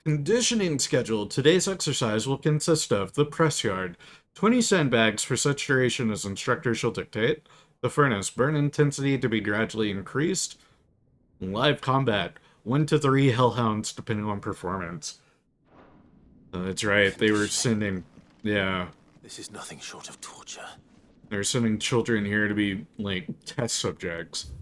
Conditioning schedule. Today's exercise will consist of the press yard, 20 sandbags for such duration as instructor shall dictate, the furnace, burn intensity to be gradually increased, live combat, 1 to 3 hellhounds depending on performance. That's right, they were sending, yeah. This is nothing short of torture. They're sending children here to be, like, test subjects.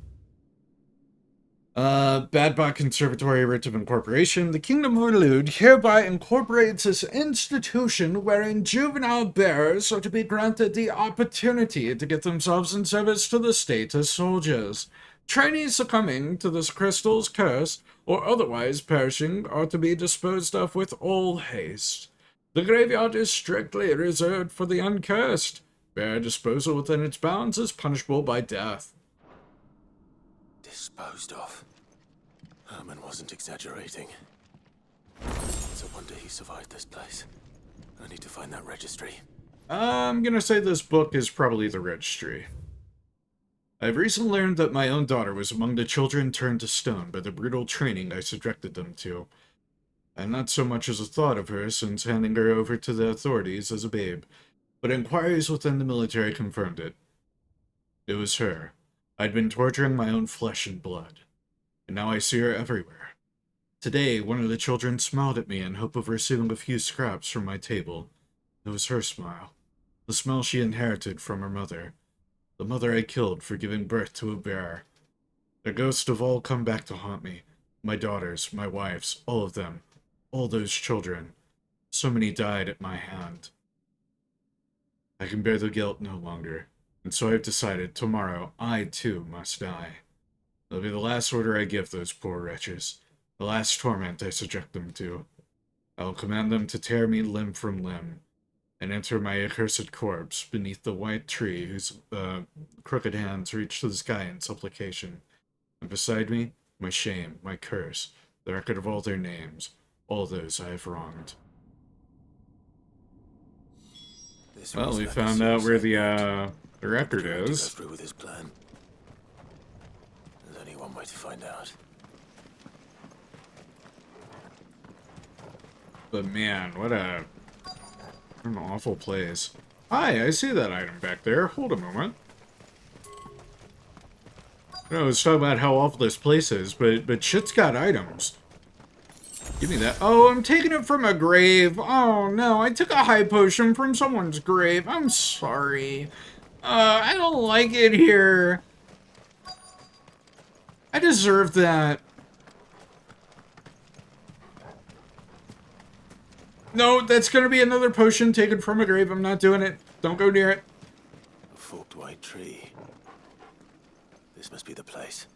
Badbot Conservatory Writ of Incorporation. The Kingdom of Elude hereby incorporates this institution wherein juvenile bearers are to be granted the opportunity to get themselves in service to the state as soldiers. Trainees succumbing to this crystal's curse or otherwise perishing are to be disposed of with all haste. The graveyard is strictly reserved for the uncursed. Bare disposal within its bounds is punishable by death. Disposed of. Herman wasn't exaggerating. It's a wonder he survived this place. I need to find that registry. I'm gonna say this book is probably the registry. I've recently learned that my own daughter was among the children turned to stone by the brutal training I subjected them to. I had not so much as a thought of her since handing her over to the authorities as a babe, but inquiries within the military confirmed it. It was her. I'd been torturing my own flesh and blood, and now I see her everywhere. Today, one of the children smiled at me in hope of receiving a few scraps from my table. It was her smile, the smile she inherited from her mother, the mother I killed for giving birth to a bear. Their ghosts have all come back to haunt me. My daughters, my wives, all of them, all those children. So many died at my hand. I can bear the guilt no longer, and so I have decided tomorrow I too must die. It'll be the last order I give those poor wretches, the last torment I subject them to. I will command them to tear me limb from limb, and enter my accursed corpse beneath the white tree whose crooked hands reach to the sky in supplication. And beside me, my shame, my curse, the record of all their names, all those I have wronged. Well, we found out where the record is. Go through with his plan. There's only one way to find out. But man, what an awful place. Hi, I see that item back there. Hold a moment. I was talking about how awful this place is, but shit's got items. Give me that. Oh, I'm taking it from a grave. Oh no, I took a high potion from someone's grave. I'm sorry. I don't like it here. I deserve that. No, that's gonna be another potion taken from a grave. I'm not doing it. Don't go near it. A forked white tree. This must be the place.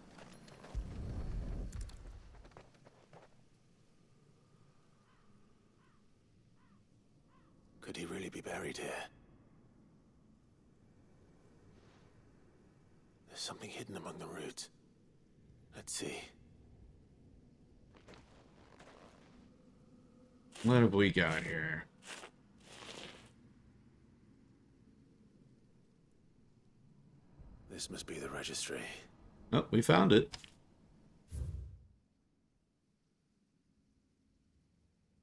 Could he really be buried here? There's something hidden among the roots. Let's see. What have we got here? This must be the registry. Oh, we found it.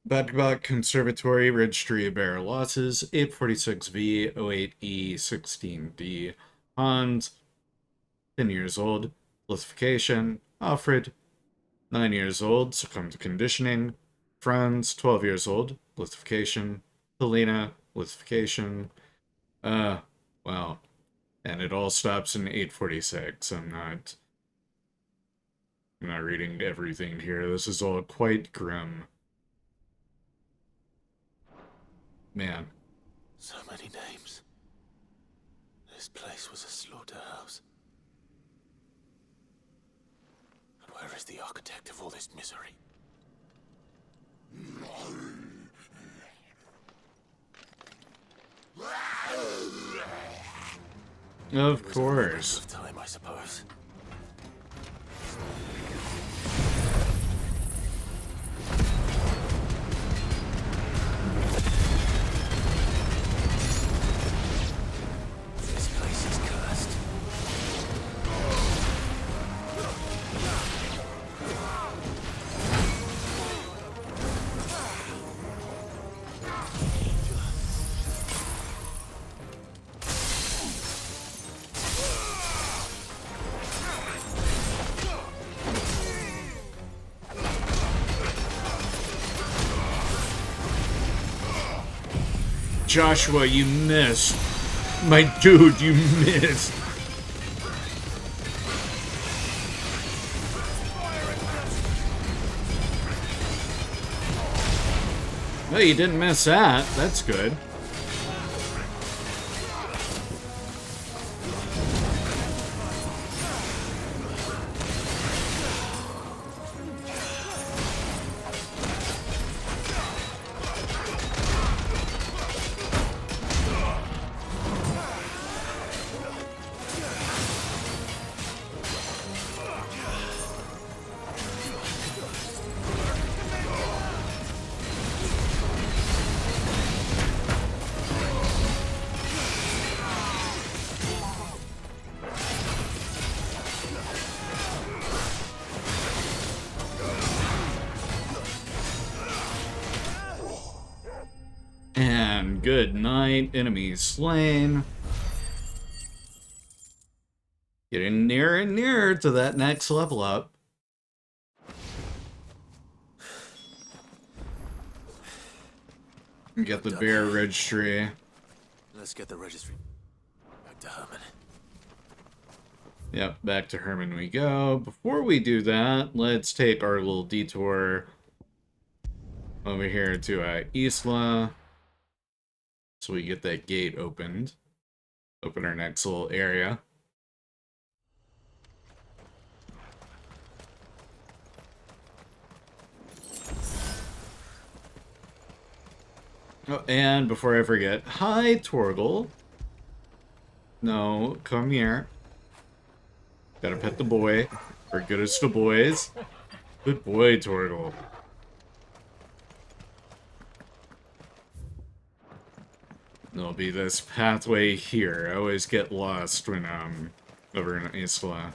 Badgebot Conservatory Registry of Bearer Losses 846V 08E 16D. Hans, 10 years old. Lithification. Alfred, 9 years old. Succumbed to conditioning. Franz, 12 years old. Lithification. Helena, lithification. Well. And it all stops in 846. I'm not reading everything here. This is all quite grim. Man. So many names. This place was a slaughterhouse. And where is the architect of all this misery? Of course. Of time, I suppose. This place is cursed. Joshua, you missed. My dude, you missed. Well, you didn't miss that. That's good. And good night, enemies slain. Getting nearer and nearer to that next level up. Get the bear registry. Let's get the registry back to Herman. Yep, back to Herman we go. Before we do that, let's take our little detour over here to Isla. So we get that gate opened. Open our next little area. Oh, and before I forget, hi, Torgal. No, come here. Gotta pet the boy. We're good as the boys. Good boy, Torgal. There'll be this pathway here. I always get lost when I'm over in Isla.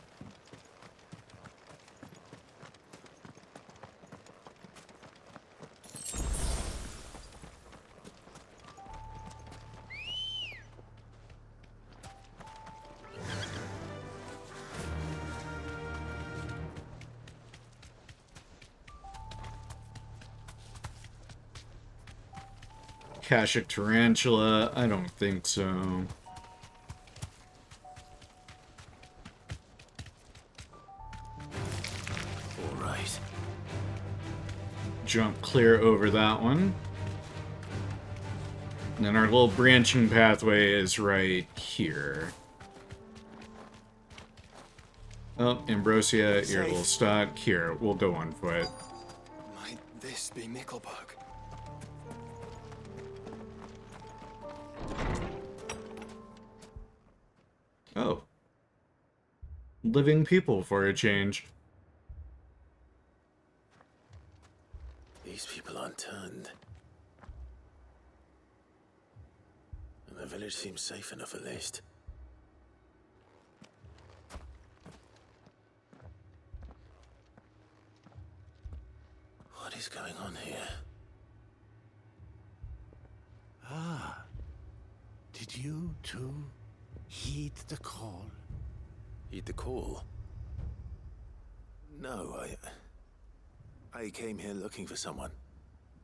Kashik Tarantula? I don't think so. Alright. Jump clear over that one. And then our little branching pathway is right here. Oh, Ambrosia, you're a little stuck. Here, we'll go on foot. Might this be Mickelberg? Oh. Living people for a change. These people aren't turned. And the village seems safe enough at least. What is going on here? Ah. Did you too heed the call? Heed the call? No, I came here looking for someone.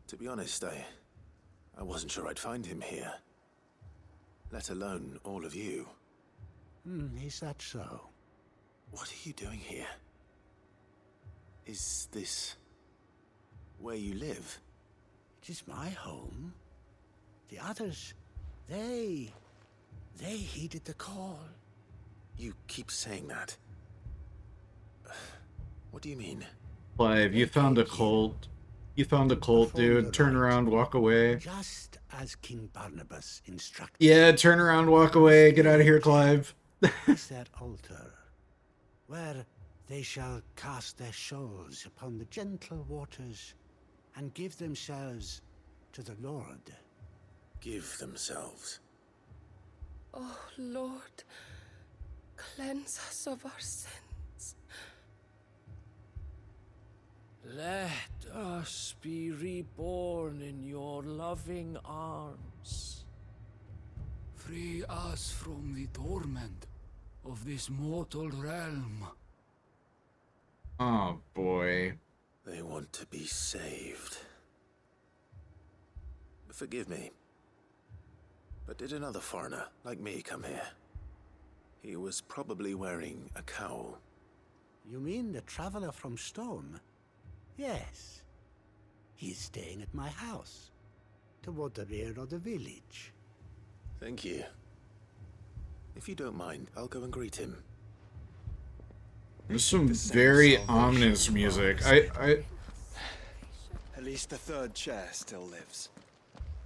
To be honest, I wasn't sure I'd find him here. Let alone all of you. Is that so? What are you doing here? Is this where you live? It is my home. The others, they heeded the call. You keep saying that. What do you mean? Clive, you found a cult. You found a cult, dude. Turn around, walk away. Just as King Barnabas instructed. Yeah, turn around, walk away. Get out of here, Clive. Is that altar, where they shall cast their souls upon the gentle waters and give themselves to the Lord. Give themselves. Oh, Lord, cleanse us of our sins. Let us be reborn in your loving arms. Free us from the torment of this mortal realm. Oh, boy. They want to be saved. Forgive me. But did another foreigner, like me, come here? He was probably wearing a cowl. You mean the traveler from Stone? Yes. He's staying at my house, toward the rear of the village. Thank you. If you don't mind, I'll go and greet him. There's some very ominous music. At least the third chair still lives.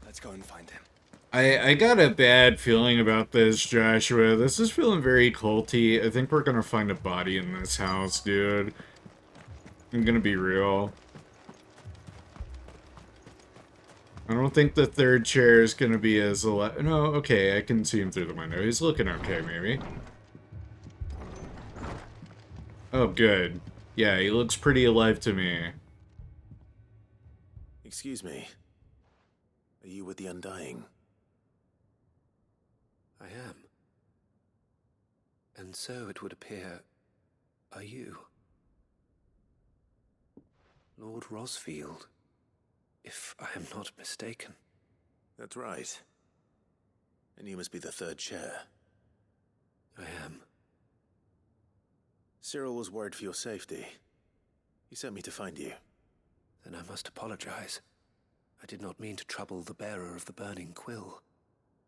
Let's go and find him. I got a bad feeling about this, Joshua. This is feeling very culty. I think we're gonna find a body in this house, dude. I'm gonna be real. I don't think the third chair is gonna be as alive. No, okay, I can see him through the window. He's looking okay, maybe. Oh, good. Yeah, he looks pretty alive to me. Excuse me. Are you with the Undying? I am. And so it would appear, are you? Lord Rosfield, if I am not mistaken. That's right. And you must be the third chair. I am. Cyril was worried for your safety. He sent me to find you. Then I must apologize. I did not mean to trouble the bearer of the burning quill.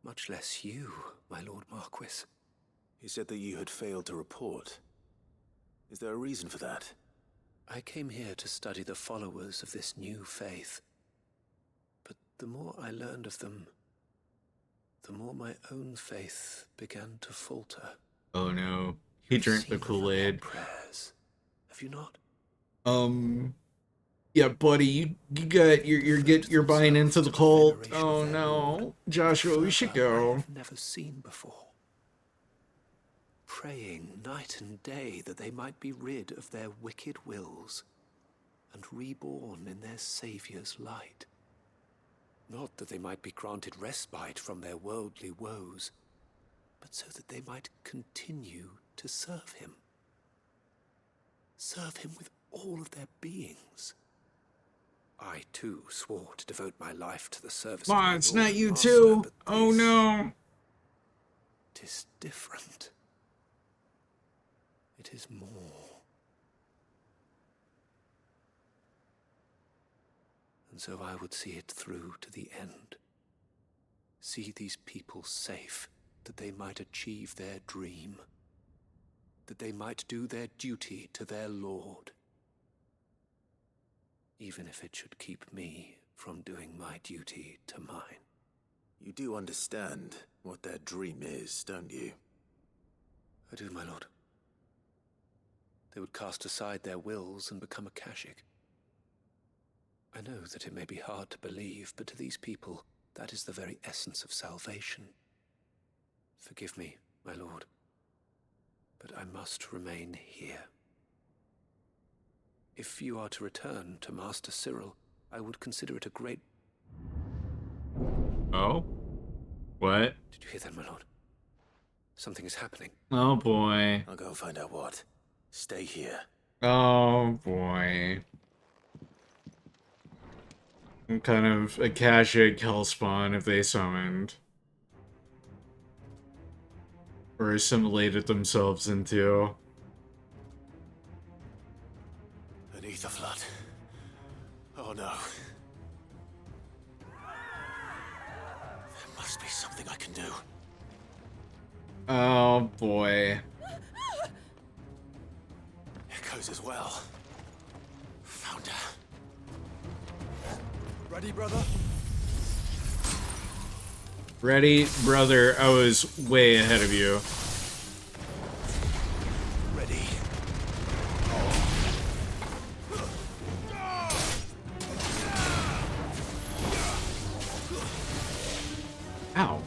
much less you, my Lord Marquis. He said that you had failed to report. Is there a reason for that? I came here to study the followers of this new faith. But the more I learned of them, the more my own faith began to falter. Oh no. He drank the Kool-Aid. Prayers, have you not? Yeah, buddy, you're buying into the cult. Oh no. Joshua, we should go. I've never seen before. Praying night and day that they might be rid of their wicked wills and reborn in their Saviour's light. Not that they might be granted respite from their worldly woes, but so that they might continue to serve him. Serve him with all of their beings. I, too, swore to devote my life to the service of my it's Lord not and you Master, too. but Oh no. 'tis different. It is more. And so I would see it through to the end. See these people safe, that they might achieve their dream. That they might do their duty to their Lord. Even if it should keep me from doing my duty to mine. You do understand what their dream is, don't you? I do, my lord. They would cast aside their wills and become a Kashik. I know that it may be hard to believe, but to these people, that is the very essence of salvation. Forgive me, my lord, but I must remain here. If you are to return to Master Cyril, I would consider it a great... Oh? What? Did you hear that, my lord? Something is happening. Oh boy. I'll go and find out what. Stay here. Oh boy. Some kind of Akashic hellspawn if they summoned. Or assimilated themselves into. An ether flood. Oh no. There must be something I can do. Oh boy. Echoes as well. Found her. Ready, brother? Ready, brother? I was way ahead of you. Ready. Ow.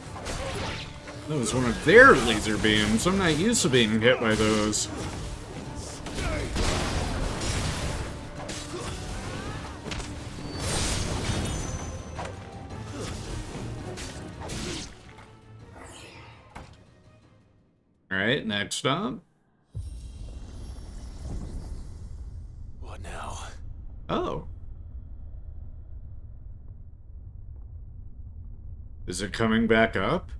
That was one of their laser beams. I'm not used to being hit by those. Alright, next up. What now? Oh. Is it coming back up?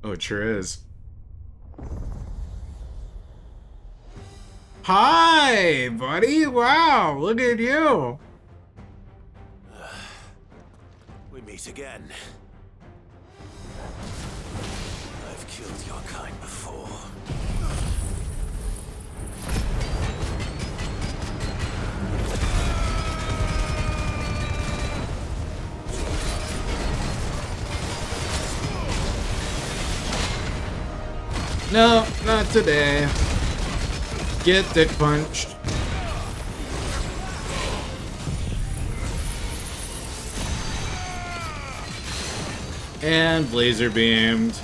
Oh, it sure is. Hi, buddy! Wow, look at you! We meet again. I've killed your kind before. No, not today. Get dick punched. And laser beamed.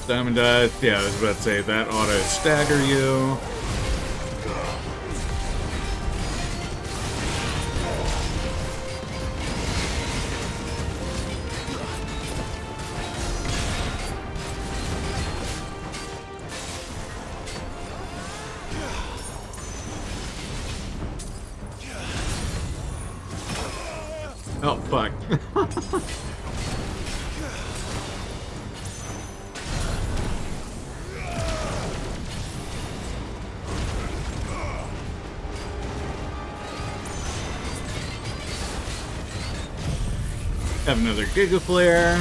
Diamond Dust, yeah, I was about to say, that ought to stagger you. Oh, fuck. Have another Giga Flare.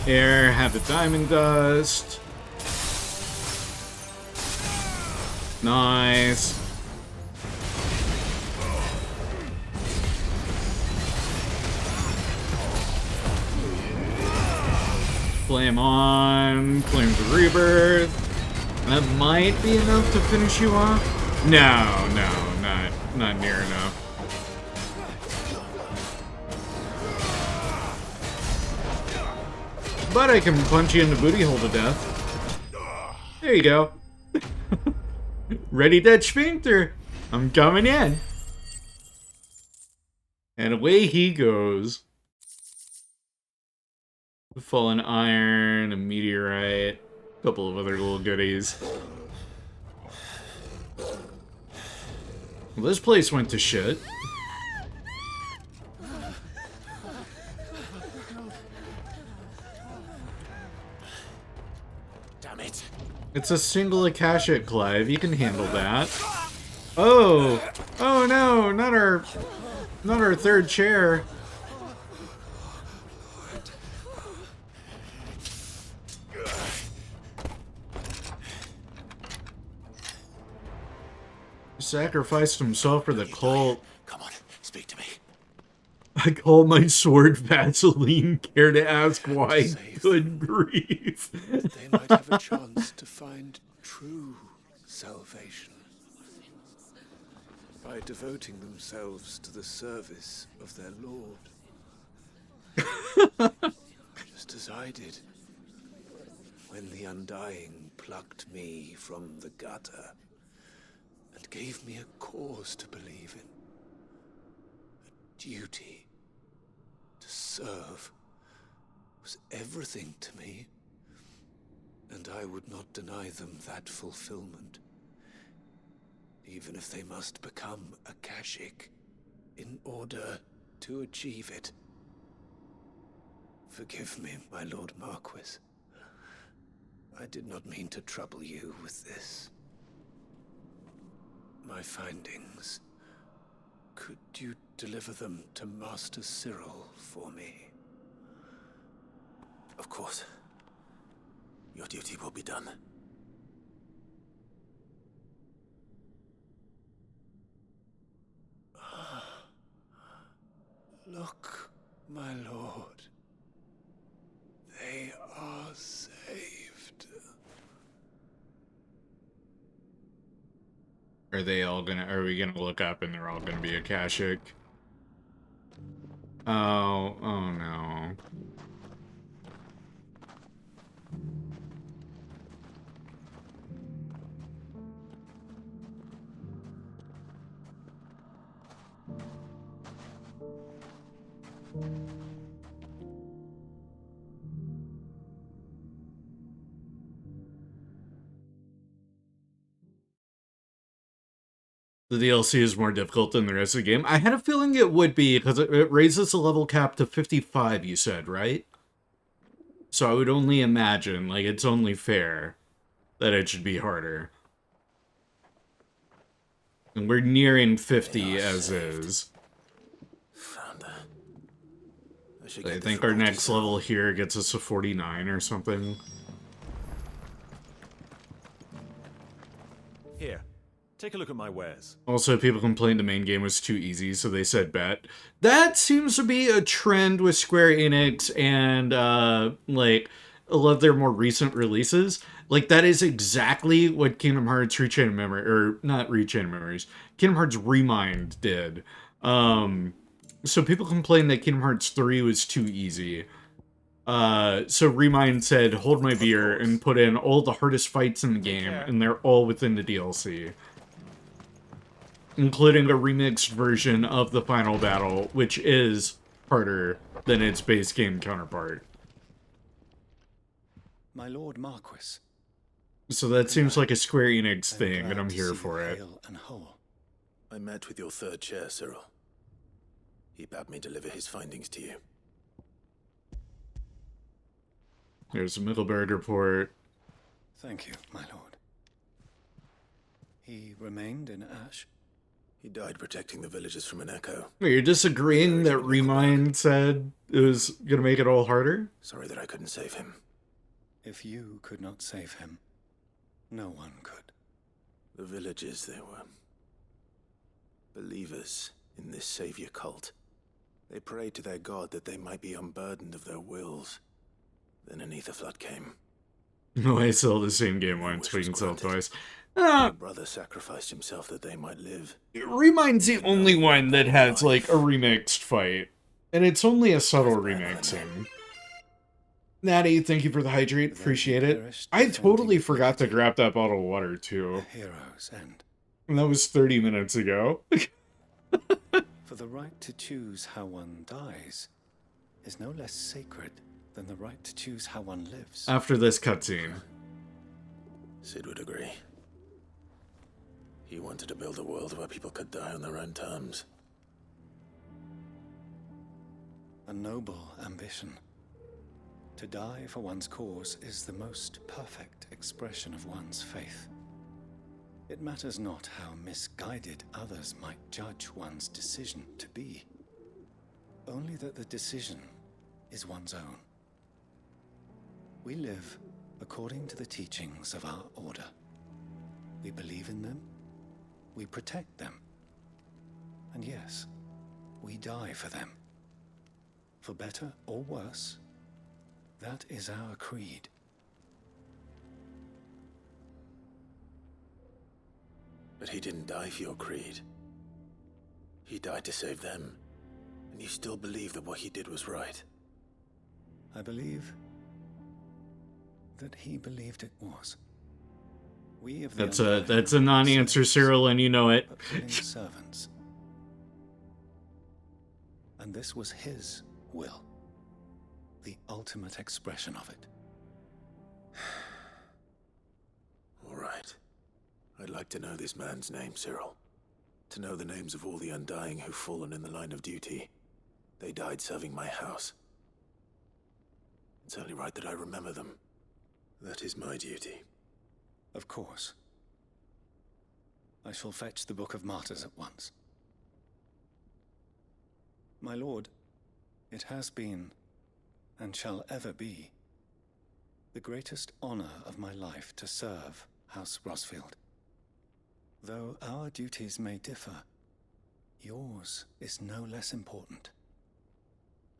Here, have the diamond dust. Nice. Flame on, claim the rebirth. That might be enough to finish you off. No, not near enough. But I can punch you in the booty hole to death. There you go. Ready, that sphincter. I'm coming in. And away he goes. Fallen iron, a meteorite, a couple of other little goodies. Well, this place went to shit. Damn it. It's a single Akashic, Clive. You can handle that. Oh! Oh no, not our third chair. Sacrificed himself for the cult. Come on, speak to me. I call my sword Vaseline, care to ask why? Good grief. They might have a chance to find true salvation by devoting themselves to the service of their Lord. Just as I did when the Undying plucked me from the gutter and gave me a cause to believe in. A duty to serve was everything to me, and I would not deny them that fulfillment, even if they must become Akashic in order to achieve it. Forgive me, my Lord Marquis. I did not mean to trouble you with this. My findings. Could you deliver them to Master Cyril for me? Of course. Your duty will be done. Look, my lord. They are saved. Are we gonna look up and they're all gonna be Akashic? Oh no. The DLC is more difficult than the rest of the game. I had a feeling it would be, because it raises the level cap to 55, you said, right? So I would only imagine, like, it's only fair that it should be harder. And we're nearing 50 as is. Found her. I think our next level here gets us to 49 or something. Here, take a look at my wares. Also, people complained the main game was too easy, so they said bet. That seems to be a trend with Square Enix and, like, a lot of their more recent releases. Like, that is exactly what Kingdom Hearts Rechain of Memory, or not Rechain of Memories, Kingdom Hearts Remind did. So people complained that Kingdom Hearts 3 was too easy. So Remind said, hold my beer, and put in all the hardest fights in the game, and they're all within the DLC. Including a remixed version of the final battle, which is harder than its base game counterpart. My Lord Marquis. So that seems like a Square Enix thing, and I'm here for it. And whole. I met with your third chair, Cyril. He bade me deliver his findings to you. Here's a Middleburg report. Thank you, my lord. He remained in Ash? He died protecting the villagers from an echo. Wait, you're disagreeing that Remind said it was gonna make it all harder? Sorry that I couldn't save him. If you could not save him, no one could. The villagers, they were believers in this savior cult. They prayed to their god that they might be unburdened of their wills. Then an ether flood came. No, I sell the same game once, we can sell it twice. My brother sacrificed himself that they might live. Remind's the only one that has, like, a remixed fight. And it's only a subtle remixing. Natty, thank you for the hydrate. Appreciate it. I totally forgot to grab that bottle of water, too. Hero's end. And that was 30 minutes ago. For the right to choose how one dies is no less sacred than the right to choose how one lives. After this cutscene. Sid would agree. He wanted to build a world where people could die on their own terms. A noble ambition. To die for one's cause is the most perfect expression of one's faith. It matters not how misguided others might judge one's decision to be. Only that the decision is one's own. We live according to the teachings of our order. We believe in them, we protect them, and yes, we die for them. For better or worse, that is our creed. But he didn't die for your creed. He died to save them. And you still believe that what he did was right. I believe that he believed it was. We of the That's a non-answer, Cyril, and you know it. Servants. And this was his will. The ultimate expression of it. All right. I'd like to know this man's name, Cyril. To know the names of all the Undying who've fallen in the line of duty. They died serving my house. It's only right that I remember them. That is my duty. Of course. I shall fetch the Book of Martyrs at once. My lord, it has been, and shall ever be, the greatest honor of my life to serve House Rosfield. Though our duties may differ, yours is no less important.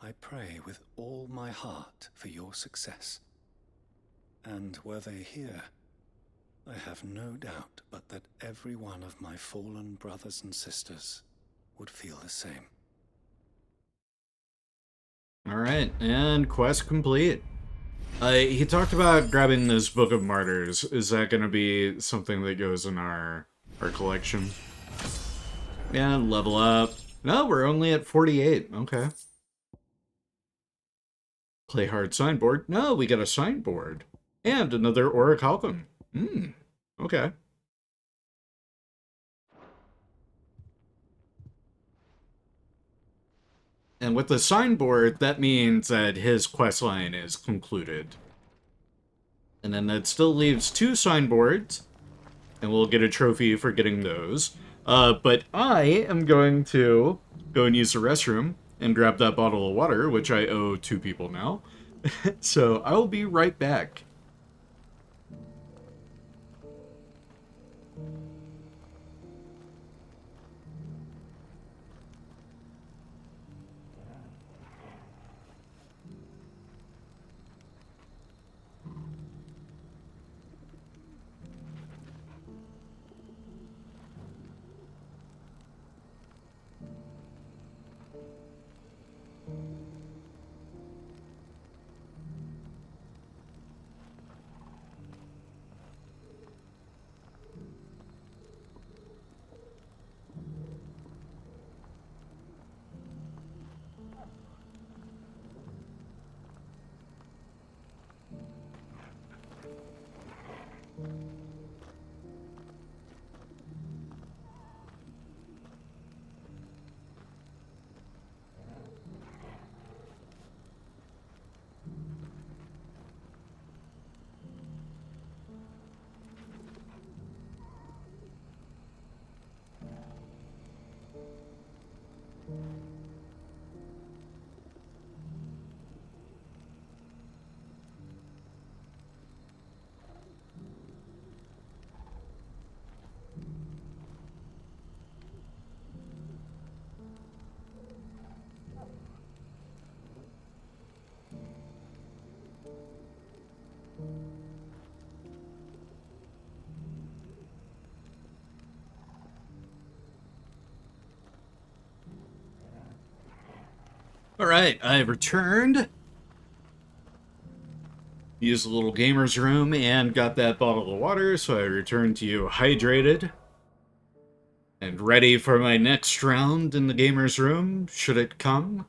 I pray with all my heart for your success. And were they here, I have no doubt but that every one of my fallen brothers and sisters would feel the same. Alright, and quest complete. He talked about grabbing this Book of Martyrs. Is that going to be something that goes in our collection? Yeah, level up. No, we're only at 48. Okay. Play hard signboard. No, we got a signboard. And another Orichalcum. Okay. And with the signboard, that means that his questline is concluded. And then that still leaves 2 signboards. And we'll get a trophy for getting those. But I am going to go and use the restroom and grab that bottle of water, which I owe 2 people now. So I will be right back. Alright, I've returned. Used a little gamer's room and got that bottle of water, so I returned to you hydrated. And ready for my next round in the gamer's room, should it come.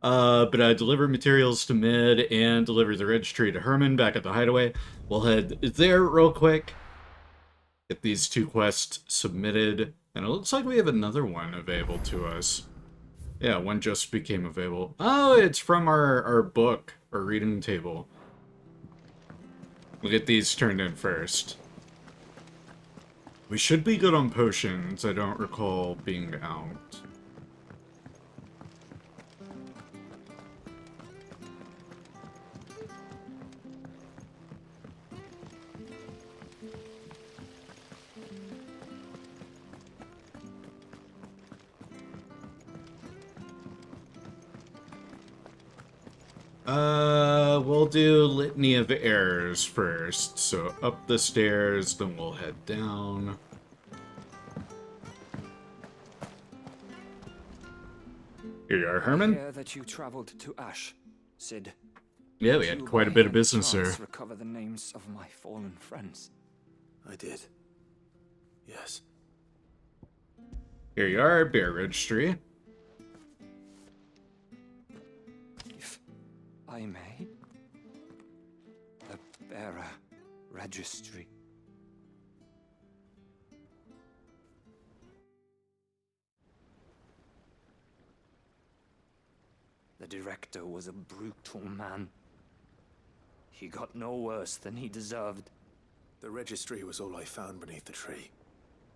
But I deliver materials to Mid and deliver the registry to Herman back at the hideaway. We'll head there real quick. Get these 2 quests submitted. And it looks like we have another one available to us. Yeah, one just became available. Oh, it's from our book, our reading table. We'll get these turned in first. We should be good on potions. I don't recall being out. We'll do Litany of Errors first. So up the stairs, then we'll head down. Here you are, Herman. I hear that you traveled to Ash, Sid. Yeah, we had quite a bit of business there. Recover the names of my fallen friends. I did. Yes. Here you are, Bear Registry. If I may, the Bearer Registry. The director was a brutal man. He got no worse than he deserved. The registry was all I found beneath the tree.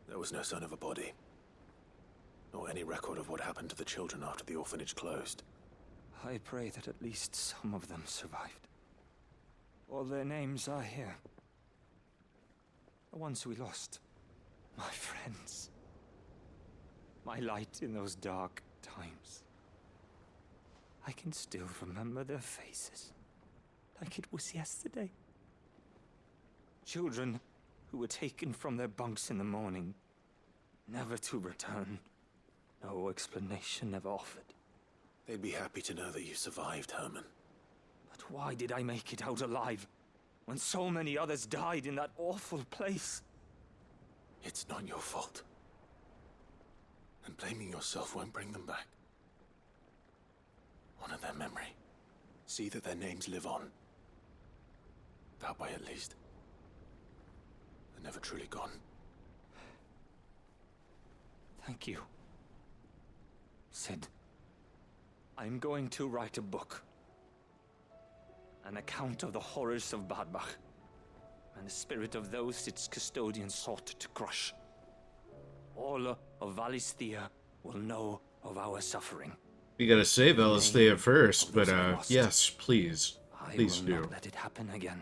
There was no sign of a body. Nor any record of what happened to the children after the orphanage closed. I pray that at least some of them survived. All their names are here. The ones we lost. My friends. My light in those dark times. I can still remember their faces, like it was yesterday. Children who were taken from their bunks in the morning, never to return. No explanation ever offered. They'd be happy to know that you survived, Herman. But why did I make it out alive, when so many others died in that awful place? It's not your fault. And blaming yourself won't bring them back. Honor their memory. See that their names live on. That way, at least. They're never truly gone. Thank you. Sid, I'm going to write a book. An account of the horrors of Badbach, and the spirit of those its custodians sought to crush. All of Valisthea will know of our suffering. You gotta save Valisthea first, but yes, please. Please I will do. not let it happen again.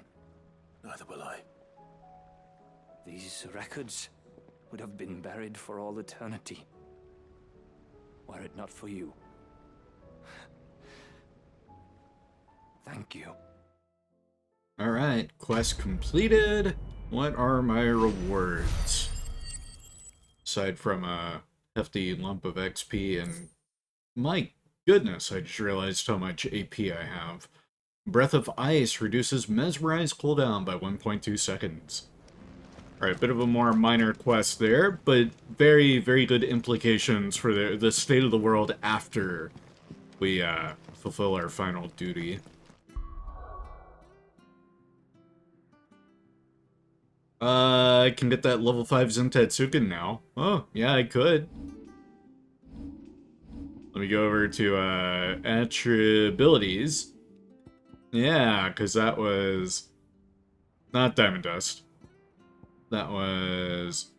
Neither will I. These records would have been buried for all eternity, were it not for you. Thank you. Alright, quest completed. What are my rewards? Aside from a hefty lump of XP and... My goodness, I just realized how much AP I have. Breath of Ice reduces Mesmerize cooldown by 1.2 seconds. Alright, bit of a more minor quest there, but very, very good implications for the state of the world after we fulfill our final duty. I can get that level 5 Zentatsuken now. Oh, yeah, I could. Let me go over to attributes. Yeah, because that was not Diamond Dust. That was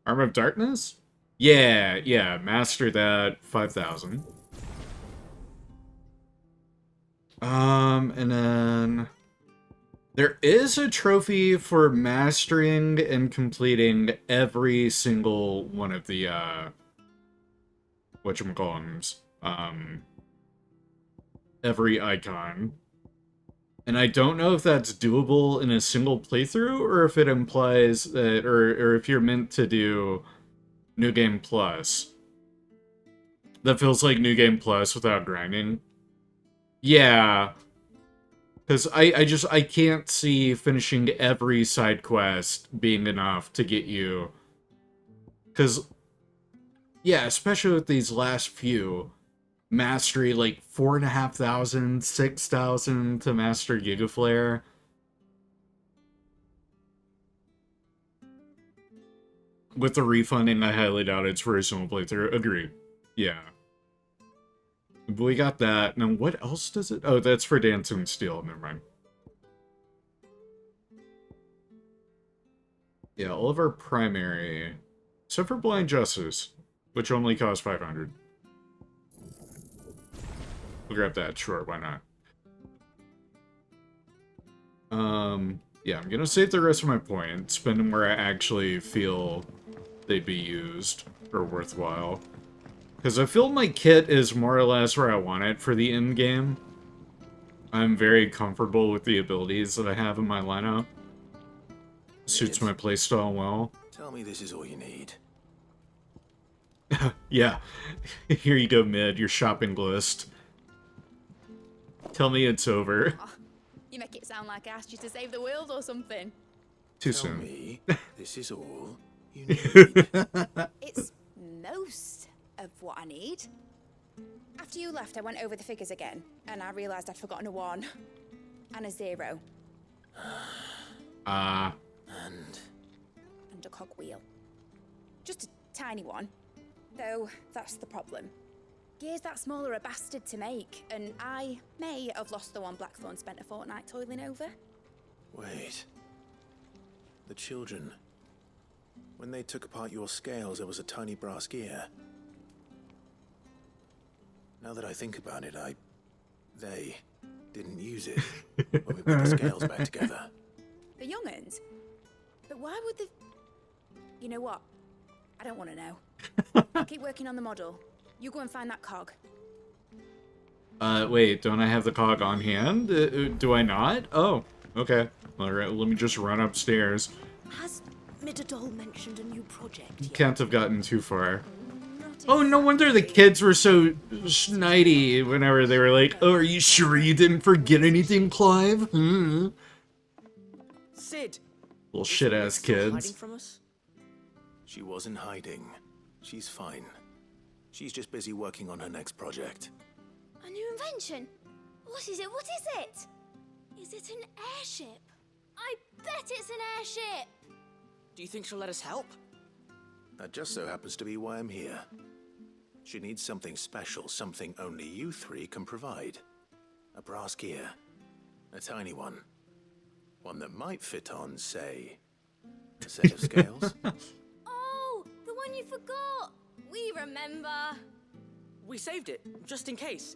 Arm of Darkness? Yeah, master that 5,000. And then there is a trophy for mastering and completing every single one of the whatchamacallums, every icon. And I don't know if that's doable in a single playthrough, or if it implies that, or if you're meant to do New Game Plus. That feels like New Game Plus without grinding. Yeah. Because I can't see finishing every side quest being enough to get you. Because, yeah, especially with these last few, mastery like 4,500, 6,000 to master Gigaflare. With the refunding, I highly doubt it's for a single playthrough. Agreed. Yeah. But we got that. Now, what else does it... Oh, that's for Dancing Steel. Never mind. Yeah, all of our primary... Except for Blind Justice, which only costs 500. We'll grab that. Sure, why not? Yeah, I'm gonna save the rest of my points, spend them where I actually feel they'd be used, or worthwhile. Because I feel my kit is more or less where I want it for the end game. I'm very comfortable with the abilities that I have in my lineup. Suits my playstyle well. Tell me this is all you need. Yeah. Here you go, Mid, your shopping list. Tell me it's over. Oh, you make it sound like I asked you to save the world or something. Too Tell soon. me this is all you need. It's most of what I need. After you left, I went over the figures again, and I realised I'd forgotten a 1 and a 0. And And a cogwheel. Just a tiny one. Though, that's the problem. Gears that small are a bastard to make, and I may have lost the one Blackthorn spent a fortnight toiling over. wait. The children. When they took apart your scales, there was a tiny brass gear. Now that I think about it, they didn't use it when we put the scales back together. The young'uns? But why would the... You know what? I don't want to know. I'll keep working on the model. You go and find that cog. Wait, don't I have the cog on hand? Do I not? Oh, okay. Alright, let me just run upstairs. Has Midadol mentioned a new project yet? Can't have gotten too far. Oh, no wonder the kids were so snidey whenever they were like, oh, are you sure you didn't forget anything, Clive? Hmm. Sid. Little shit-ass Still hiding kids. from us? She wasn't hiding. She's fine. She's just busy working on her next project. A new invention? What is it? What is it? Is it an airship? I bet it's an airship! Do you think she'll let us help? That just so happens to be why I'm here. She needs something special, something only you three can provide. A brass gear. A tiny one. One that might fit on, say, a set of scales. Oh, the one you forgot! We remember! We saved it, just in case.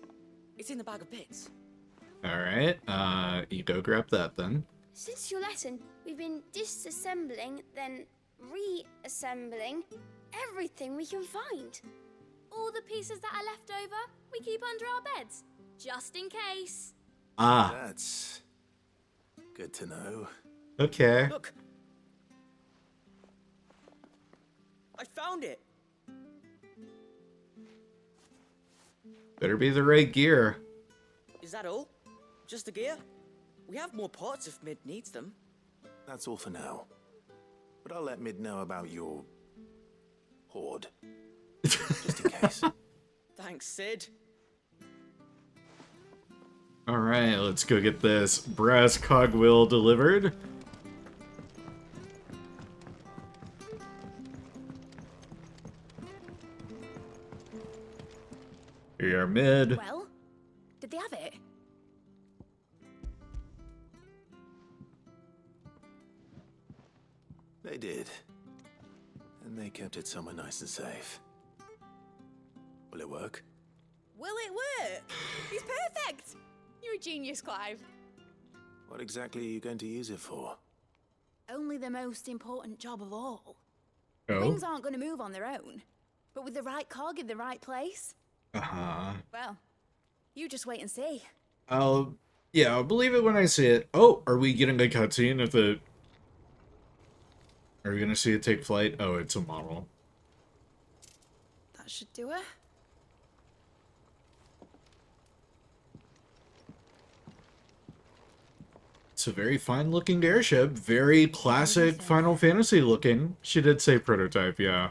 It's in the bag of bits. Alright, you go grab that then. Since your lesson, we've been disassembling, then reassembling everything we can find. All the pieces that are left over, we keep under our beds, just in case. Ah. That's good to know. Okay. Look. I found it. Better be the right gear. Is that all? Just the gear? We have more parts if Mid needs them. That's all for now. But I'll let Mid know about your hoard. Just in case. Thanks, Sid. Alright, let's go get this brass cogwheel delivered. Here, Mid. Well, did they have it? They did. And they kept it somewhere nice and safe. Will it work? Will it work? He's perfect! You're a genius, Clive. What exactly are you going to use it for? Only the most important job of all. Oh? Wings aren't going to move on their own. But with the right cog in the right place, Uh-huh. well, you just wait and see. I'll believe it when I see it. Oh, are we getting a cutscene of the... Are we gonna see it take flight? Oh, it's a model. That should do it. It's a very fine-looking airship. Very classic Final Fantasy looking. She did say prototype, yeah.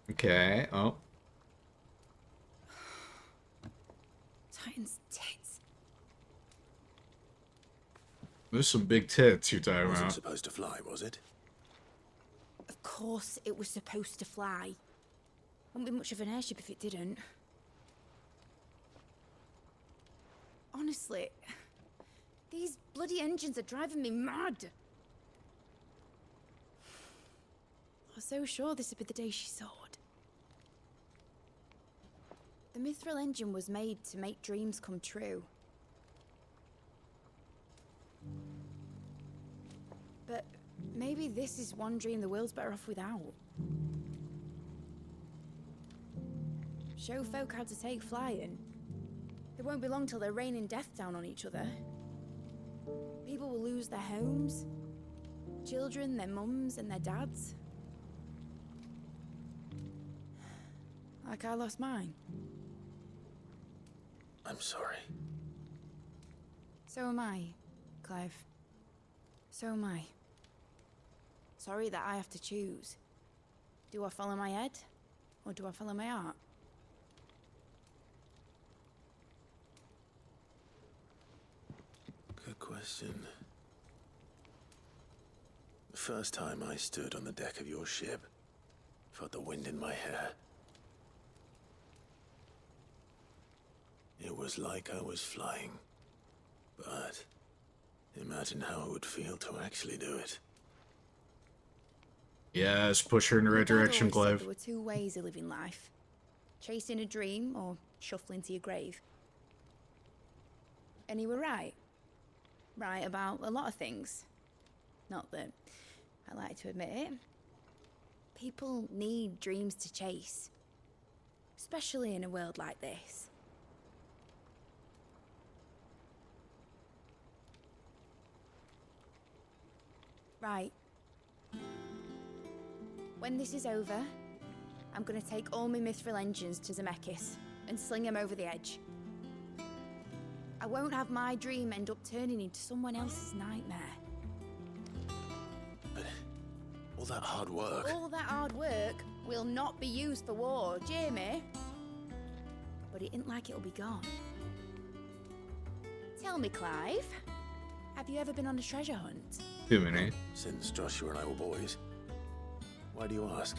Okay, oh. Titan's tits. There's some big tits you're talking It wasn't about. supposed to fly, was it? Of course it was supposed to fly. Wouldn't be much of an airship if it didn't. Honestly, these bloody engines are driving me mad. I was so sure this would be the day she soared. The mithril engine was made to make dreams come true. But maybe this is one dream the world's better off without. Show folk how to take flying. It won't be long till they're raining death down on each other. People will lose their homes, children, their mums and their dads. Like I lost mine. I'm sorry. So am I, Clive. So am I. Sorry that I have to choose. Do I follow my head, or do I follow my heart? Good question. The first time I stood on the deck of your ship, felt the wind in my hair. It was like I was flying. But imagine how it would feel to actually do it. Yes, push her in the right direction, Clive. There were two ways of living life. Chasing a dream or shuffling to your grave. And you were right. Right about a lot of things. Not that I like to admit it. People need dreams to chase. Especially in a world like this. Right. When this is over, I'm gonna take all my mithril engines to Zemeckis and sling them over the edge. I won't have my dream end up turning into someone else's nightmare. But all that hard work... All that hard work will not be used for war, Jamie. But it ain't like it'll be gone. Tell me, Clive, have you ever been on a treasure hunt? Too many. Since Joshua and I were boys. Why do you ask?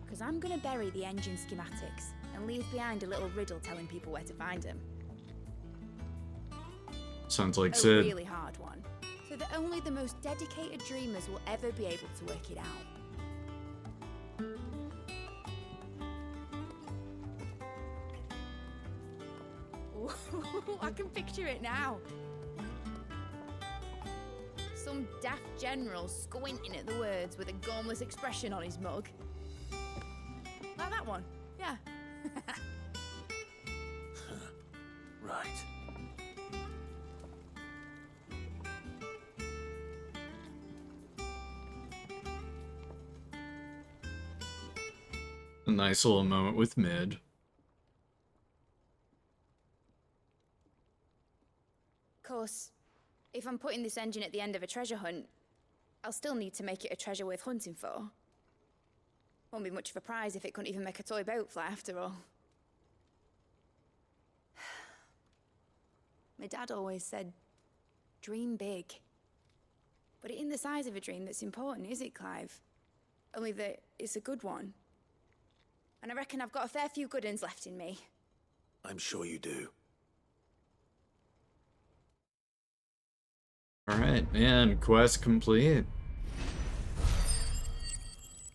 Because I'm gonna bury the engine schematics and leave behind a little riddle telling people where to find them. Sounds like a Sid. Really hard one, so that only the most dedicated dreamers will ever be able to work it out. Ooh, I can picture it now. Some daft general squinting at the words with a gormless expression on his mug. Like that one, yeah. Right. A nice little moment with Mid. Of course, if I'm putting this engine at the end of a treasure hunt, I'll still need to make it a treasure worth hunting for. Won't be much of a prize if it couldn't even make a toy boat fly after all. My dad always said, dream big. But it ain't the size of a dream that's important, is it, Clive? Only that it's a good one. And I reckon I've got a fair few good uns left in me. I'm sure you do. Alright, and quest complete.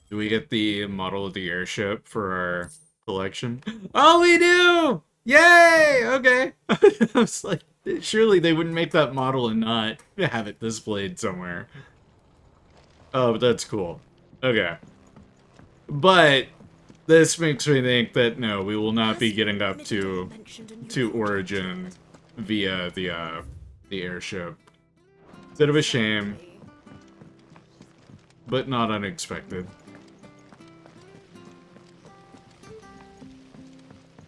Do we get the model of the airship for our collection? Oh, we do! Yay! Okay. I was like, surely they wouldn't make that model and not have it displayed somewhere. Oh, but that's cool. Okay. But this makes me think that no, we will not be getting up to Origin via the airship. Bit of a shame, but not unexpected.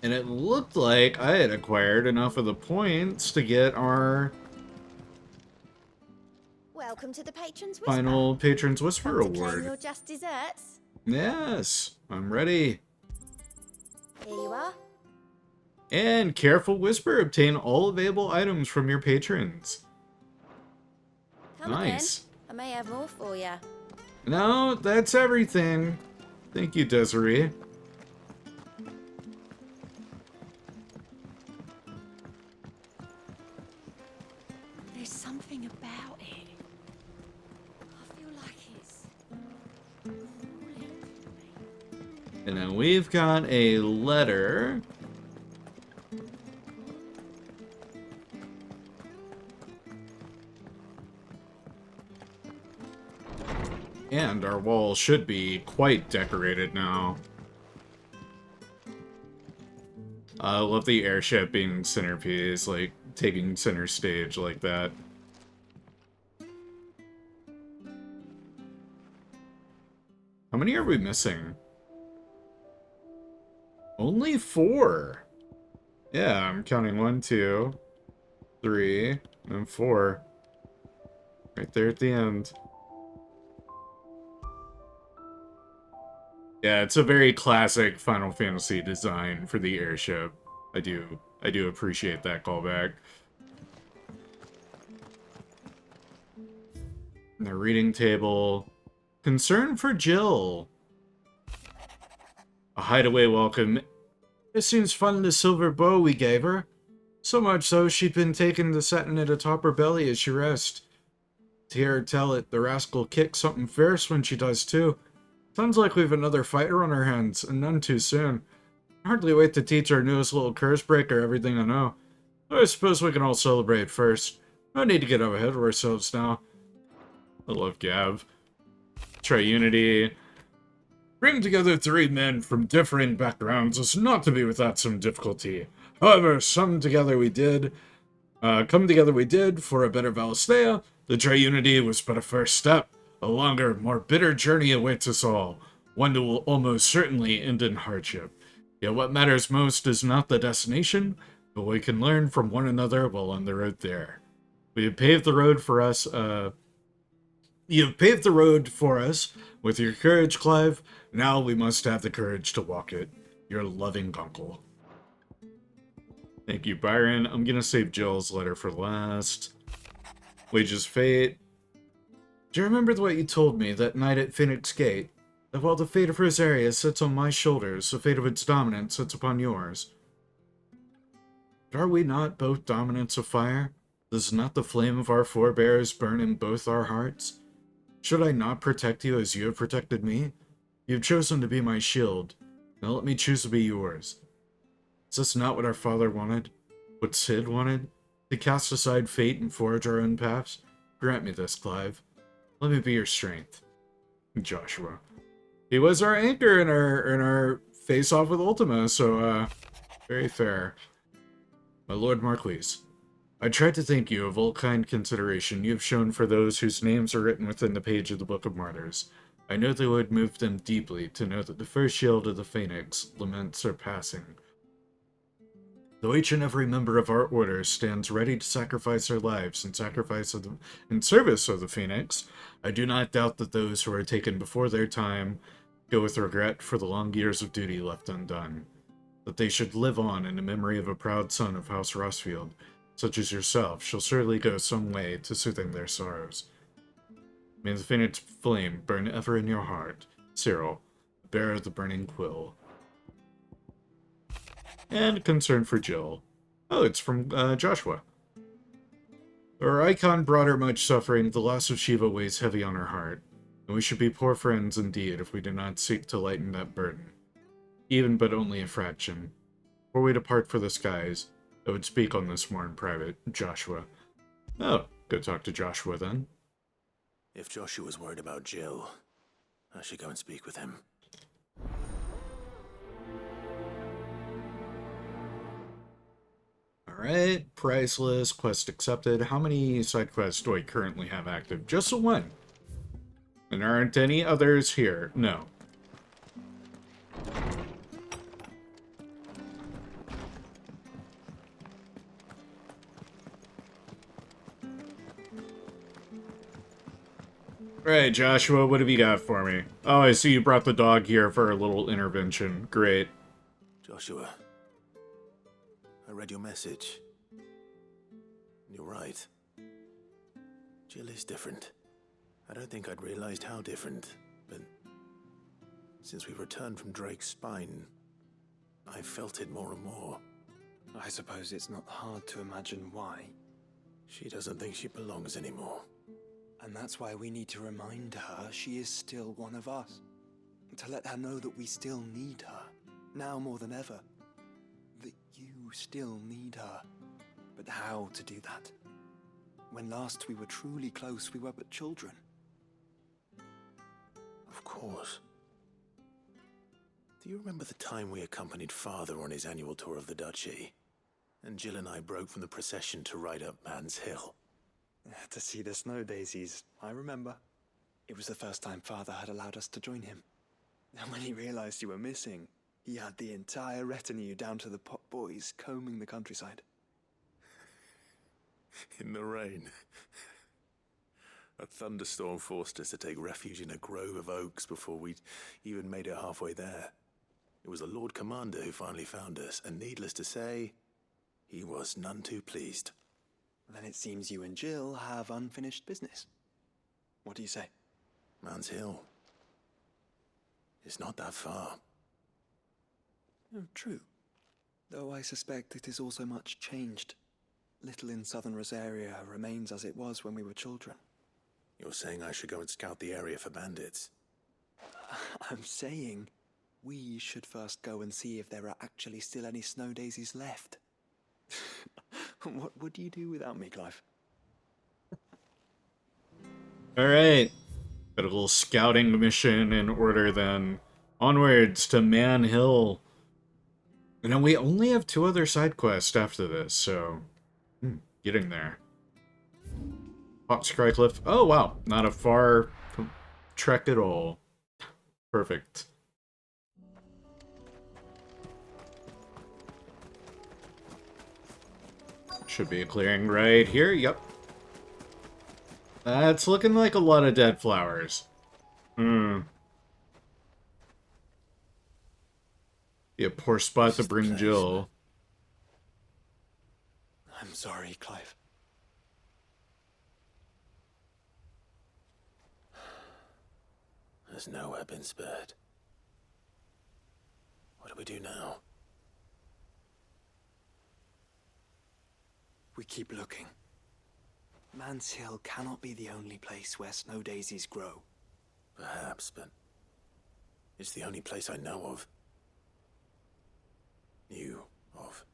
And it looked like I had acquired enough of the points to get our Welcome to the Patron's Whisper. final Patron's Whisper Come to claim award. your just desserts. Yes, I'm ready. Here you are. And Careful Whisper, obtain all available items from your patrons. Come Nice. again. I may have more for you. No, that's everything. Thank you, Desiree. There's something about it. I feel like it's... And then we've got a letter. And our wall should be quite decorated now. I love the airship being centerpiece, like taking center stage like that. How many are we missing? Only 4. Yeah, I'm counting 1, 2, 3, and 4. Right there at the end. Yeah, it's a very classic Final Fantasy design for the airship. I do appreciate that callback. And the reading table. Concern for Jill. A hideaway welcome. It seems fun the silver bow we gave her. So much so she'd been taken to setting it atop her belly as she rests. To hear her tell it, the rascal kicks something fierce when she does too. Sounds like we've another fighter on our hands, and none too soon. Hardly wait to teach our newest little curse breaker everything I know. I suppose we can all celebrate first. No need to get up ahead of ourselves now. I love Gav. Triunity. Bring together 3 men from differing backgrounds is not to be without some difficulty. However, come together we did for a better Valisthea. The Triunity was but a first step. A longer, more bitter journey awaits us all, one that will almost certainly end in hardship. Yet what matters most is not the destination, but what we can learn from one another while on the road there. You have paved the road for us with your courage, Clive. Now we must have the courage to walk it. Your loving uncle. Thank you, Byron. I'm gonna save Jill's letter for last. Wages Fate. Do you remember what you told me that night at Phoenix Gate? That while the fate of Rosaria sits on my shoulders, the fate of its dominant sits upon yours. But are we not both dominants of fire? Does not the flame of our forebears burn in both our hearts? Should I not protect you as you have protected me? You have chosen to be my shield. Now let me choose to be yours. Is this not what our father wanted? What Sid wanted? To cast aside fate and forge our own paths? Grant me this, Clive. Let me be your strength. Joshua. He was our anchor in our face-off with Ultima, so, very fair. My Lord Marquise, I tried to thank you of all kind consideration you have shown for those whose names are written within the page of the Book of Martyrs. I know they would move them deeply to know that the first shield of the Phoenix laments our passing. Though each and every member of our order stands ready to sacrifice their lives in service of the Phoenix, I do not doubt that those who are taken before their time go with regret for the long years of duty left undone. That they should live on in the memory of a proud son of House Rossfield, such as yourself, shall surely go some way to soothing their sorrows. May the Phoenix flame burn ever in your heart, Cyril, bearer of the burning quill. And concern for Jill. Oh, it's from Joshua. Our icon brought her much suffering. The loss of Shiva weighs heavy on her heart, and we should be poor friends indeed if we do not seek to lighten that burden, even but only a fraction. Before we depart for the skies, I would speak on this more in private. Joshua. Oh, go talk to Joshua then. If Joshua's worried about Jill, I should go and speak with him. Alright, priceless, quest accepted. How many side quests do I currently have active? Just the one. And there aren't any others here. No. Right, Joshua, what have you got for me? Oh, I see you brought the dog here for a little intervention. Great. Joshua, I read your message. You're right. Jill is different. I don't think I'd realized how different, but since we returned from Drake's spine, I felt it more and more. I suppose it's not hard to imagine why. She doesn't think she belongs anymore. And that's why we need to remind her she is still one of us. To let her know that we still need her, now more than ever. That you still need her. But how to do that? When last we were truly close, we were but children. Of course. Do you remember the time we accompanied Father on his annual tour of the Duchy? And Jill and I broke from the procession to ride up Man's Hill. To see the snow daisies, I remember. It was the first time Father had allowed us to join him. And when he realized you were missing, he had the entire retinue down to the pot boys combing the countryside. In the rain. A thunderstorm forced us to take refuge in a grove of oaks before we'd even made it halfway there. It was the Lord Commander who finally found us, and needless to say, he was none too pleased. Then it seems you and Jill have unfinished business. What do you say? Man's Hill. It's not that far. Oh, true. Though I suspect it is also much changed. Little in southern Rosaria remains as it was when we were children. You're saying I should go and scout the area for bandits? I'm saying we should first go and see if there are actually still any snow daisies left. What would you do without me, Clive? Alright. Got a little scouting mission in order then. Onwards to Man Hill. And then we only have 2 other side quests after this, so... getting there. Hawk's Cry Cliff. Oh, wow. Not a far trek at all. Perfect. Should be a clearing right here. Yep. That's looking like a lot of dead flowers. Be a poor spot to bring Jill. I'm sorry, Clive. There's nowhere been spared. What do we do now? We keep looking. Man's Hill cannot be the only place where snow daisies grow. Perhaps, but it's the only place I know of. Knew of.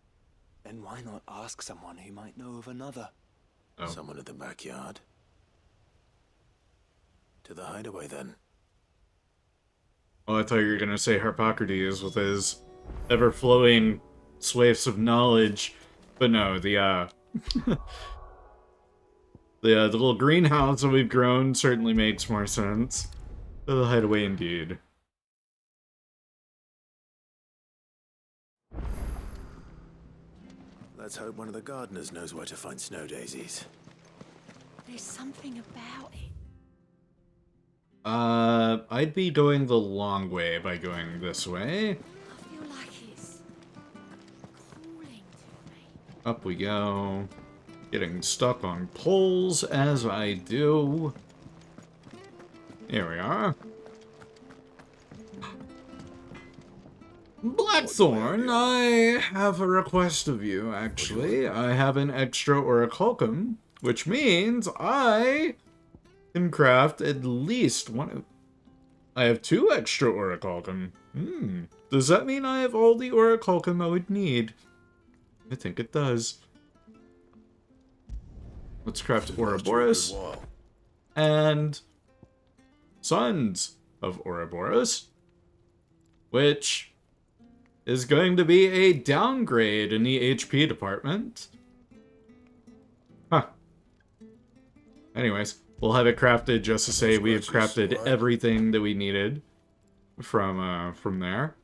Then why not ask someone who might know of another? Oh. Someone in the backyard. To the hideaway, then. Oh, I thought you were going to say Harpocrates with his ever-flowing swathes of knowledge. But no, the little greenhouse that we've grown certainly makes more sense. The hideaway indeed. Let's hope one of the gardeners knows where to find snow daisies. There's something about it. I'd be going the long way by going this way. I feel like it's calling to me. Up we go. Getting stuck on poles as I do. Here we are. Blackthorn, I have a request of you, actually. I have an extra orichalcum, which means I can craft at least one. I have 2 extra orichalcum. Does that mean I have all the orichalcum I would need? I think it does. Let's craft Ouroboros. And Sons of Ouroboros, which is going to be a downgrade in the HP department. Huh. Anyways, we'll have it crafted just to say we have crafted everything that we needed from there.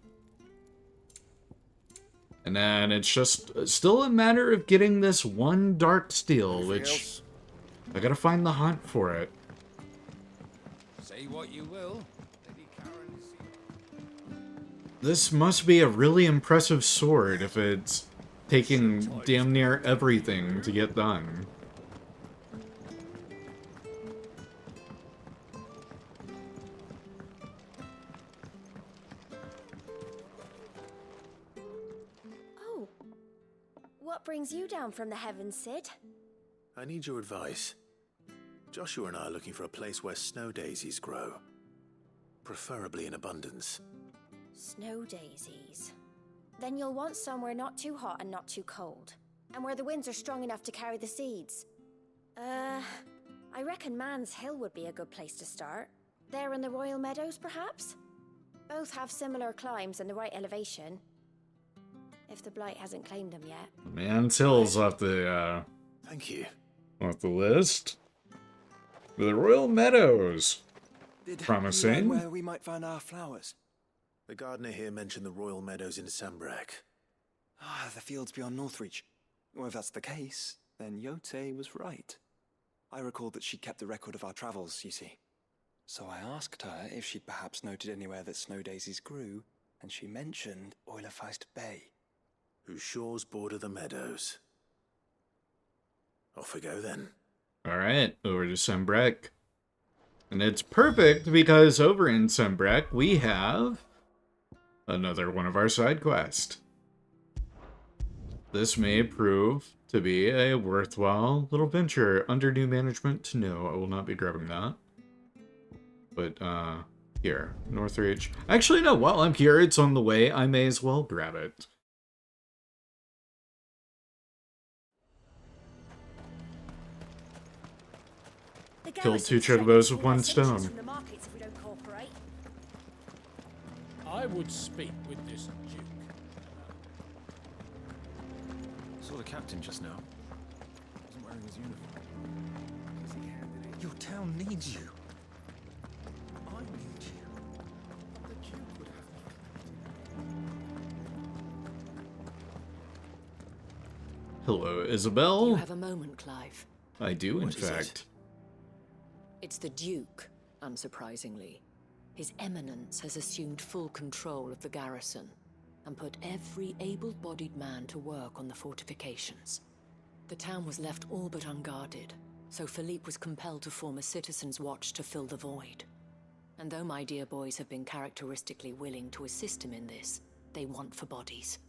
And then it's just still a matter of getting this one dark steel, which I gotta find the hunt for it. Say what you will. Lady Karen This must be a really impressive sword if it's taking damn near everything to get done. Oh. What brings you down from the heavens, Sid? I need your advice. Joshua and I are looking for a place where snow daisies grow. Preferably in abundance. Snow daisies. Then you'll want somewhere not too hot and not too cold. And where the winds are strong enough to carry the seeds. I reckon Man's Hill would be a good place to start. There in the Royal Meadows, perhaps? Both have similar climbs and the right elevation. If the Blight hasn't claimed them yet. Man's Hill's off the, Thank you. off the list. The Royal Meadows. Did Promising. you learn where we might find our flowers? The gardener here mentioned the Royal Meadows in Sembrak. Ah, the fields beyond Northreach. Well, if that's the case, then Yote was right. I recalled that she kept the record of our travels, you see. So I asked her if she'd perhaps noted anywhere that snow daisies grew, and she mentioned Oilefeist Bay. Whose shores border the meadows. Off we go then. Alright, over to Sembrak. And it's perfect because over in Sembrak we have another one of our side quests. This may prove to be a worthwhile little venture under new management. No, I will not be grabbing that. But, here, Northreach. Actually, no, while I'm here, it's on the way. I may as well grab it. Killed two chocobos with one stone. I would speak with this Duke. Saw the captain just now. Wasn't wearing his uniform. Your town needs you. I need you. The Duke would have Hello, Isabel. You have a moment, Clive. I do, in fact. It's the Duke, unsurprisingly. His Eminence has assumed full control of the garrison and put every able-bodied man to work on the fortifications. The town was left all but unguarded, so Philippe was compelled to form a citizens' watch to fill the void. And though my dear boys have been characteristically willing to assist him in this, they want for bodies.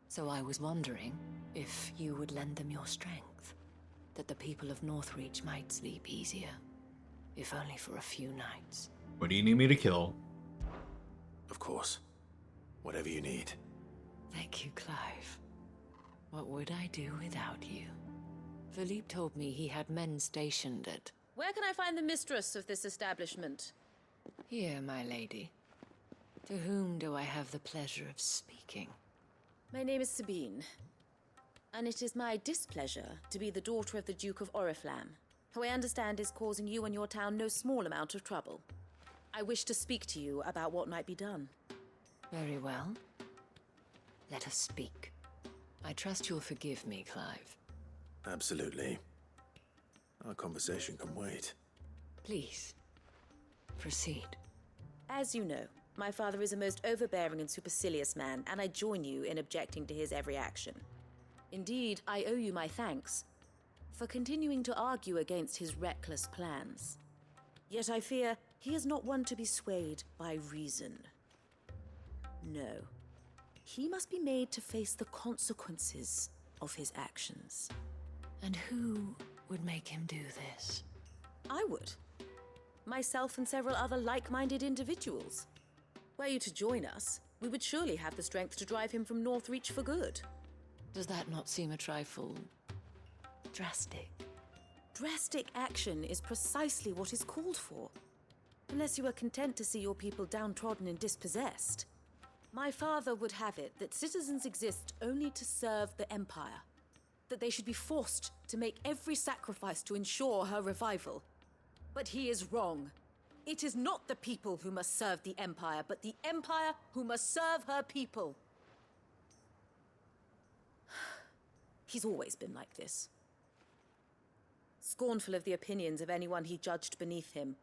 So I was wondering if you would lend them your strength, that the people of Northreach might sleep easier. If only for a few nights. What do you need me to kill? Of course. Whatever you need. Thank you, Clive. What would I do without you? Philippe told me he had men stationed at... Where can I find the mistress of this establishment? Here, my lady. To whom do I have the pleasure of speaking? My name is Sabine. And it is my displeasure to be the daughter of the Duke of Oriflamme, who I understand is causing you and your town no small amount of trouble. I wish to speak to you about what might be done. Very well. Let us speak. I trust you'll forgive me, Clive. Absolutely. Our conversation can wait. Please, proceed. As you know, my father is a most overbearing and supercilious man, and I join you in objecting to his every action. Indeed, I owe you my thanks for continuing to argue against his reckless plans. Yet I fear he is not one to be swayed by reason. No. He must be made to face the consequences of his actions. And who would make him do this? I would. Myself and several other like-minded individuals. Were you to join us, we would surely have the strength to drive him from Northreach for good. Does that not seem a trifle... drastic? Drastic action is precisely what is called for. Unless you are content to see your people downtrodden and dispossessed. My father would have it that citizens exist only to serve the Empire. That they should be forced to make every sacrifice to ensure her revival. But he is wrong. It is not the people who must serve the Empire, but the Empire who must serve her people. He's always been like this. Scornful of the opinions of anyone he judged beneath him.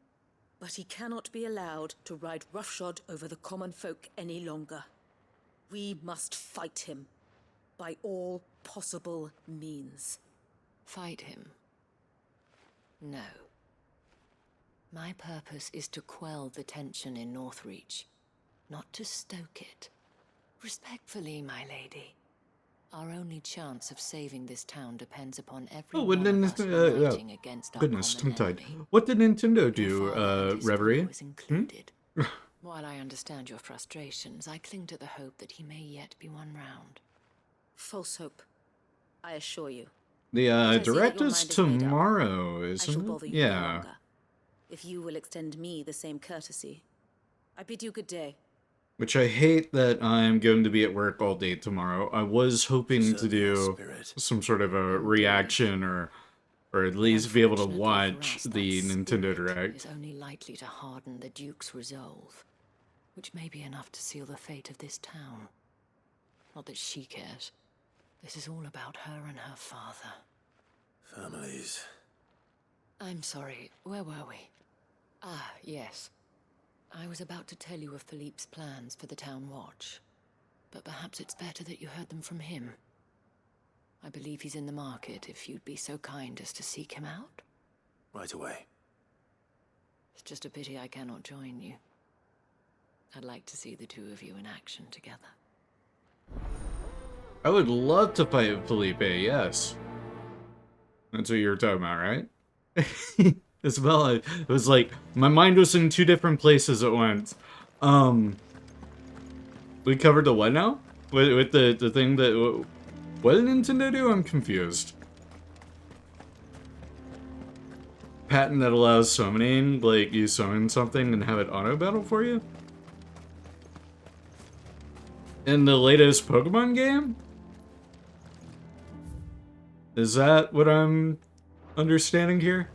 But he cannot be allowed to ride roughshod over the common folk any longer. We must fight him by all possible means. Fight him? No. My purpose is to quell the tension in Northreach, not to stoke it. Respectfully, my lady. Our only chance of saving this town depends upon every one of us uniting against our goodness, common tongue-tied. enemy. What did Nintendo do, Reverie? While I understand your frustrations, I cling to the hope that he may yet be won round. False hope, I assure you. The direct is tomorrow, I shall isn't bother it? you no Yeah. longer. If you will extend me the same courtesy, I bid you good day. Which I hate that I'm going to be at work all day tomorrow. I was hoping to do some sort of a reaction or at least be able to watch the Nintendo Direct. Is only likely to harden the Duke's resolve, which may be enough to seal the fate of this town. Not that she cares. This is all about her and her father. Families. I'm sorry, where were we? Ah, yes. I was about to tell you of Philippe's plans for the town watch, but perhaps it's better that you heard them from him. I believe he's in the market, if you'd be so kind as to seek him out. Right away. It's just a pity I cannot join you. I'd like to see the two of you in action together. I would love to fight Felipe, yes. That's what you were talking about, right? Isabella, it was like, my mind was in two different places at once. We covered the what now? With the thing that... What did Nintendo do? I'm confused. Patent that allows summoning, like, you summon something and have it auto-battle for you? In the latest Pokemon game? Is that what I'm understanding here?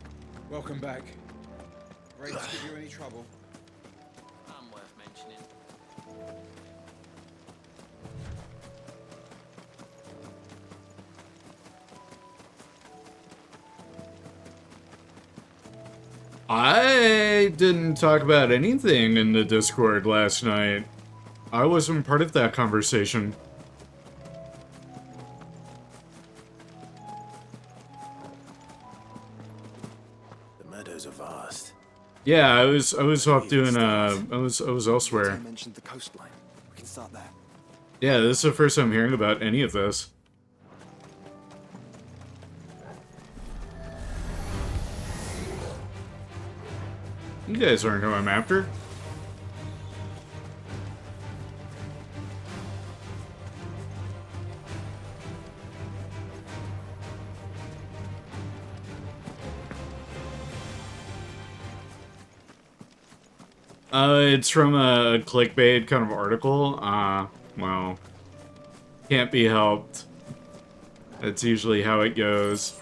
Welcome back. Ready to give you any trouble? I'm worth mentioning. I didn't talk about anything in the Discord last night. I wasn't part of that conversation. The meadows are vast. Yeah, I was off doing I was elsewhere. You mentioned the coastline. We can start there. Yeah, this is the first time hearing about any of this. You guys aren't who I'm after. It's from a clickbait kind of article. Well, can't be helped. That's usually how it goes.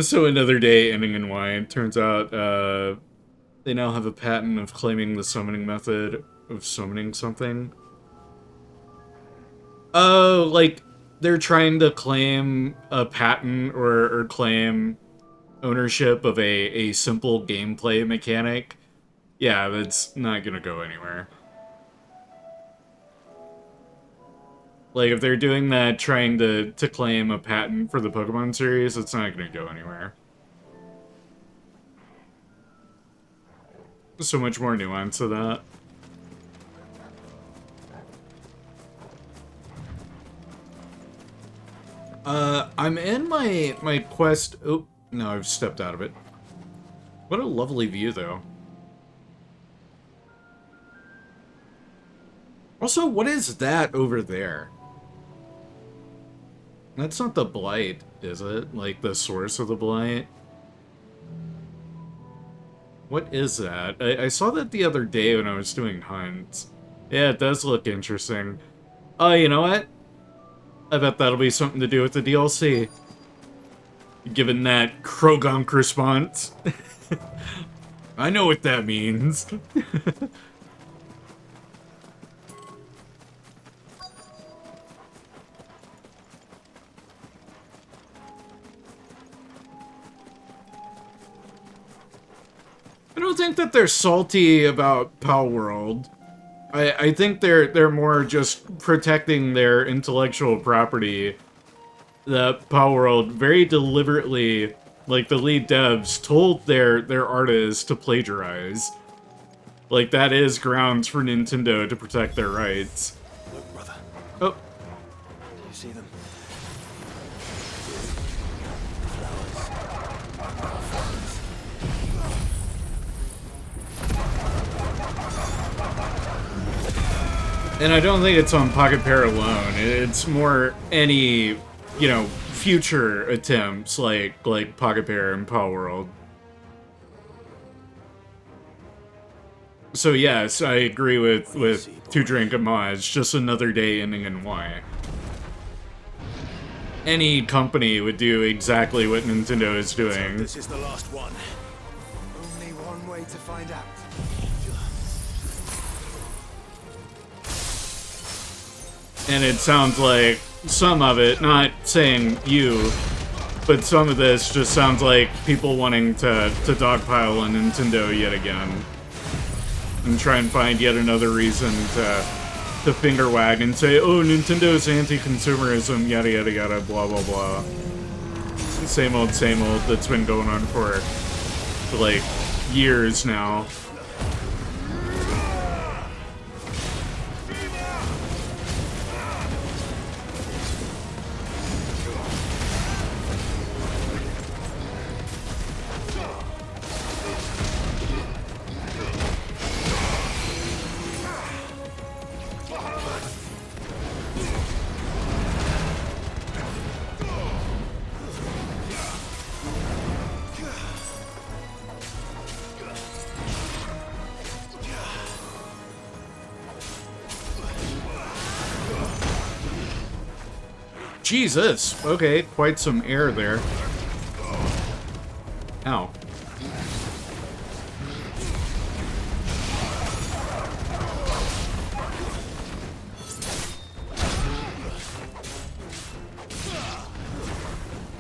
So another day ending in Y. It turns out, they now have a patent of claiming the summoning method of summoning something. Oh, like, they're trying to claim a patent or claim ownership of a simple gameplay mechanic. Yeah, that's not gonna go anywhere. Like, if they're doing that, trying to claim a patent for the Pokemon series, it's not gonna go anywhere. There's so much more nuance to that. I'm in my quest... Oh, no, I've stepped out of it. What a lovely view, though. Also, what is that over there? That's not the blight, is it? Like, the source of the blight? What is that? I saw that the other day when I was doing hunts. Yeah, it does look interesting. Oh, you know what? I bet that'll be something to do with the DLC. Given that Krogunk response. I know what that means. I don't think that they're salty about Pal World. I think they're more just protecting their intellectual property. That Pal World very deliberately, like the lead devs, told their artists to plagiarize. Like, that is grounds for Nintendo to protect their rights. Look, brother. Oh. Do you see them? And I don't think it's on Pocket Pair alone. It's more any, you know, future attempts like Pocket Pair and Pal World. So yes, I agree with To Drink a Ma. It's just another day ending in Y. Any company would do exactly what Nintendo is doing. This is the last one. Only one way to find out. And it sounds like some of it, not saying you, but some of this just sounds like people wanting to dogpile on Nintendo yet again. And try and find yet another reason to finger wag and say, oh, Nintendo's anti-consumerism, yada yada yada, blah blah blah. Same old that's been going on for like years now. Jesus! Okay, quite some air there. Ow.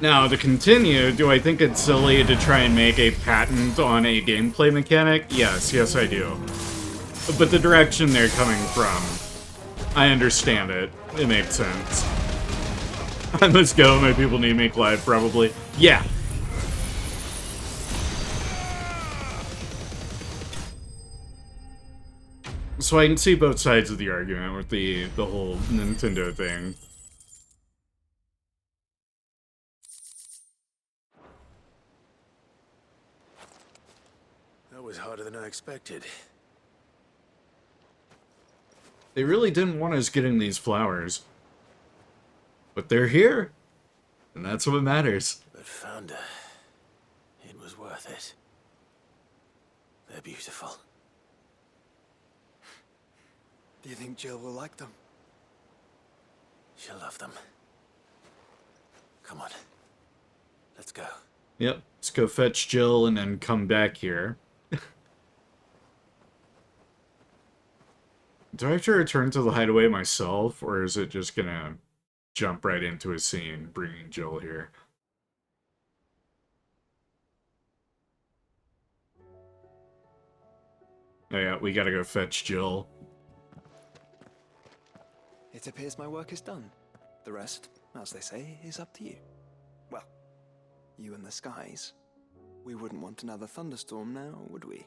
Now, to continue, do I think it's silly to try and make a patent on a gameplay mechanic? Yes, yes I do. But the direction they're coming from, I understand it. It makes sense. I must go, my people need me, Clive, probably. Yeah. So I can see both sides of the argument with the whole Nintendo thing. That was harder than I expected. They really didn't want us getting these flowers. But they're here, and that's what matters. But Founder, it was worth it. They're beautiful. Do you think Jill will like them? She'll love them. Come on. Let's go. Yep, let's go fetch Jill and then come back here. Do I have to return to the hideaway myself, or is it just gonna jump right into a scene, bringing Jill here? Oh yeah, we gotta go fetch Jill. It appears my work is done. The rest, as they say, is up to you. Well, you and the skies. We wouldn't want another thunderstorm now, would we?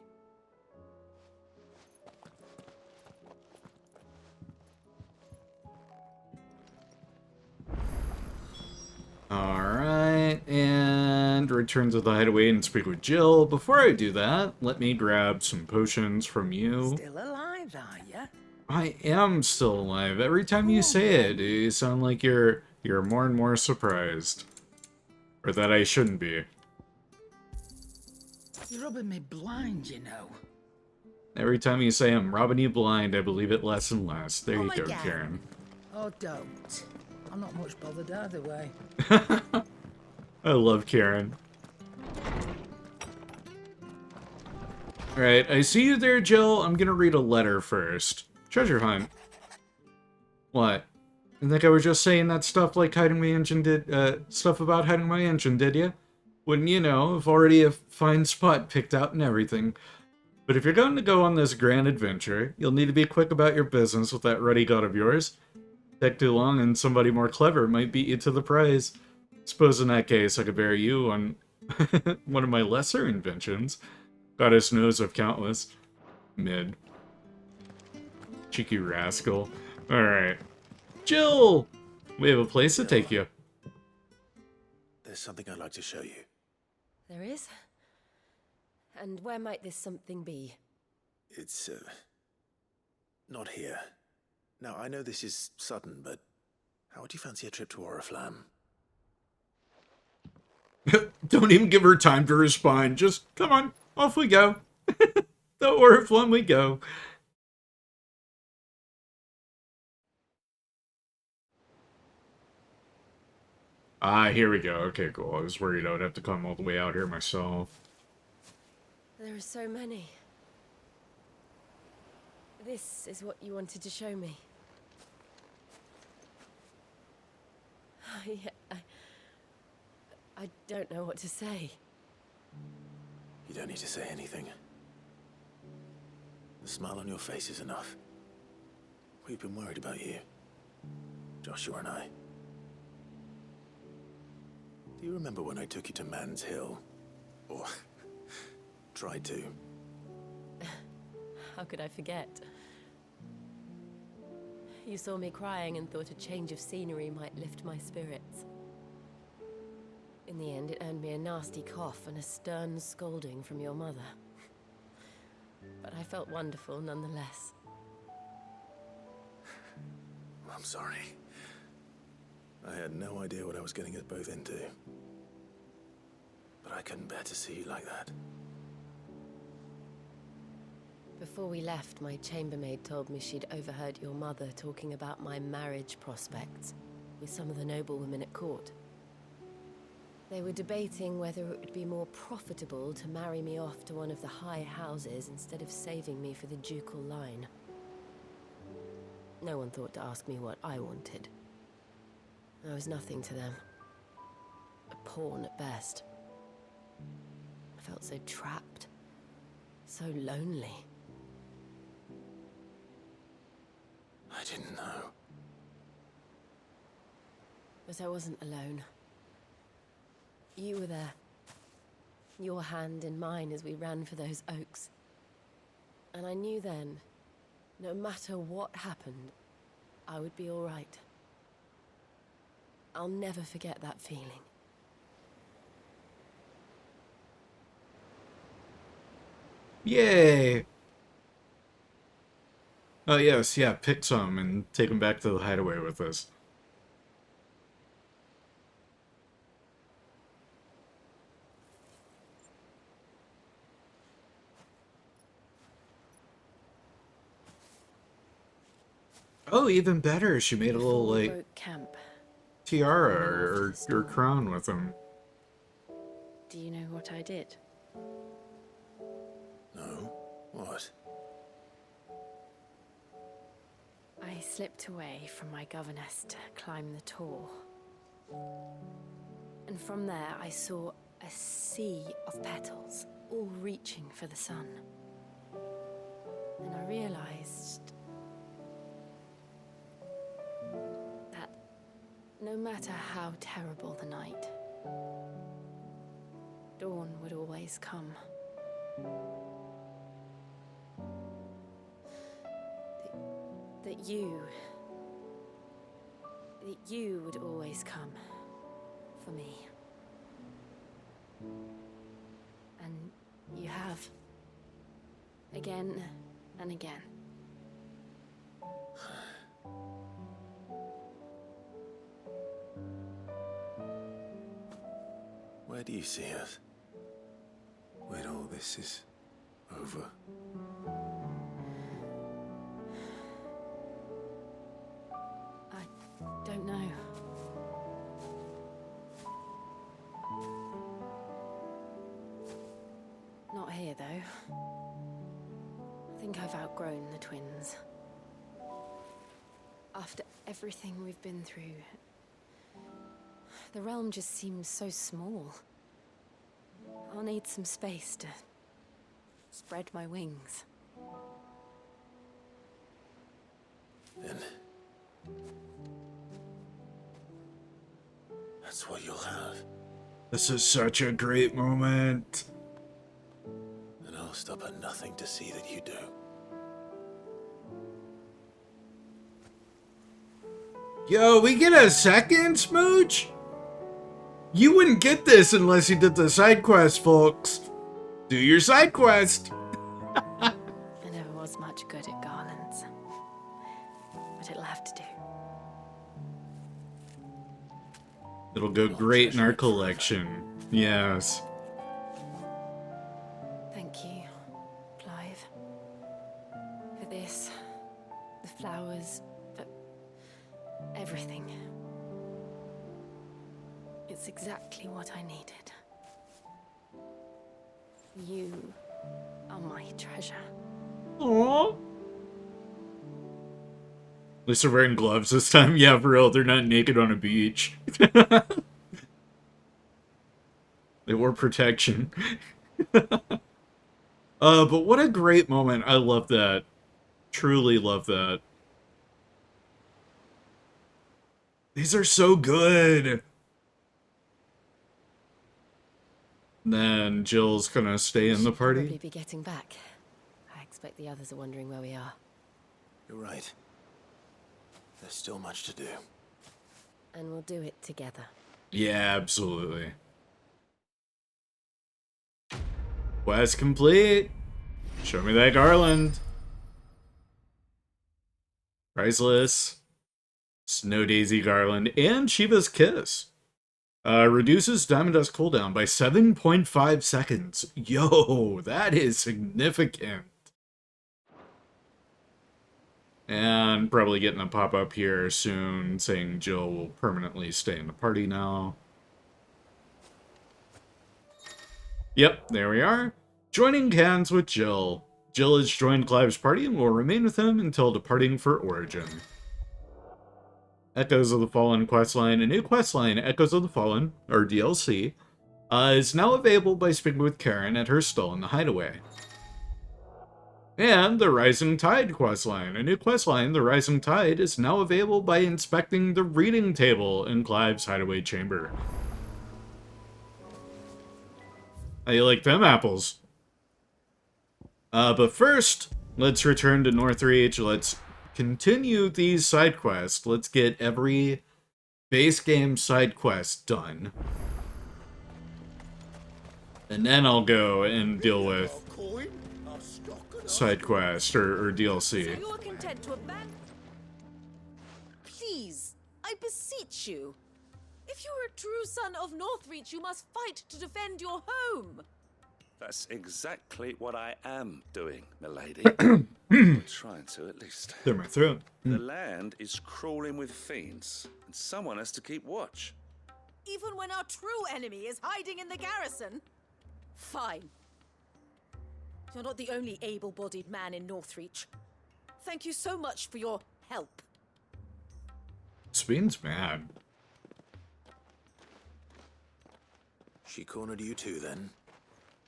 Alright, and return to the hideaway and speak with Jill. Before I do that, let me grab some potions from you. Still alive, are you? I am still alive. Every time you say it, you sound like you're more and more surprised. Or that I shouldn't be. You're rubbing me blind, you know. Every time you say I'm robbing you blind, I believe it less and less. There you go, again. Karen. Oh, don't. I'm not much bothered either way. I love Karen. Alright, I see you there, Jill. I'm gonna read a letter first. Treasure hunt. What? You think I was just saying that stuff like hiding my engine did, stuff about hiding my engine, did you? Wouldn't you know, I've already a fine spot picked out and everything. But if you're going to go on this grand adventure, you'll need to be quick about your business with that ruddy god of yours. Take too long and somebody more clever might beat you to the prize. Suppose in that case I could bury you on one of my lesser inventions. Goddess knows of countless. Mid. Cheeky rascal. Alright. Jill! We have a place to take you. There's something I'd like to show you. There is? And where might this something be? It's, not here. Now, I know this is sudden, but how would you fancy a trip to Oriflamme? Don't even give her time to respond. Just, come on, off we go. The Oriflamme we go. Ah, here we go. Okay, cool. I was worried I would have to come all the way out here myself. There are so many. This is what you wanted to show me. I don't know what to say. You don't need to say anything. The smile on your face is enough. We've been worried about you, Joshua and I. Do you remember when I took you to Man's Hill? Or tried to? How could I forget? You saw me crying and thought a change of scenery might lift my spirits. In the end, it earned me a nasty cough and a stern scolding from your mother. But I felt wonderful nonetheless. I'm sorry. I had no idea what I was getting us both into. But I couldn't bear to see you like that. Before we left, my chambermaid told me she'd overheard your mother talking about my marriage prospects with some of the noblewomen at court. They were debating whether it would be more profitable to marry me off to one of the high houses instead of saving me for the ducal line. No one thought to ask me what I wanted. I was nothing to them. A pawn at best. I felt so trapped. So lonely. I didn't know. But I wasn't alone. You were there. Your hand in mine as we ran for those oaks. And I knew then, no matter what happened, I would be all right. I'll never forget that feeling. Yay! Oh yes, yeah, pick some and take them back to the hideaway with us. Oh, even better, she made a little, like, camp. tiara or crown with them. Do you know what I did? No? What? I slipped away from my governess to climb the tor. And from there I saw a sea of petals, all reaching for the sun. And I realized that no matter how terrible the night, dawn would always come. That you would always come for me. And you have. Again and again. Where do you see us? When all this is over? Don't know. Not here, though. I think I've outgrown the twins. After everything we've been through, the realm just seems so small. I'll need some space to spread my wings. Then that's what you'll have. This is such a great moment. And I'll stop at nothing to see that you do. Yo, we get a second, Smooch? You wouldn't get this unless you did the side quest, folks. Do your side quest. I never was much good at garlands, but it'll have to do. It'll go great in our collection. Yes. Thank you, Clive. For this, the flowers, for everything. It's exactly what I needed. You are my treasure. Aww. At least they're wearing gloves this time. Yeah, for real, they're not naked on a beach. They wore protection. But what a great moment. I love that. Truly love that. These are so good. Then Jill's gonna stay in the party. Probably be getting back. I expect the others are wondering where we are. You're right. There's still much to do. And we'll do it together. Yeah, absolutely. Quest complete. Show me that garland. Priceless. Snow Daisy Garland and Shiva's Kiss. Reduces Diamond Dust cooldown by 7.5 seconds. Yo, that is significant. And probably getting a pop-up here soon saying Jill will permanently stay in the party now. Yep, there we are. Joining hands with Jill. Jill has joined Clive's party and will remain with him until departing for Origin. Echoes of the Fallen questline. A new questline, Echoes of the Fallen, or DLC, is now available by speaking with Karen at her stall in the Hideaway. And the Rising Tide questline. A new questline, The Rising Tide, is now available by inspecting the reading table in Clive's Hideaway chamber. How you like them apples? But first, let's return to Northreach. Let's continue these side quests. Let's get every base game side quest done. And then I'll go and deal with side quest or DLC. So you are content to abandon? Please, I beseech you. If you are a true son of Northreach, you must fight to defend your home. That's exactly what I am doing, milady. I'm trying to, at least. Clear my throat. The land is crawling with fiends, and someone has to keep watch. Even when our true enemy is hiding in the garrison? Fine. You're not the only able-bodied man in Northreach. Thank you so much for your help. Spain's mad. She cornered you too, then?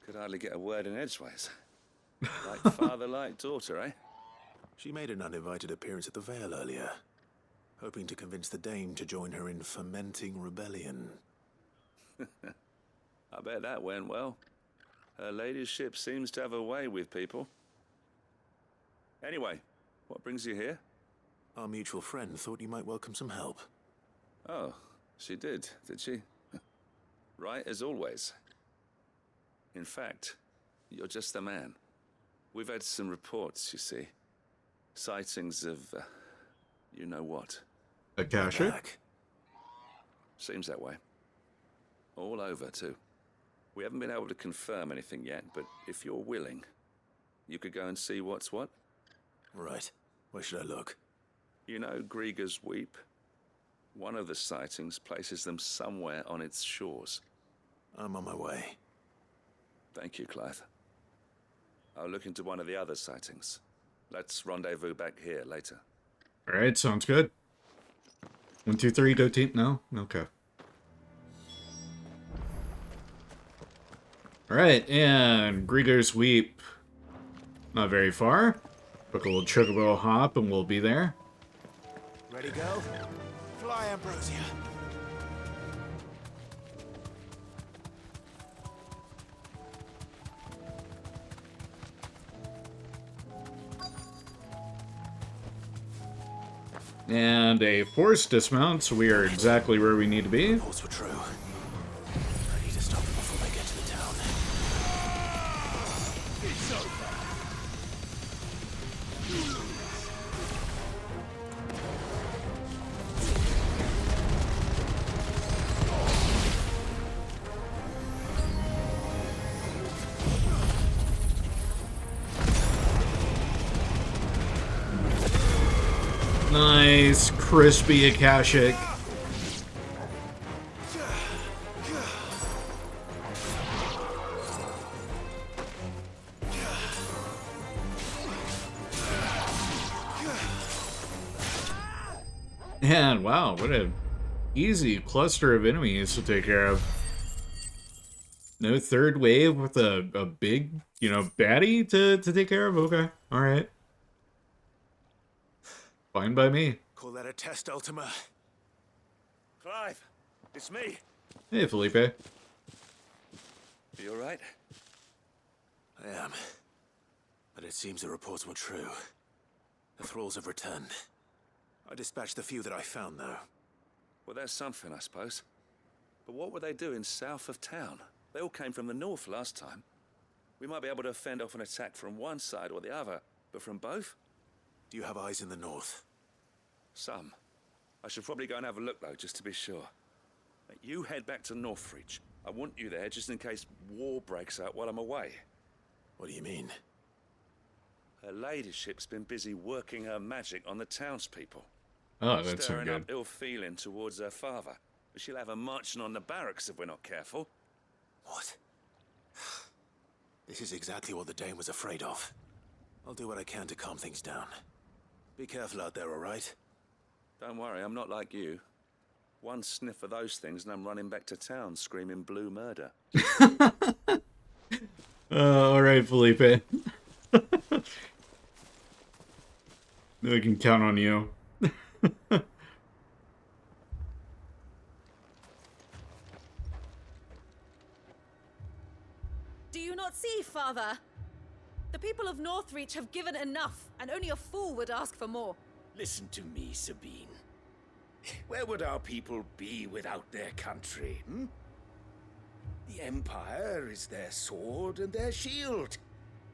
Could hardly get a word in edgeways. Like father, like daughter, eh? She made an uninvited appearance at the Vale earlier, hoping to convince the Dame to join her in fomenting rebellion. I bet that went well. Her ladyship seems to have a way with people. Anyway, what brings you here? Our mutual friend thought you might welcome some help. Oh, she did she? Right as always. In fact, you're just the man. We've had some reports, you see. Sightings of, you know what. Akashic? Seems that way. All over, too. We haven't been able to confirm anything yet, but if you're willing, you could go and see what's what. Right. Where should I look? You know Grieger's Weep? One of the sightings places them somewhere on its shores. I'm on my way. Thank you, Clive. I'll look into one of the other sightings. Let's rendezvous back here later. Alright, sounds good. 1, 2, 3, go team. No? Okay. Alright, and Grieger's Weep. Not very far. Book a little chocobo hop and we'll be there. Ready, go? Fly, Ambrosia. And a forced dismount, so we are exactly where we need to be. Reports were true. I need to stop them before they get to the town. It's over. Nice, crispy Akashic. And wow, what a easy cluster of enemies to take care of. No third wave with a big, you know, baddie to take care of? Okay, alright. Fine by me. Call that a test, Ultima. Clive, it's me. Hey, Felipe. Are you alright? I am. But it seems the reports were true. The thralls have returned. I dispatched the few that I found, though. Well, there's something, I suppose. But what were they doing south of town? They all came from the north last time. We might be able to fend off an attack from one side or the other, but from both? Do you have eyes in the north? Some. I should probably go and have a look, though, just to be sure. You head back to Northreach. I want you there just in case war breaks out while I'm away. What do you mean? Her ladyship's been busy working her magic on the townspeople. Oh, that's not stirring good. up ill feeling towards her father. But she'll have her marching on the barracks if we're not careful. What? This is exactly what the Dane was afraid of. I'll do what I can to calm things down. Be careful out there, all right? Don't worry, I'm not like you. One sniff of those things and I'm running back to town screaming blue murder. Alright, Felipe. I can count on you. Do you not see, Father? The people of Northreach have given enough, and only a fool would ask for more. Listen to me, Sabine. Where would our people be without their country, hmm? The Empire is their sword and their shield.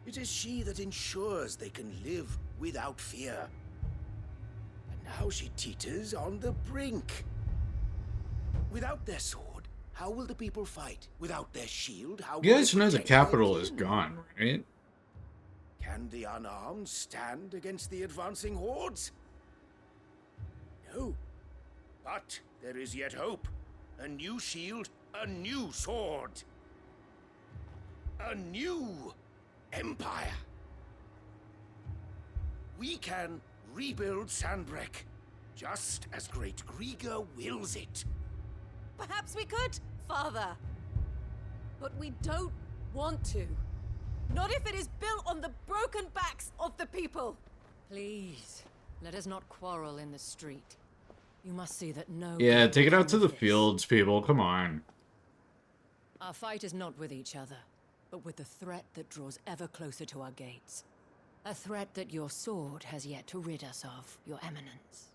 It is she that ensures they can live without fear. And now she teeters on the brink. Without their sword, how will the people fight? Without their shield, how will You guys they know the protect their capital is kin? gone, right? Can the unarmed stand against the advancing hordes? No. But there is yet hope. A new shield, a new sword. A new empire. We can rebuild Sandbreck, just as Great Grieger wills it. Perhaps we could, Father. But we don't want to. Not if it is built on the broken backs of the people. Please, let us not quarrel in the street. You must see that no... Yeah, take it out to the fields, people. Come on. Our fight is not with each other, but with the threat that draws ever closer to our gates. A threat that your sword has yet to rid us of, Your Eminence.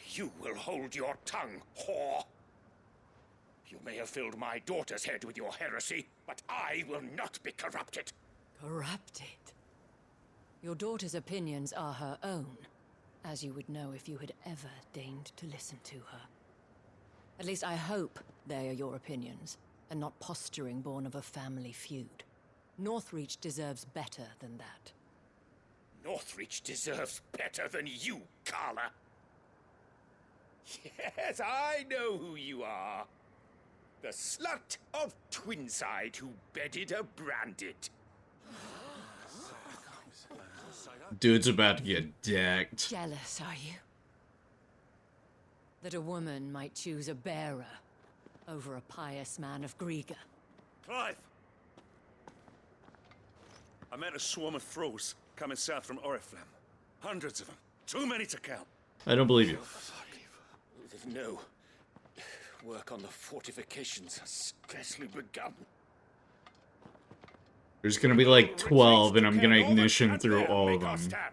You will hold your tongue, whore. You may have filled my daughter's head with your heresy, but I will not be corrupted. Corrupted? Your daughter's opinions are her own, as you would know if you had ever deigned to listen to her. At least I hope they are your opinions, and not posturing born of a family feud. Northreach deserves better than that. Northreach deserves better than you, Carla. Yes, I know who you are. The slut of Twinside who bedded a Branded. Dude's about to get decked. Jealous, are you? That a woman might choose a bearer over a pious man of Grieger. Clive, I met a swarm of thralls coming south from Oriflamme. Hundreds of them. Too many to count. I don't believe you. No. Work on the fortifications has scarcely begun. There's gonna be like 12, and I'm gonna ignition through all of them.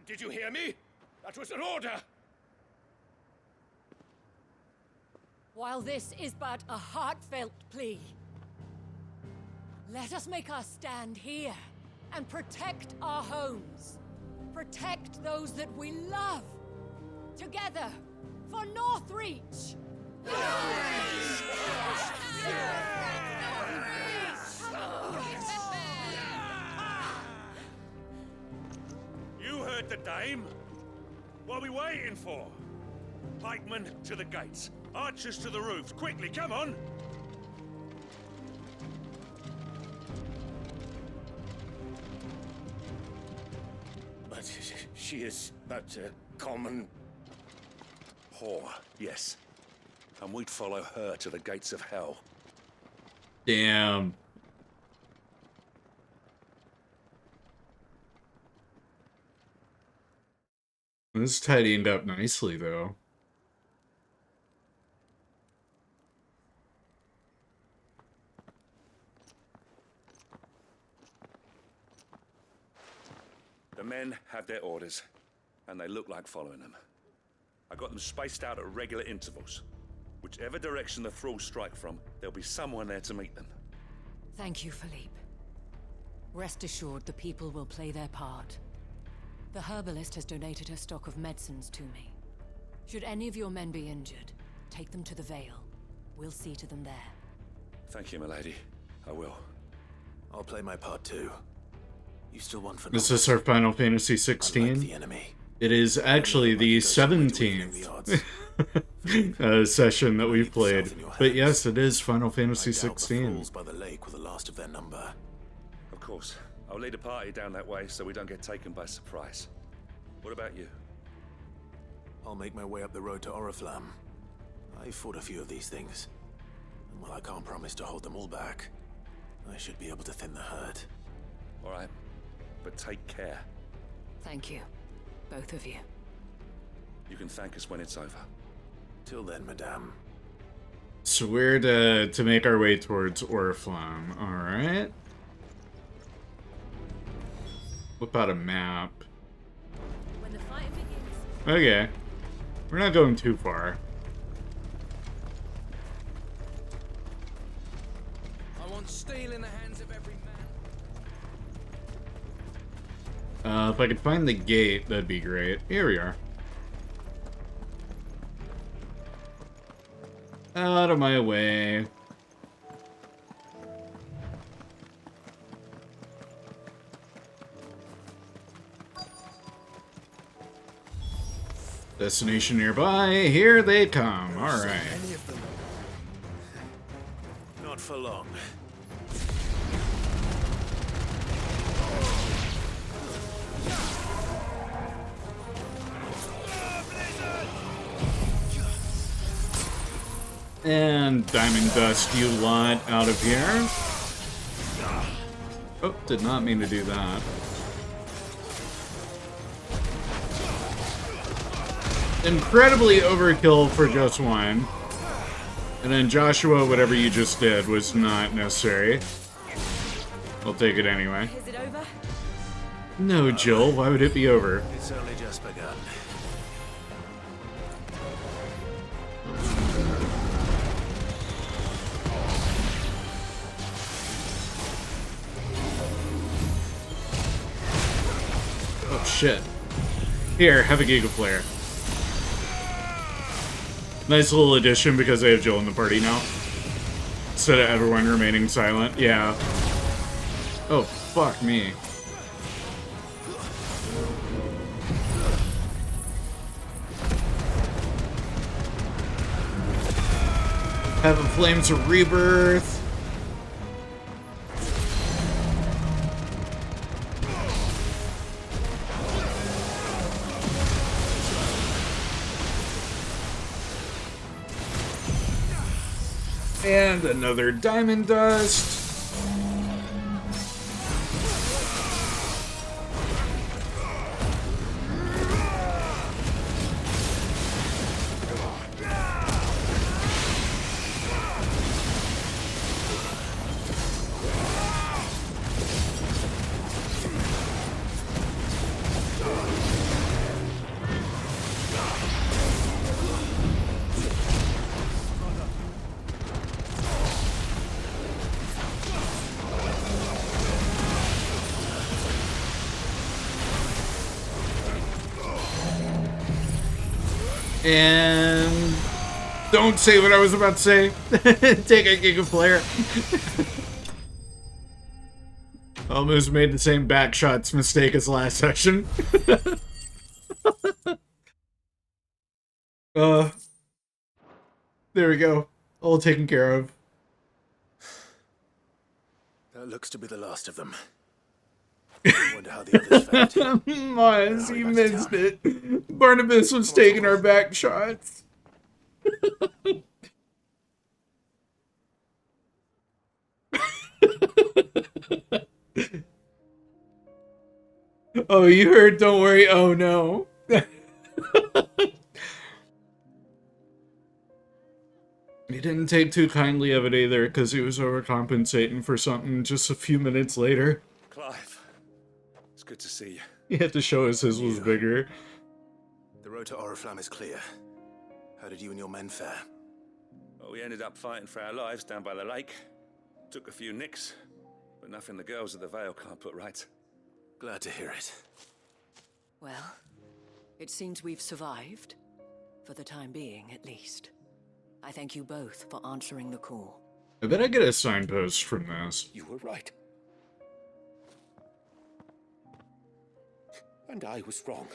Did you hear me? That was an order! While this is but a heartfelt plea, let us make our stand here and protect our homes. Protect those that we love. Together, for Northreach! You heard the dame. What are we waiting for? Pikemen to the gates. Archers to the roofs. Quickly, come on! But she is but a common... whore, yes. And we'd follow her to the gates of hell. Damn. This tidied up nicely, though. The men have their orders, and they look like following them. I got them spaced out at regular intervals. Whichever direction the thralls strike from, there'll be someone there to meet them. Thank you, Philippe. Rest assured, the people will play their part. The herbalist has donated her stock of medicines to me. Should any of your men be injured, take them to the Vale. We'll see to them there. Thank you, milady. I will. I'll play my part too. You still want for Is this our Final Fantasy 16? the enemy. It is actually the 17th session that we've played. But yes, it is Final Fantasy 16. By the lake were the last of their number. Of course. I'll lead a party down that way so we don't get taken by surprise. What about you? I'll make my way up the road to Oriflamme. I fought a few of these things. And while I can't promise to hold them all back, I should be able to thin the herd. All right. But take care. Thank you. Both of you. You can thank us when it's over. Till then, madame. So we're to make our way towards Oriflamme. Alright. Whip out a map. When the fight begins. Okay. We're not going too far. I want steel in the hands of every man. If I could find the gate, that'd be great. Here we are. Out of my way. Destination nearby. Here they come. All right. Not for long. And diamond dust you lot out of here. Oh, did not mean to do that. Incredibly overkill for just one. And then Joshua, whatever you just did was not necessary. I'll take it anyway. Is it over? No, Jill, why would it be over? It's only just begun. Oh shit. Here, have a Giga Flare. Nice little addition because I have Jill in the party now. Instead of everyone remaining silent. Yeah. Oh, fuck me. Have a Flames of Rebirth. And another diamond dust. And don't say what I was about to say. Take a Giga Flare. Almost made the same back shots mistake as last session. There we go. All taken care of. That looks to be the last of them. I wonder how the others fared. Mars, you missed it. Barnabas was taking our back shots. Oh, you heard, don't worry. Oh, no. He didn't take too kindly of it either, because he was overcompensating for something just a few minutes later. Clive, it's good to see you. He had to show us his was bigger. The road to Oriflamme is clear. How did you and your men fare? Well, we ended up fighting for our lives down by the lake. Took a few nicks, but nothing the girls of the Vale can't put right. Glad to hear it. Well, it seems we've survived. For the time being, at least. I thank you both for answering the call. I bet I get a signpost from this. You were right. And I was wrong.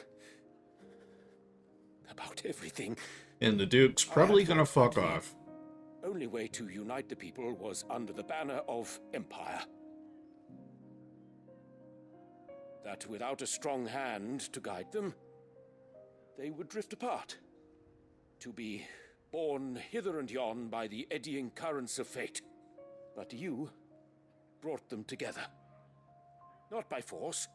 About everything. And the Duke's probably gonna fuck off. Only way to unite the people was under the banner of Empire. That without a strong hand to guide them, they would drift apart. To be borne hither and yon by the eddying currents of fate. But you brought them together. Not by force,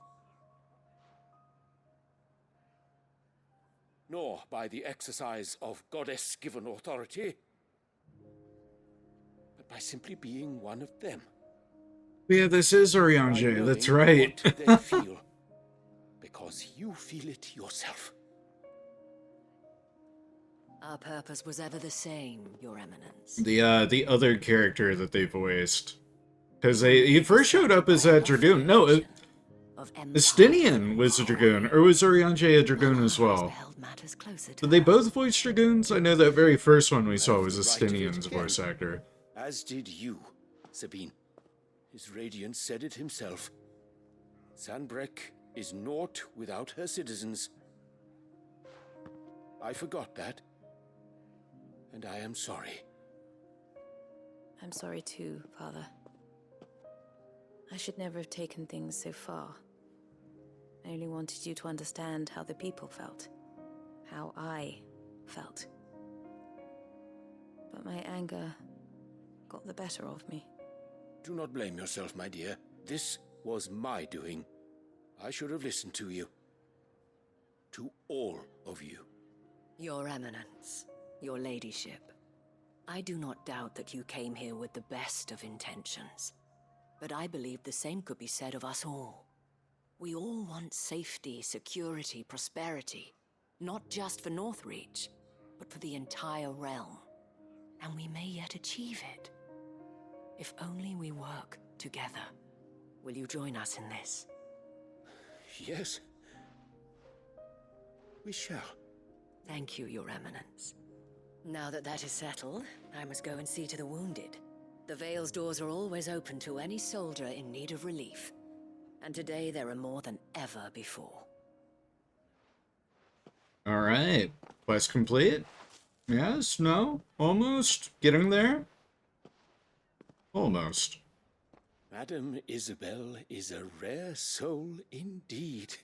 nor by the exercise of goddess-given authority, but by simply being one of them. Yeah, this is Oriange, that's right. What they feel, because you feel it yourself. Our purpose was ever the same, Your Eminence. The other character that they voiced. Because he first showed up as a Dragoon. No, Estinian was a Dragoon. Or was Oriange a Dragoon as well? Did they both voice Dragoons? I know that very first one we saw was Estinian's voice actor. As did you, Sabine. His Radiance said it himself. Sanbreque is naught without her citizens. I forgot that. And I am sorry. I'm sorry too, Father. I should never have taken things so far. I only wanted you to understand how the people felt. How I felt. But my anger got the better of me. Do not blame yourself, my dear. This was my doing. I should have listened to you. To all of you. Your Eminence, your Ladyship, I do not doubt that you came here with the best of intentions. But I believe the same could be said of us all. We all want safety, security, prosperity. Not just for Northreach, but for the entire realm. And we may yet achieve it. If only we work together. Will you join us in this? Yes. We shall. Thank you, Your Eminence. Now that that is settled, I must go and see to the wounded. The Vale's doors are always open to any soldier in need of relief. And today there are more than ever before. Alright. Quest complete? Yes? No? Almost? Getting there? Almost. Madame Isabel is a rare soul indeed.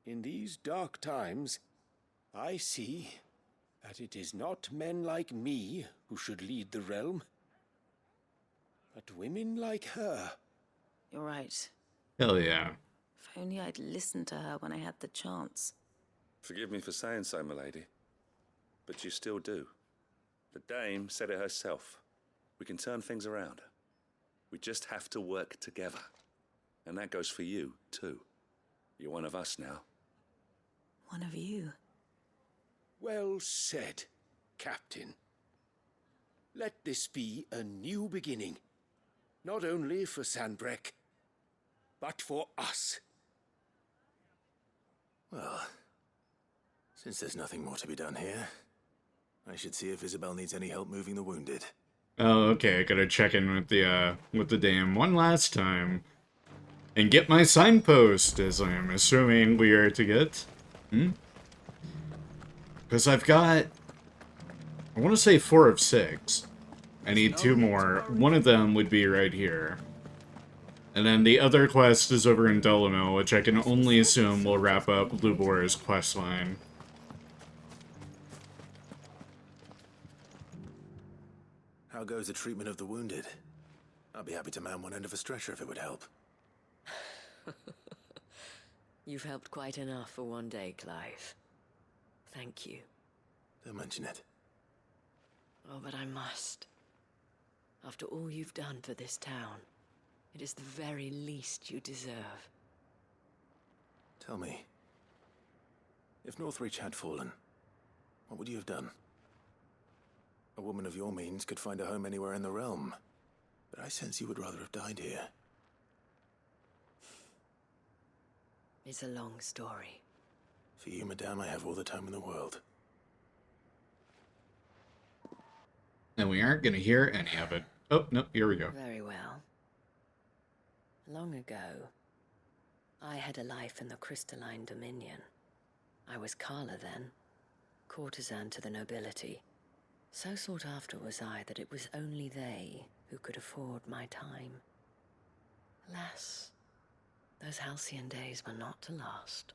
In these dark times, I see that it is not men like me who should lead the realm, but women like her. You're right. Hell yeah. If only I'd listened to her when I had the chance. Forgive me for saying so, milady, but you still do. The dame said it herself. We can turn things around. We just have to work together. And that goes for you, too. You're one of us now. One of you. Well said, Captain. Let this be a new beginning. Not only for Sanbreque, but for us. Well, Since there's nothing more to be done here, I should see if Isabel needs any help moving the wounded. Oh, okay, I gotta check in with the dame one last time. And get my signpost, as I am assuming we are to get. Because I've got, I want to say 4 of 6. I need 2 more. One of them would be right here. And then the other quest is over in Delamil, which I can only assume will wrap up Lubor's questline. How goes the treatment of the wounded? I'll be happy to man one end of a stretcher if it would help. You've helped quite enough for one day, Clive. Thank you. Don't mention it. Oh, but I must. After all you've done for this town, it is the very least you deserve. Tell me, if Northreach had fallen, what would you have done? A woman of your means could find a home anywhere in the realm, but I sense you would rather have died here. It's a long story. For you, madame, I have all the time in the world. And we aren't going to hear any of it. Oh, no, here we go. Very well. Long ago, I had a life in the Crystalline Dominion. I was Carla then, courtesan to the nobility. So sought after was I that it was only they who could afford my time. Alas, those halcyon days were not to last.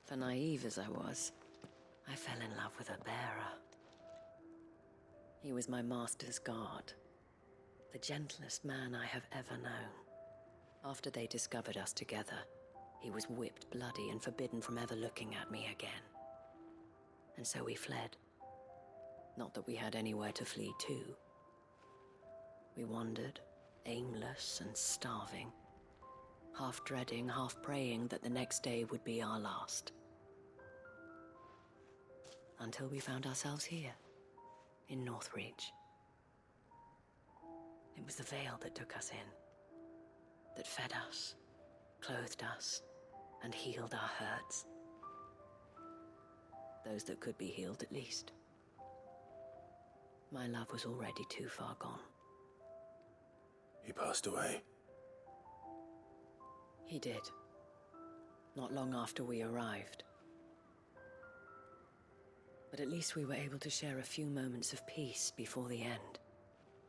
For naive as I was, I fell in love with a bearer. He was my master's guard, the gentlest man I have ever known. After they discovered us together, he was whipped bloody and forbidden from ever looking at me again. And so we fled. Not that we had anywhere to flee to. We wandered, aimless and starving, half dreading, half praying that the next day would be our last. Until we found ourselves here, in Northreach. It was the veil that took us in, that fed us, clothed us, and healed our hurts. Those that could be healed, at least. My love was already too far gone. He passed away. He did. Not long after we arrived. But at least we were able to share a few moments of peace before the end.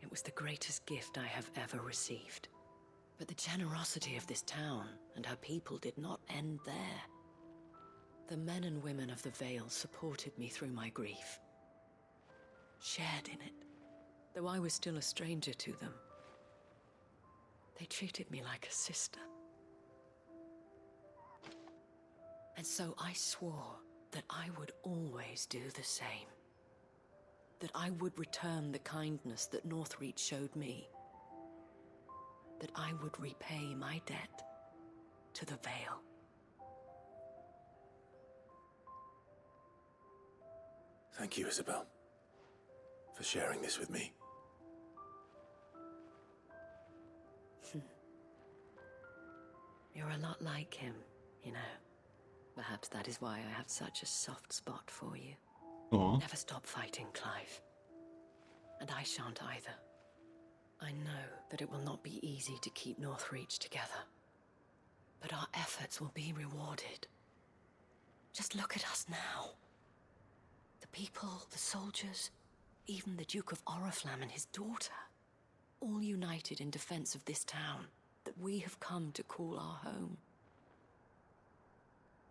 It was the greatest gift I have ever received. But the generosity of this town and her people did not end there. The men and women of the Vale supported me through my grief. Shared in it, though I was still a stranger to them. They treated me like a sister. And so I swore that I would always do the same. That I would return the kindness that Northreach showed me. That I would repay my debt to the Vale. Thank you, Isabel, for sharing this with me. You're a lot like him, you know. Perhaps that is why I have such a soft spot for you. Aww. Never stop fighting, Clive. And I shan't either. I know that it will not be easy to keep Northreach together. But our efforts will be rewarded. Just look at us now. The people, the soldiers, even the Duke of Oriflamme and his daughter. All united in defense of this town that we have come to call our home.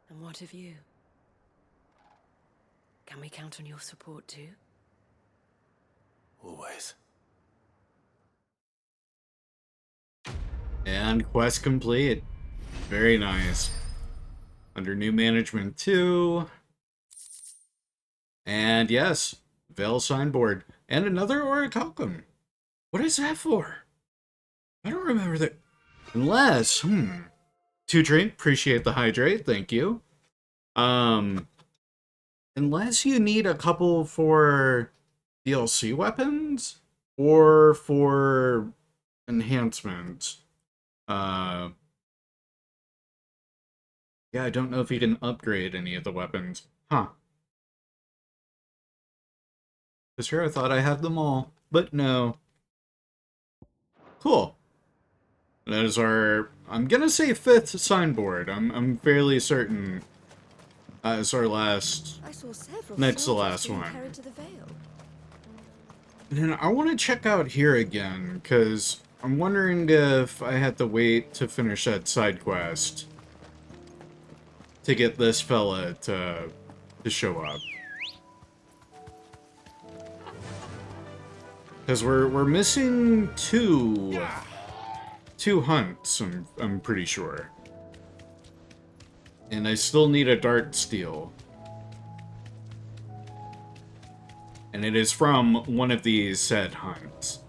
And what of you? Can we count on your support too? Always. And quest complete. Very nice. Under new management too. And yes, Veil signboard. And another orichalcum. What is that for? I don't remember that. Unless, 2 drink, appreciate the hydrate, thank you. Unless you need a couple for DLC weapons or for enhancements. Yeah, I don't know if you can upgrade any of the weapons. Huh. For sure, I thought I had them all, but no. Cool. That is our, I'm gonna say 5th signboard. I'm fairly certain it's our last, next to last one. And then I want to check out here again, because I'm wondering if I had to wait to finish that side quest to get this fella to show up. Because we're missing two hunts, I'm pretty sure. And I still need a dart steel. And it is from one of these said hunts.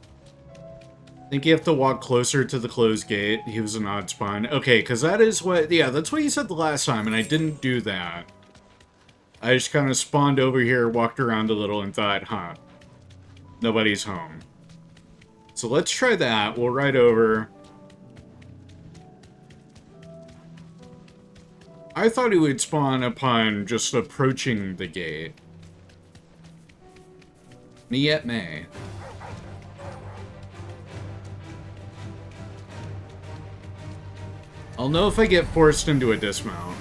I think you have to walk closer to the closed gate. He was an odd spawn. Okay, because that is what... Yeah, that's what you said the last time, and I didn't do that. I just kind of spawned over here, walked around a little, and thought, huh, nobody's home. So let's try that. We'll ride over. I thought he would spawn upon just approaching the gate. Yet may. I'll know if I get forced into a dismount.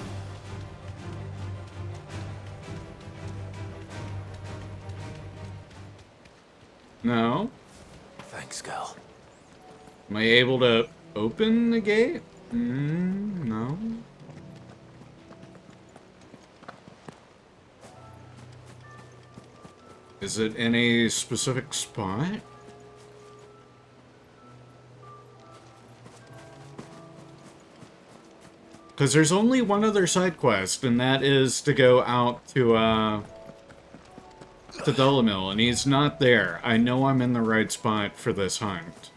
No? Thanks, girl. Am I able to open the gate? No. Is it in a specific spot? Because there's only one other side quest, and that is to go out to Dullamil, and he's not there. I know I'm in the right spot for this hunt.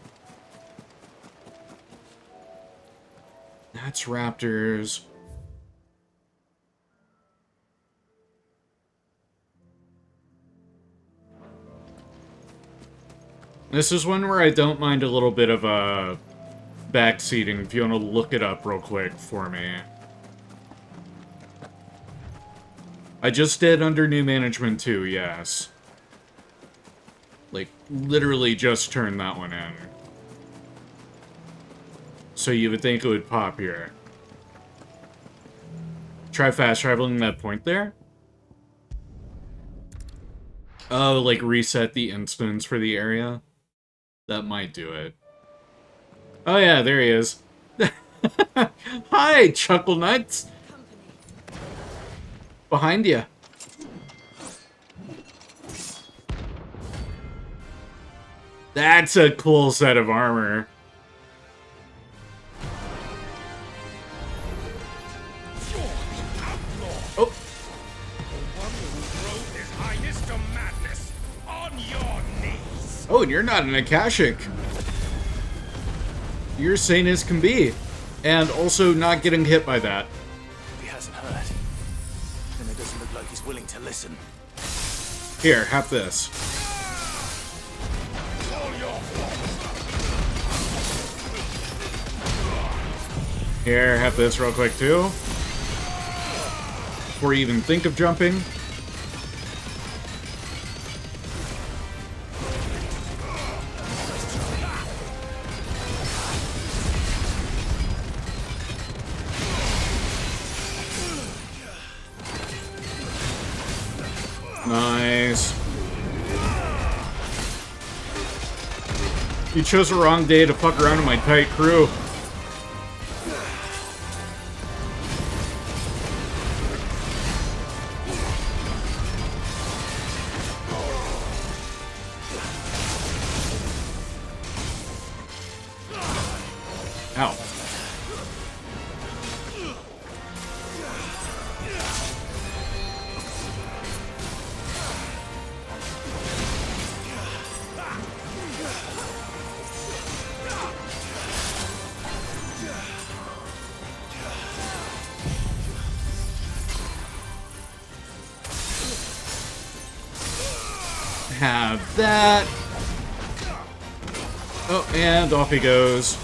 That's raptors. This is one where I don't mind a little bit of backseating if you want to look it up real quick for me. I just did under new management too, yes. Like, literally just turned that one in. So you would think it would pop here. Try fast traveling that point there? Oh, like reset the instance for the area? That might do it. Oh yeah, there he is. Hi, Chuckle Nuts! Behind you. That's a cool set of armor. Oh. Oh, and you're not an Akashic. You're sane as can be. And also not getting hit by that. He hasn't heard. And it doesn't look like he's willing to listen. Here, have this. Here, have this real quick too. Before you even think of jumping. Nice. You chose the wrong day to fuck around with my tight crew. Ow. Have that. Oh, and off he goes.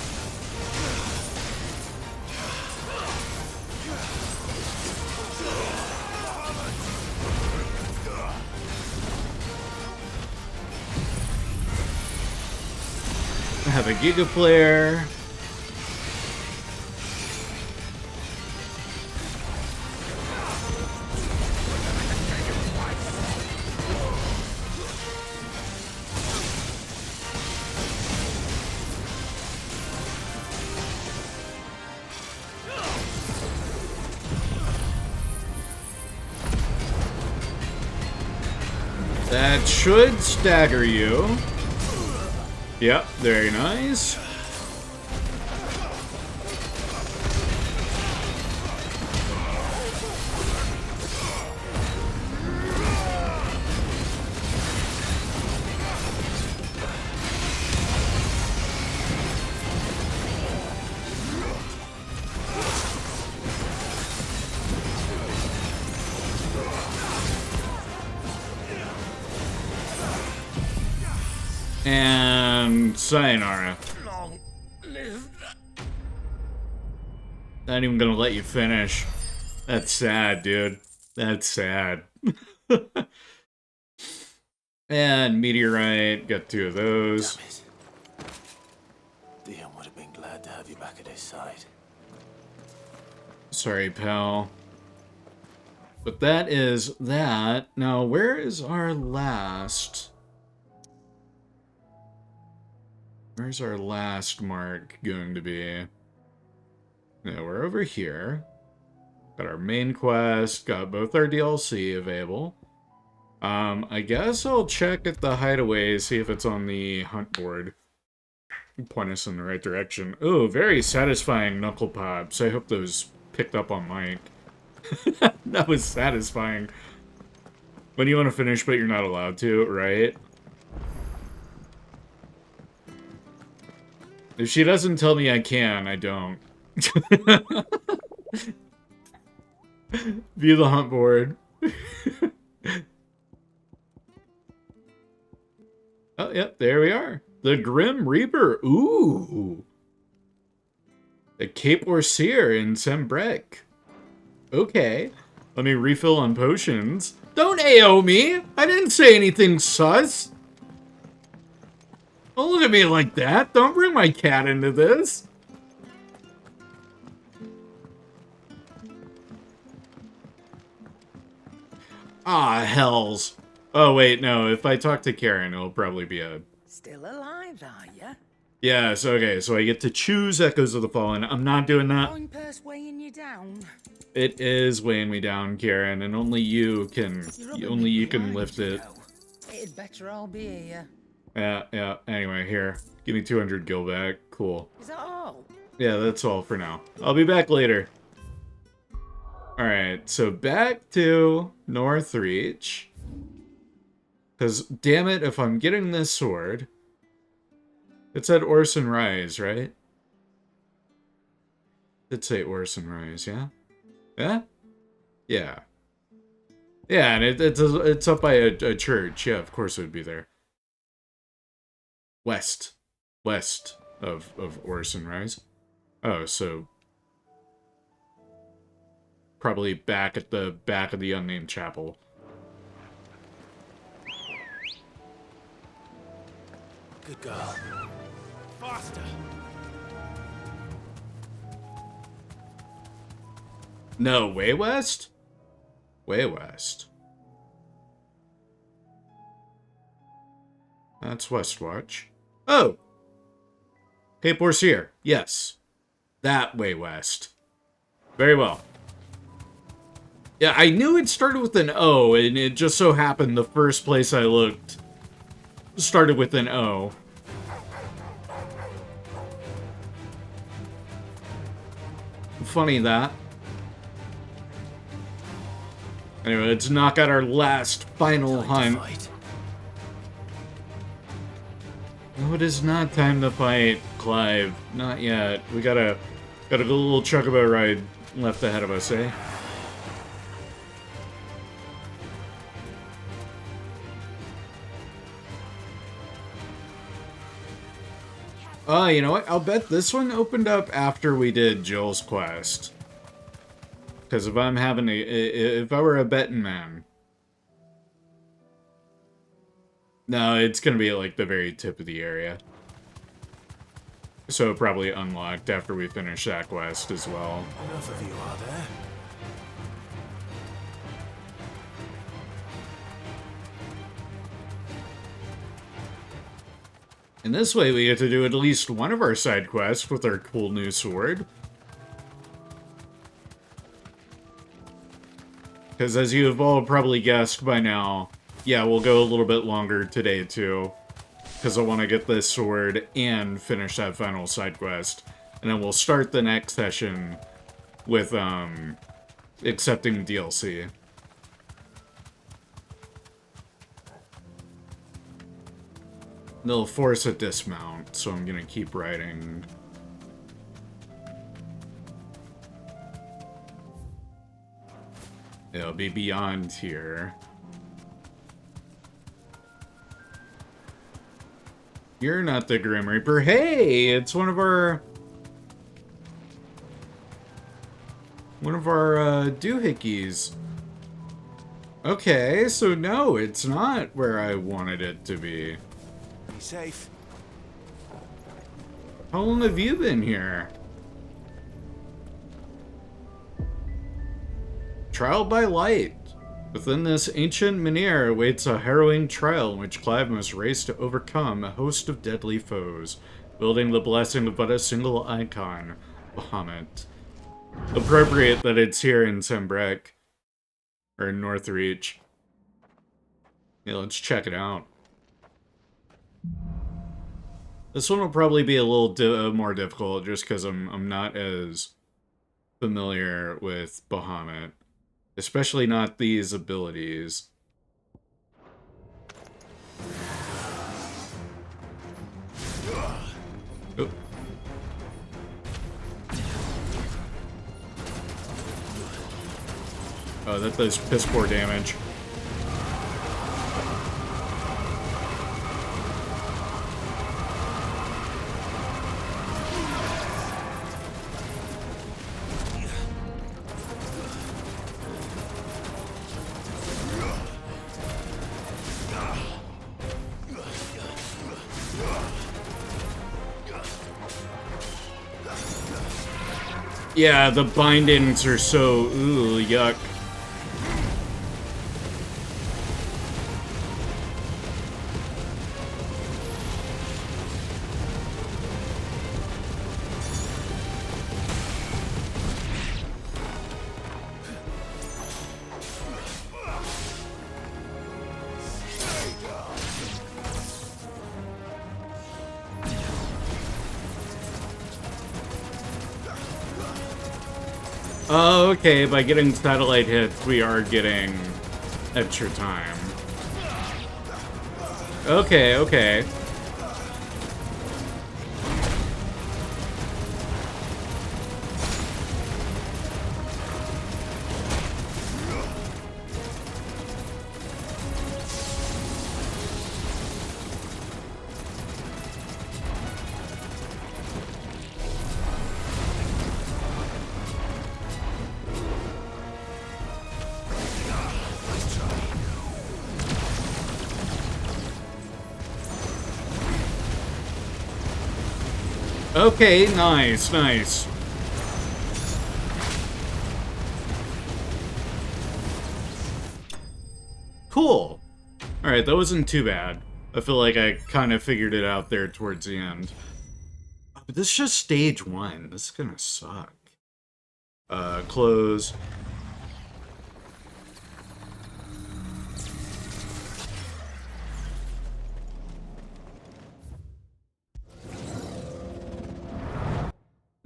Have a Giga Flare. That should stagger you. Yep, very nice. And sayonara. Long live. Not even gonna let you finish. That's sad, dude. That's sad. And meteorite, got 2 of those. Dion would have been glad to have you back at his side. Sorry, pal. But that is that. Now, where is our last? Where's our last mark going to be? Yeah, we're over here. Got our main quest, got both our DLC available. I guess I'll check at the hideaway, see if it's on the hunt board. Point us in the right direction. Oh, very satisfying knuckle pops. I hope those picked up on mic. That was satisfying. When you want to finish, but you're not allowed to, right? If she doesn't tell me I can, I don't. View the hunt board. Oh, yep, there we are. The Grim Reaper. Ooh. The Cape Orseer in Sembrek. Okay. Let me refill on potions. Don't AO me! I didn't say anything sus! Don't look at me like that. Don't bring my cat into this. Ah, hells. Oh, wait, no. If I talk to Karen, it'll probably be a... Still alive, are ya? Yes, okay. So I get to choose Echoes of the Fallen. I'm not doing that. Fine purse weighing you down. It is weighing me down, Karen, and only you can... Only you can lift it. It'd better all be here. Yeah. Anyway, here. Give me 200 gil back. Cool. Is that all? Yeah, that's all for now. I'll be back later. Alright, so back to Northreach. Because, damn it, if I'm getting this sword... It said Orson Rise, right? Did say Orson Rise, yeah? Yeah? Yeah. Yeah, and it's up by a church. Yeah, of course it would be there. West of Orson Rise. Oh, so probably back at the back of the unnamed chapel. Good girl. Faster. No, way west? Way west. That's Westwatch. Oh! Cape Orseer. Yes. That way west. Very well. Yeah, I knew it started with an O, and it just so happened the first place I looked started with an O. Funny that. Anyway, let's knock out our last final hunt. No, it is not time to fight, Clive. Not yet. We got a little chocobo ride left ahead of us, eh? You know what? I'll bet this one opened up after we did Jill's quest. Because if I'm having if I were a betting man... No, it's gonna be at, like, the very tip of the area. So probably unlocked after we finish that quest as well. Enough of you, are there? And this way we get to do at least one of our side quests with our cool new sword. Because as you have all probably guessed by now, yeah, we'll go a little bit longer today too. Because I want to get this sword and finish that final side quest. And then we'll start the next session with accepting DLC. They'll force a dismount, so I'm gonna keep riding. It'll be beyond here. You're not the Grim Reaper. Hey, it's one of our doohickeys. Okay, so no, it's not where I wanted it to be. Be safe. How long have you been here? Trial by light. Within this ancient menhir awaits a harrowing trial in which Clive must race to overcome a host of deadly foes, wielding the blessing of but a single icon, Bahamut. Appropriate that it's here in Sembrek. Or in Northreach. Yeah, let's check it out. This one will probably be a little more difficult just because I'm not as familiar with Bahamut. Especially not these abilities. Oh. Oh, that does piss poor damage. Yeah, the bindings are so, ooh, yuck. Oh, okay, by getting satellite hits, we are getting extra time. Okay, okay. Okay, nice, nice. Cool. Alright, that wasn't too bad. I feel like I kind of figured it out there towards the end. But this is just stage 1. This is gonna suck. Close.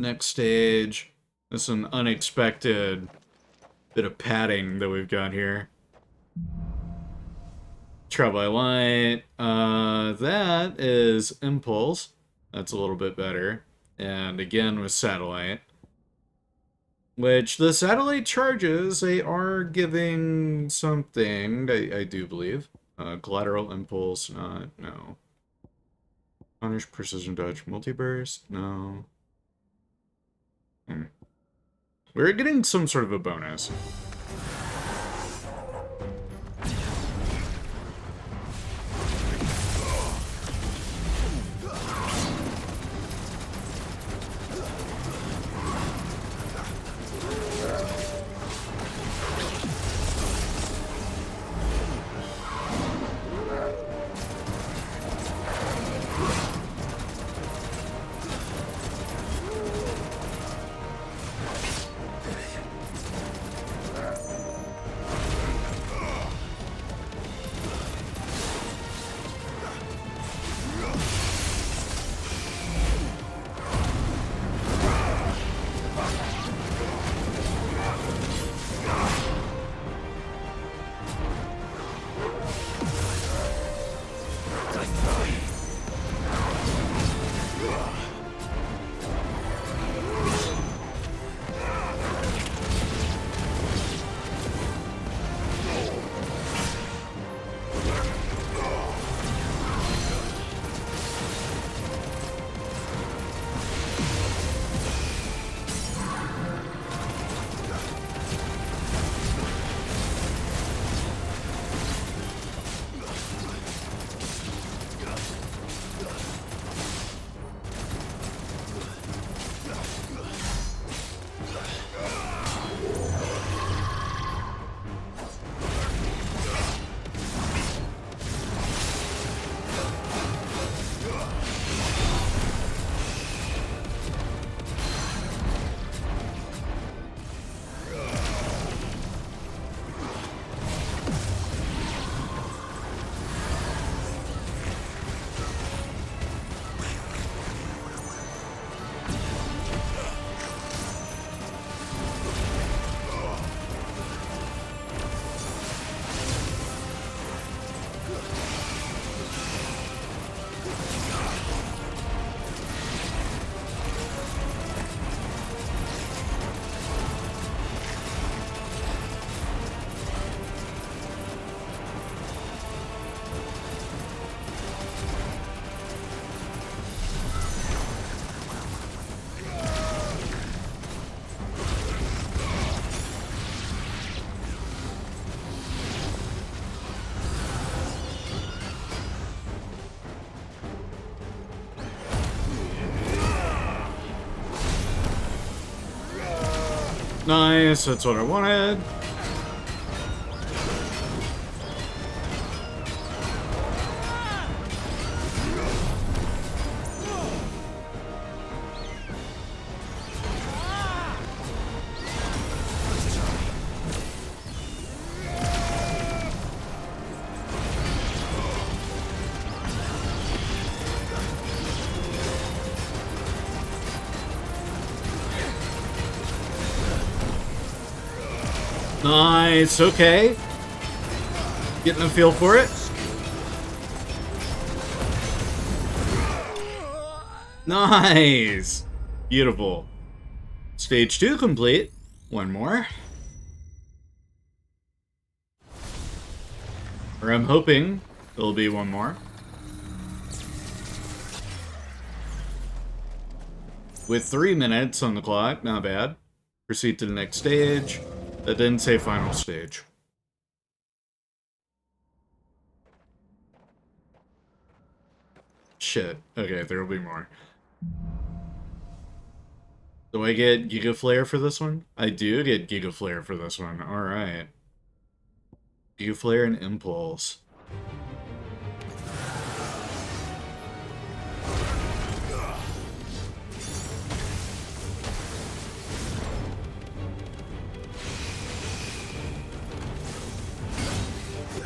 Next stage. This is an unexpected bit of padding that we've got here. Trial by light. That is impulse. That's a little bit better. And again with satellite. Which the satellite charges, they are giving something, I do believe. Collateral impulse, no. Punish, precision dodge, multiburst, no. We're getting some sort of a bonus. Nice, that's what I wanted. Nice, okay. Getting a feel for it. Nice. Beautiful. Stage 2 complete. One more. Or I'm hoping there'll be one more. With 3 minutes on the clock, not bad. Proceed to the next stage. That didn't say final stage. Shit. Okay, there'll be more. Do I get Giga Flare for this one? I do get Giga Flare for this one. Alright. Giga Flare and Impulse.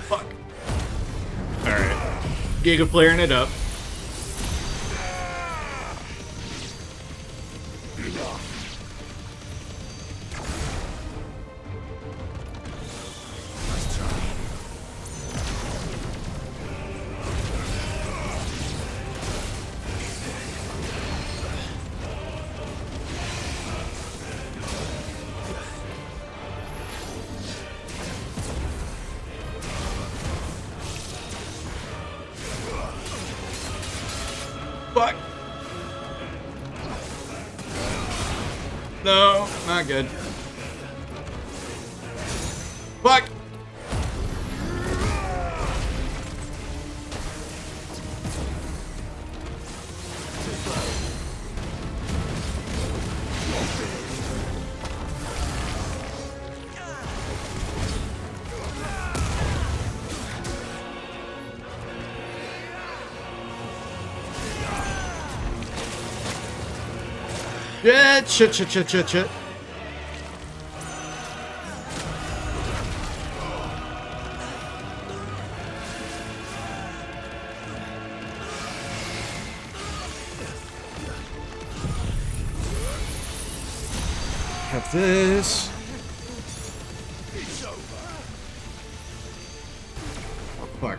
Fuck. Alright. Giga Flaring it up. Fuck. No, not good. Fuck. Yeah, shit. Have this. Oh, fuck.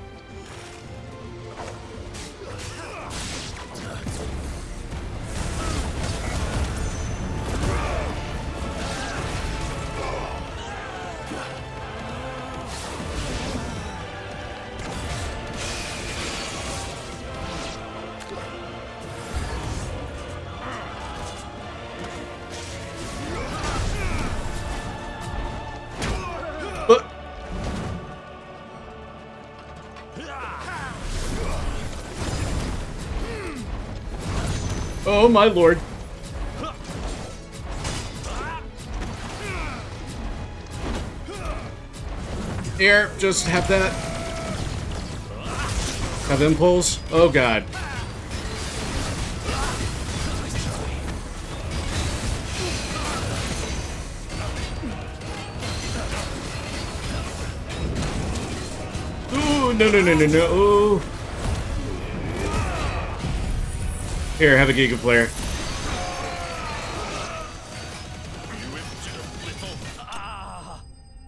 Oh my lord. Here, just have that. Have impulse. Oh god. Ooh, no. Ooh. Here, have a Giga Flare.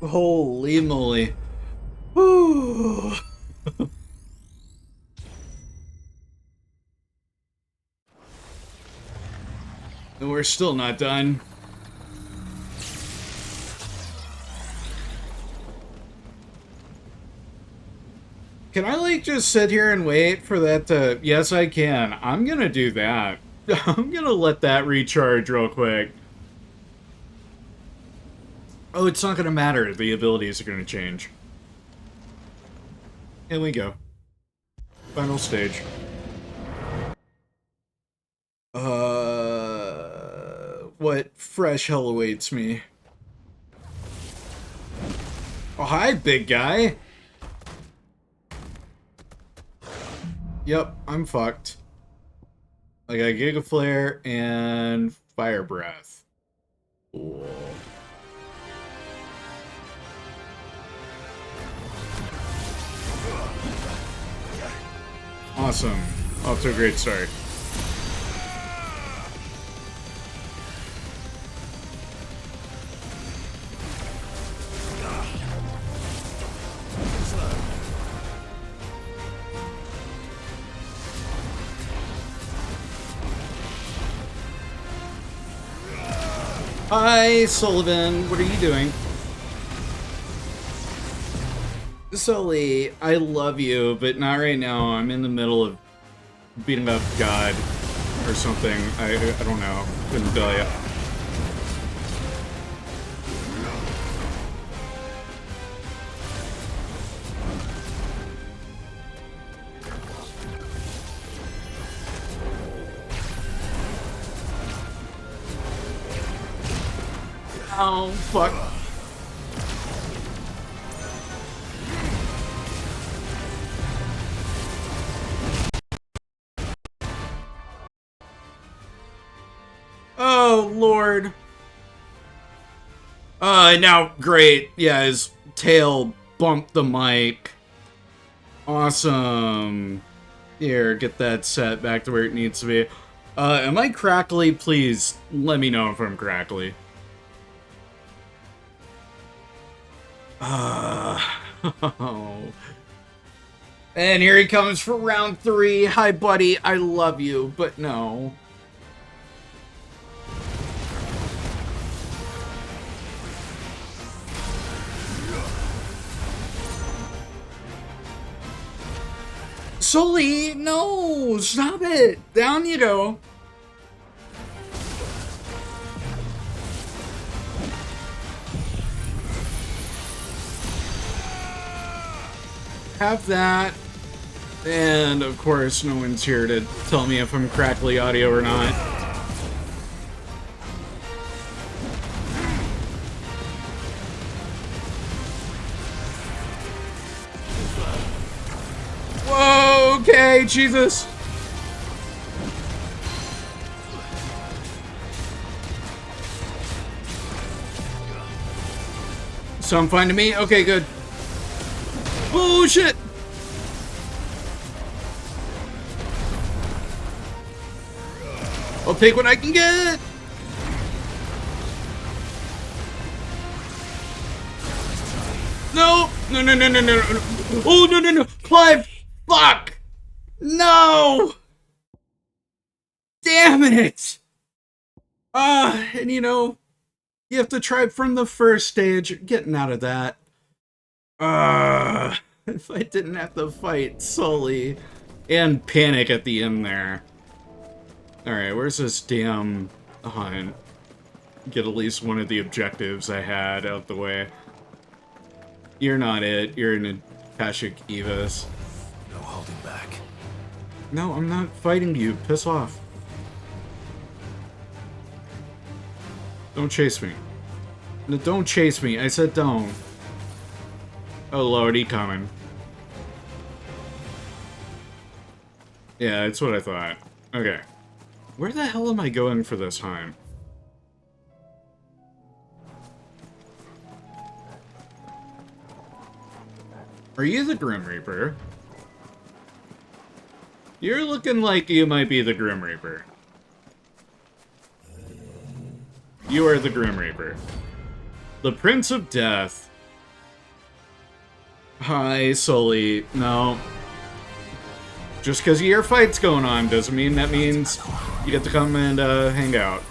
Holy moly. Woo. And we're still not done. Can I, like, just sit here and wait for that to... Yes, I can. I'm gonna do that. I'm gonna let that recharge real quick. Oh, it's not gonna matter. The abilities are gonna change. Here we go. Final stage. What fresh hell awaits me? Oh, hi, big guy. Yep, I'm fucked. I got Giga Flare and Fire Breath. Cool. Awesome. Off to a great start. Hi, Sullivan. What are you doing? Sully, I love you, but not right now. I'm in the middle of beating up God or something. I don't know. Couldn't tell you. Oh, fuck. Oh, Lord. Now, great. Yeah, his tail bumped the mic. Awesome. Here, get that set back to where it needs to be. Am I crackly? Please let me know if I'm crackly. Oh. And here he comes for round 3. Hi, buddy. I love you, but no. Sully, no! Stop it! Down you go. Have that. And, of course, no one's here to tell me if I'm crackly audio or not. Whoa, okay, Jesus. Sound fine to me? Okay, good. Oh, shit! I'll take what I can get! No! No, no, no, no, no, no. Oh, no, no, no! Clive! Fuck! No! Damn it! And you know, you have to try from the first stage. Getting out of that. If I didn't have to fight Sully and Panic at the end there. Alright, where's this damn hunt? Get at least one of the objectives I had out the way. You're not it. You're in a Kashik Evis. No holding back. No, I'm not fighting you. Piss off. Don't chase me. No, don't chase me. I said don't. Oh lordy, coming. Yeah, that's what I thought. Okay. Where the hell am I going for this hunt? Are you the Grim Reaper? You're looking like you might be the Grim Reaper. You are the Grim Reaper. The Prince of Death. Hi, Sully. No. Just because your fight's going on doesn't mean that means you get to come and hang out.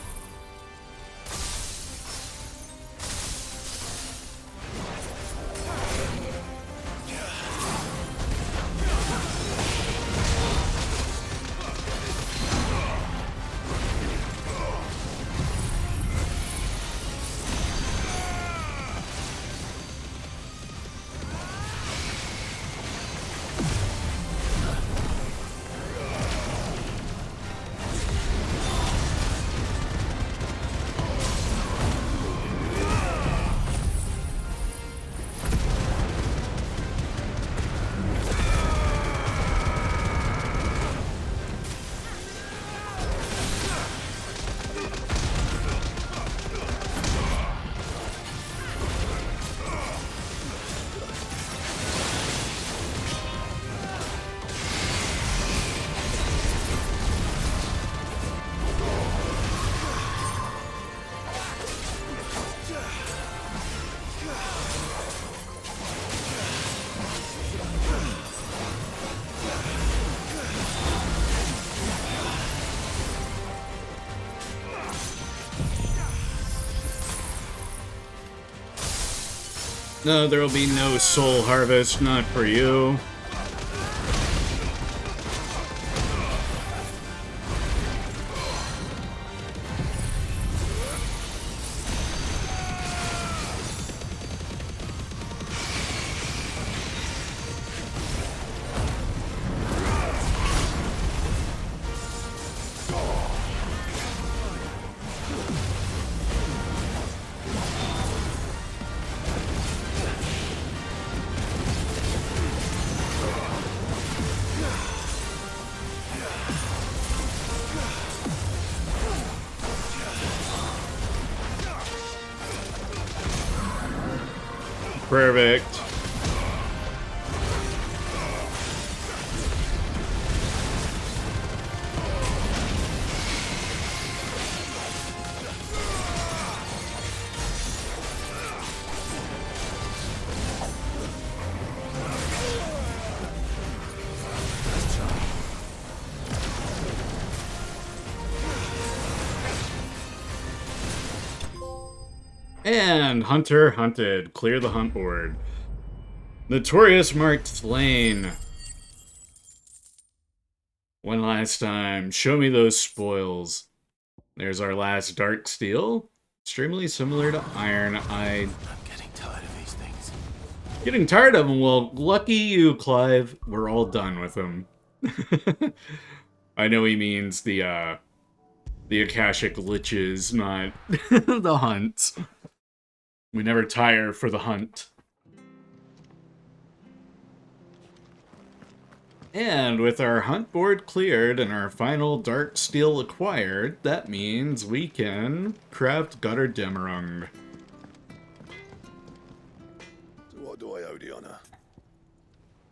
No, there will be no soul harvest, not for you. Perfect. And Hunter hunted. Clear the hunt board. Notorious marked slain. One last time. Show me those spoils. There's our last dark steel. Extremely similar to iron. I'm getting tired of these things. Getting tired of them? Well, lucky you, Clive. We're all done with them. I know he means the Akashic Liches, not the hunts. We never tire for the hunt. And with our hunt board cleared and our final dark steel acquired, that means we can craft Gutter Demerung. So what do I owe the honor?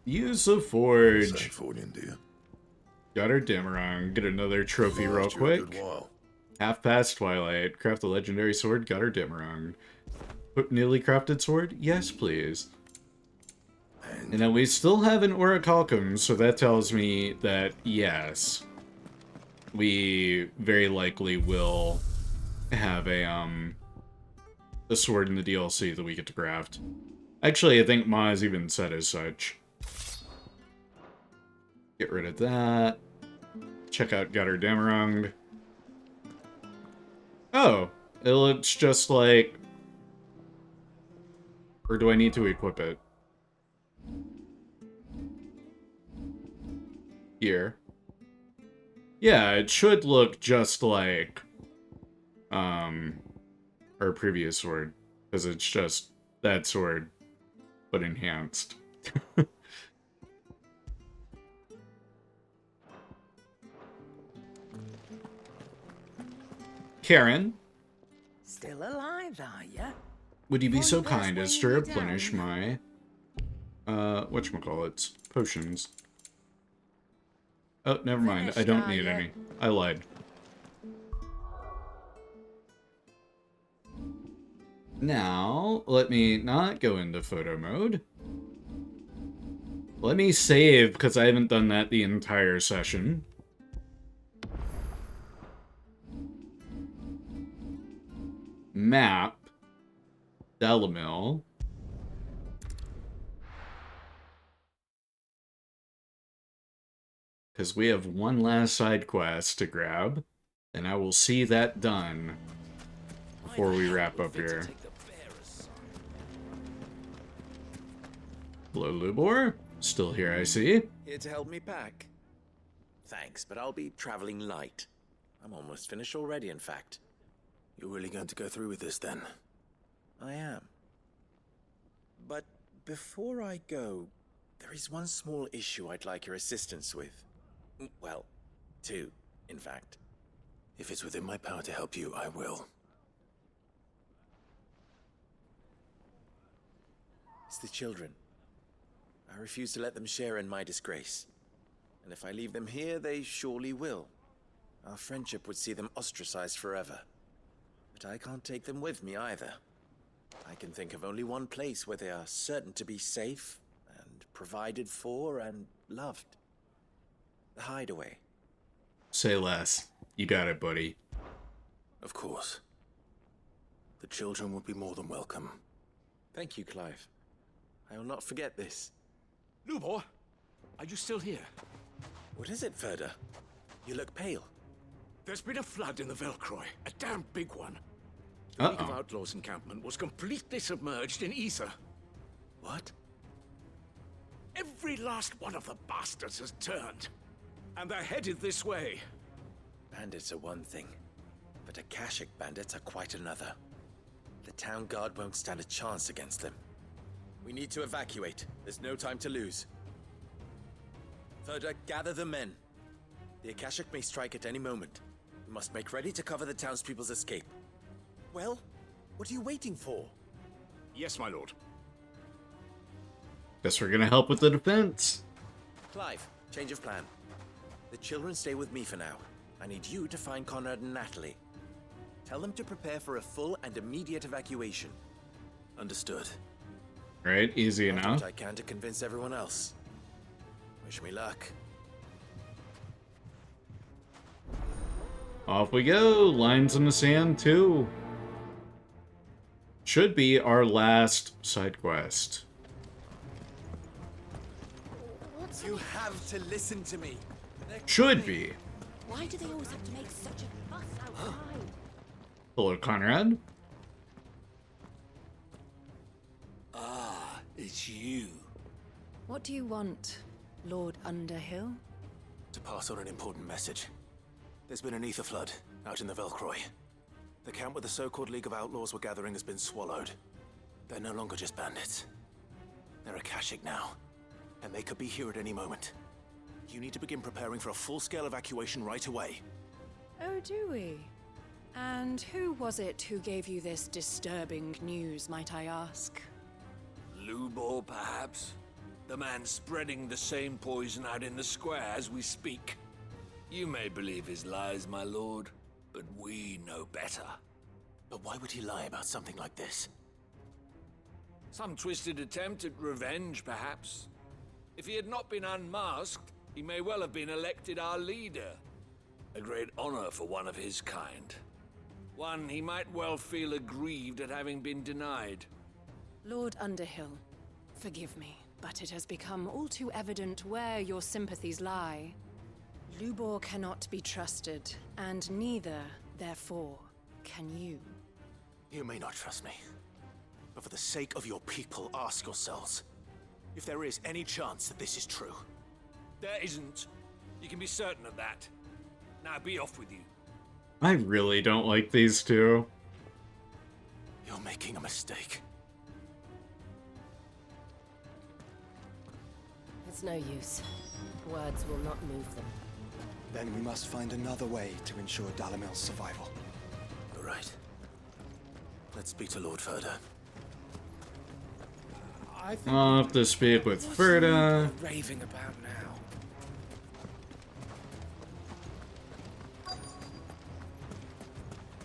Use the forge. Forging, do you? Gutter Demerung. Get another trophy real quick. Half past twilight. Craft a legendary sword, Gutter Demerung. Newly crafted sword? Yes, please. And then we still have an Orichalcum, so that tells me that, yes, we very likely will have a sword in the DLC that we get to craft. Actually, I think Maz even said as such. Get rid of that. Check out Gutter Demerung. Oh, it looks just like... Or do I need to equip it? Here. Yeah, it should look just like our previous sword, because it's just that sword, but enhanced. Karen? Still alive, are ya? Would you be so kind as to replenish my, whatchamacallits, potions? Oh, never mind. I don't need any. I lied. Now, let me not go into photo mode. Let me save, because I haven't done that the entire session. Map. Delamil. Because we have one last side quest to grab, and I will see that done before we wrap up here. Hello, Lubor. Still here, I see. Here to help me pack. Thanks, but I'll be traveling light. I'm almost finished already, in fact. You're really going to go through with this, then? I am. But before I go, there is one small issue I'd like your assistance with. Well, two, in fact. If it's within my power to help you, I will. It's the children. I refuse to let them share in my disgrace. And if I leave them here, they surely will. Our friendship would see them ostracized forever. But I can't take them with me either. I can think of only one place where they are certain to be safe and provided for and loved. The hideaway. Say less. You got it, buddy. Of course. The children would be more than welcome. Thank you, Clive. I will not forget this. Lubor, are you still here? What is it, Ferda? You look pale. There's been a flood in the Velcroy, a damn big one. The League of Outlaws encampment was completely submerged in ether. What? Every last one of the bastards has turned, and they're headed this way. Bandits are one thing, but Akashic bandits are quite another. The town guard won't stand a chance against them. We need to evacuate. There's no time to lose. Ferda, gather the men. The Akashic may strike at any moment. We must make ready to cover the townspeople's escape. Well, what are you waiting for? Yes, my lord. Guess we're gonna help with the defense. Clive, change of plan. The children stay with me for now. I need you to find Conrad and Natalie. Tell them to prepare for a full and immediate evacuation. Understood. Right, easy I'll do enough. what I can to convince everyone else. Wish me luck. Off we go. Lines in the sand, too. Should be our last side quest. You have to listen to me. Should be. Why do they always have to make such a fuss outside? Hello, Conrad. Ah, it's you. What do you want, Lord Underhill? To pass on an important message. There's been an ether flood out in the Velcroy. The camp where the so-called League of Outlaws were gathering has been swallowed. They're no longer just bandits. They're Akashic now, and they could be here at any moment. You need to begin preparing for a full-scale evacuation right away. Oh, do we? And who was it who gave you this disturbing news, might I ask? Lubor, perhaps? The man spreading the same poison out in the square as we speak. You may believe his lies, my lord, but we know better. But why would he lie about something like this? Some twisted attempt at revenge, perhaps. If he had not been unmasked, he may well have been elected our leader. A great honor for one of his kind. One he might well feel aggrieved at having been denied. Lord Underhill, forgive me, but it has become all too evident where your sympathies lie. Lubor cannot be trusted, and neither, therefore, can you. You may not trust me, but for the sake of your people, ask yourselves if there is any chance that this is true. There isn't. You can be certain of that. Now be off with you. I really don't like these two. You're making a mistake. It's no use. Words will not move them. Then we must find another way to ensure Dalamil's survival. All right. Let's speak to Lord Ferda. I'll have to speak with Ferda. Raving about now.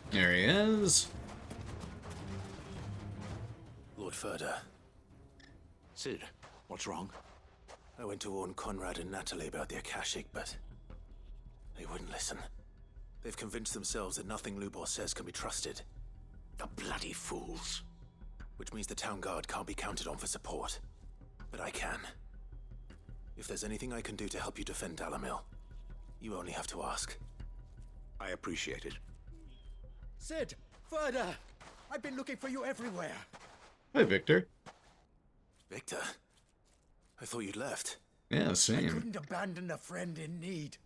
There he is. Lord Ferda. Sid, what's wrong? I went to warn Conrad and Natalie about the Akashic, but they wouldn't listen. They've convinced themselves that nothing Lubor says can be trusted. The bloody fools. Which means the town guard can't be counted on for support. But I can. If there's anything I can do to help you defend Dalamil, you only have to ask. I appreciate it. Sid! Ferda! I've been looking for you everywhere. Hi, Victor. Victor? I thought you'd left. Yeah, I same. couldn't abandon a friend in need.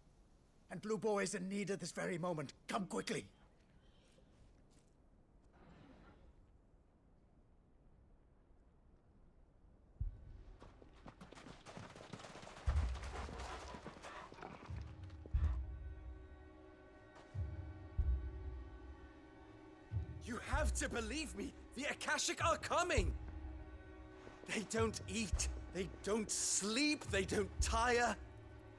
And Lubor is in need at this very moment. Come quickly. You have to believe me! The Akashic are coming! They don't eat, they don't sleep, they don't tire,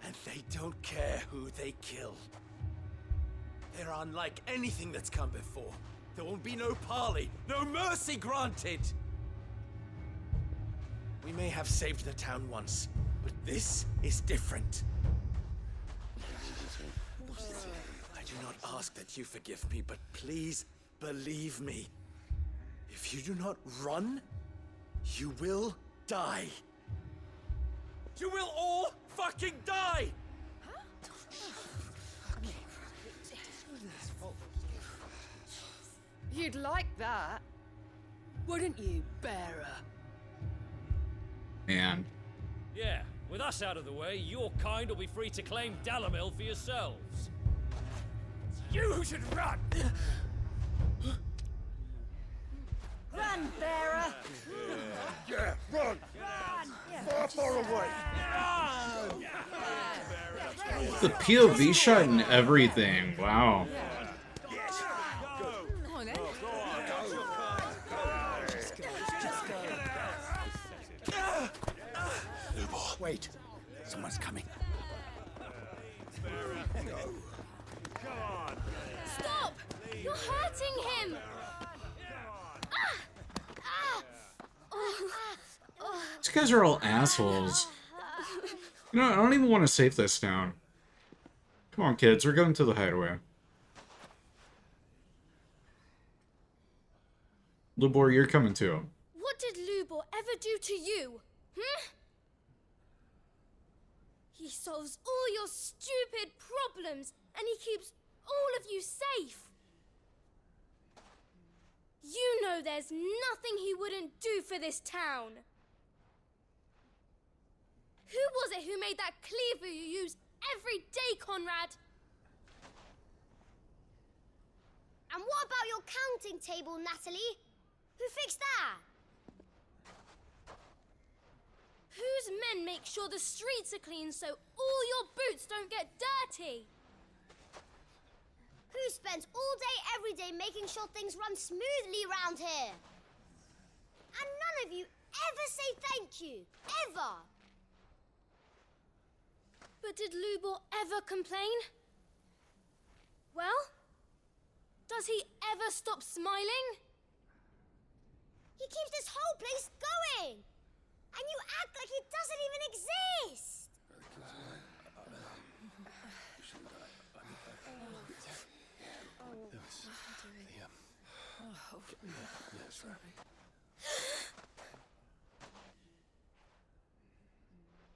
and they don't care who they kill. They're unlike anything that's come before. There won't be no parley, no mercy granted! We may have saved the town once, but this is different. I do not ask that you forgive me, but please believe me. If you do not run, you will die. You will all fucking die! You'd like that, wouldn't you, bearer? Man. Yeah, with us out of the way, your kind will be free to claim Dalamil for yourselves. You should run! Run, bearer! Yeah, run! Far, far away! The POV shot and everything. Wow. Wait, someone's coming. Stop! You're hurting him! These guys are all assholes. You know, I don't even want to save this down. Come on, kids, we're going to the hideaway. Lubor, you're coming too. What did Lubor ever do to you? He solves all your stupid problems, and he keeps all of you safe. You know there's nothing he wouldn't do for this town. Who was it who made that cleaver you use every day, Conrad? And what about your counting table, Natalie? Who fixed that? Whose men make sure the streets are clean so all your boots don't get dirty? Who spends all day, every day making sure things run smoothly round here? And none of you ever say thank you. Ever. But did Lubor ever complain? Well, does he ever stop smiling? He keeps this whole place going. And you act like it doesn't even exist.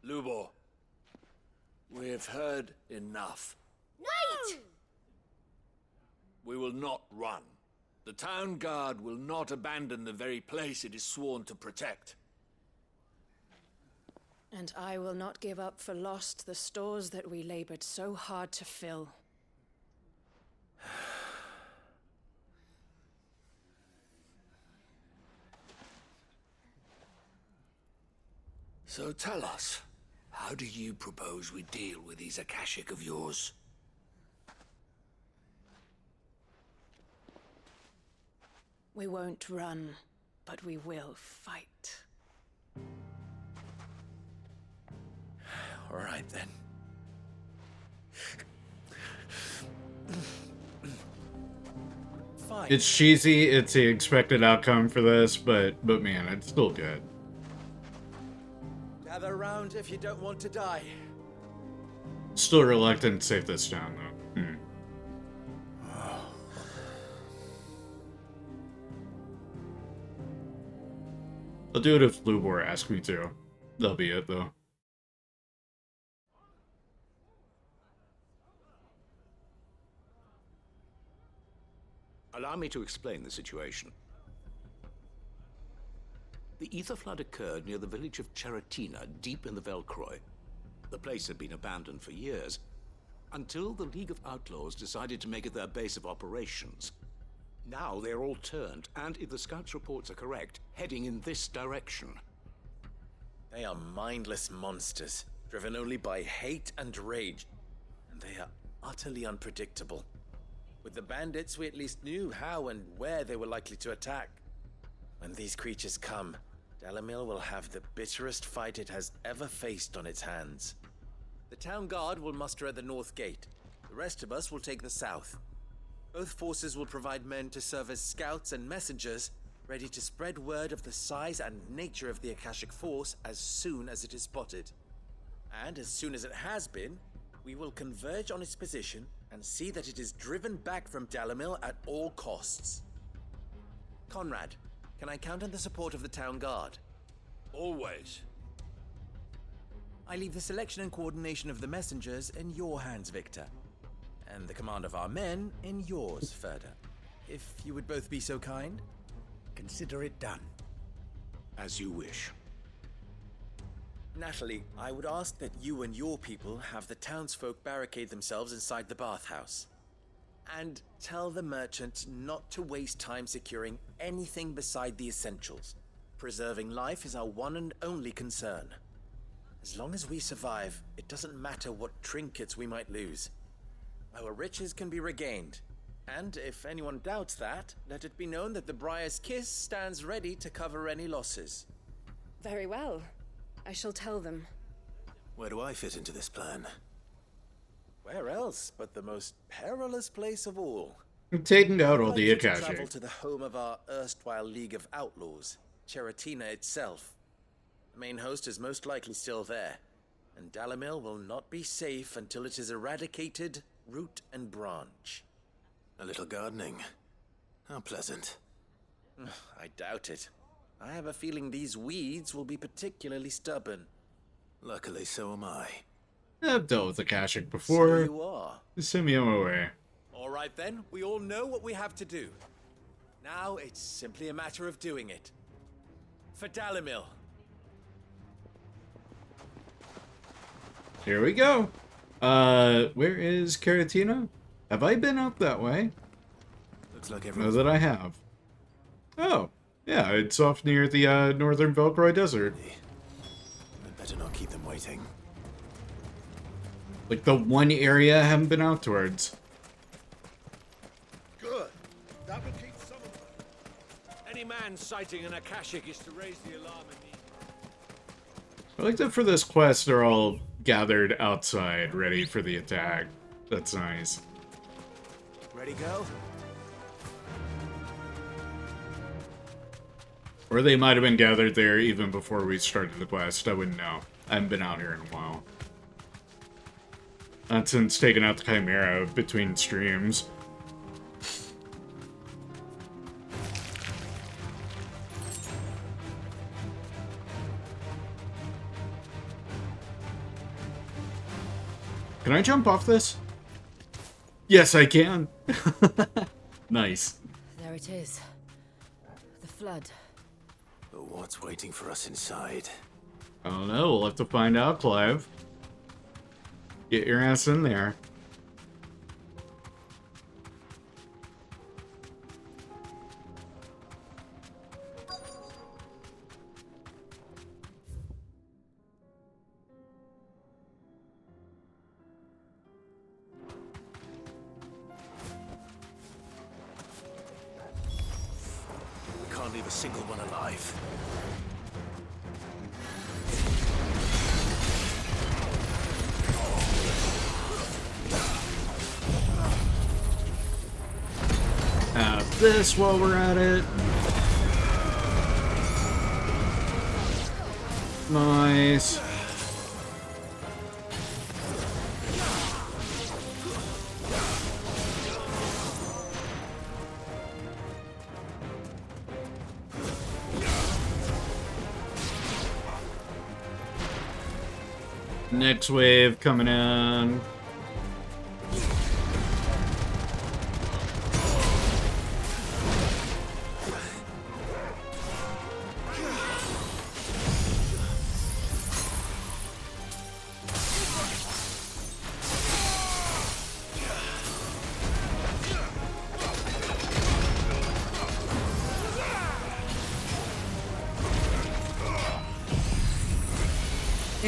Lubor, we've heard enough. Wait! We will not run. The town guard will not abandon the very place it is sworn to protect. And I will not give up for lost the stores that we labored so hard to fill. So tell us, how do you propose we deal with these Akashic of yours? We won't run, but we will fight. All right, then. Fine. It's cheesy, it's the expected outcome for this, but man, it's still good. Gather round if you don't want to die. Still reluctant to save this down, though. I'll do it if Lubor asks me to. That'll be it, though. Allow me to explain the situation. The ether flood occurred near the village of Cheratina, deep in the Velcroy. The place had been abandoned for years, until the League of Outlaws decided to make it their base of operations. Now they're all turned, and if the scouts' reports are correct, heading in this direction. They are mindless monsters, driven only by hate and rage. And they are utterly unpredictable. With the bandits, we at least knew how and where they were likely to attack. When these creatures come, Dalamil will have the bitterest fight it has ever faced on its hands. The town guard will muster at the north gate. The rest of us will take the south. Both forces will provide men to serve as scouts and messengers, ready to spread word of the size and nature of the Akashic force as soon as it is spotted. And as soon as it has been, we will converge on its position and see that it is driven back from Dalamil at all costs. Conrad, can I count on the support of the town guard? Always. I leave the selection and coordination of the messengers in your hands, Victor. And the command of our men in yours, Ferda. If you would both be so kind. Consider it done. As you wish. Natalie, I would ask that you and your people have the townsfolk barricade themselves inside the bathhouse. And tell the merchant not to waste time securing anything beside the essentials. Preserving life is our one and only concern. As long as we survive, it doesn't matter what trinkets we might lose. Our riches can be regained. And if anyone doubts that, let it be known that the Briar's Kiss stands ready to cover any losses. Very well. I shall tell them. Where do I fit into this plan? Where else but the most perilous place of all? Taking out all I'd the like you to Akashi. travel to the home of our erstwhile League of Outlaws, Cheratina itself. The main host is most likely still there, and Dalimil will not be safe until it is eradicated, root and branch. A little gardening. How pleasant. I doubt it. I have a feeling these weeds will be particularly stubborn. Luckily, so am I. I've dealt with Akashic before. So you are. Send me on my way. All right then, we all know what we have to do. Now it's simply a matter of doing it. For Dalimil. Here we go. Where is Cheratina? Have I been out that way? Looks like No, everyone's... that I have. Oh, yeah, it's off near the northern Velcroy Desert. I'd better not keep them waiting. Like the one area I haven't been out towards. Good. That will keep some of them. Any man sighting an Akashic is to raise the alarm immediately. I like that for this quest, they're all gathered outside, ready for the attack. That's nice. Ready, go? Or they might have been gathered there even before we started the quest. I wouldn't know. I haven't been out here in a while. Not since taking out the Chimera between streams. Can I jump off this? Yes, I can. Nice. There it is. The flood. But what's waiting for us inside? I don't know. We'll have to find out, Clive. Get your ass in there. We can't leave a single one alive. Have this while we're at it. Nice. Next wave coming in.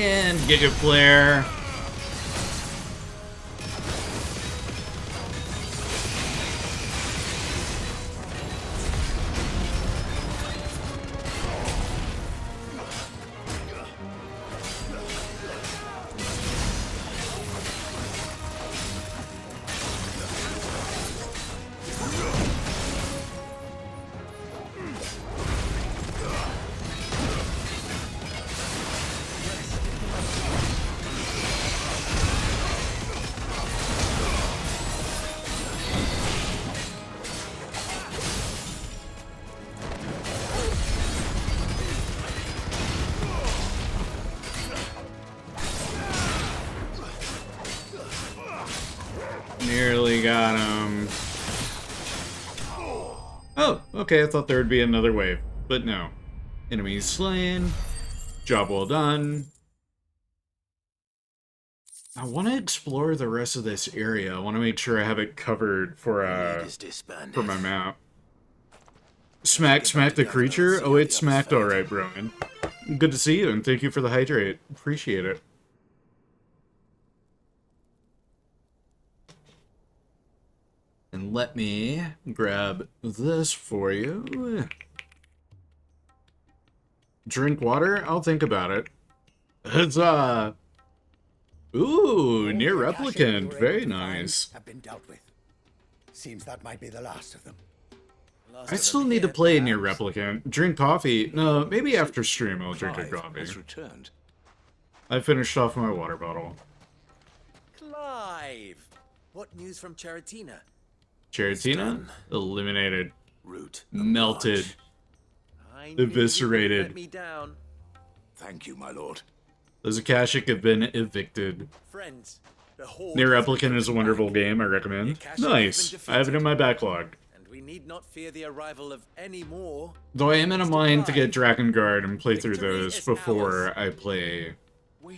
And Giga Flare. Nearly got him. Oh, okay, I thought there would be another wave, but no. Enemies slain. Job well done. I want to explore the rest of this area. I want to make sure I have it covered for my map. Smack the creature? Oh, it smacked alright, Brian. Good to see you, and thank you for the hydrate. Appreciate it. And let me grab this for you. Drink water? I'll think about it. It's, ooh, near replicant. Very nice. Have been dealt with. Seems that might be the last of them. I still need to play near replicant. Drink coffee. No, maybe after stream I'll drink a coffee. Returned. I finished off my water bottle. Clive! What news from Charatina? Charatina? Eliminated. Melted. Eviscerated. Let me down. Thank you, my lord. Those Akashic have been evicted. Friends, Near Replicant is a wonderful game, I recommend. Nice. I have it in my backlog. And we need not fear the arrival of any more. Though I am in a mind to get Drakengard and play through those before I play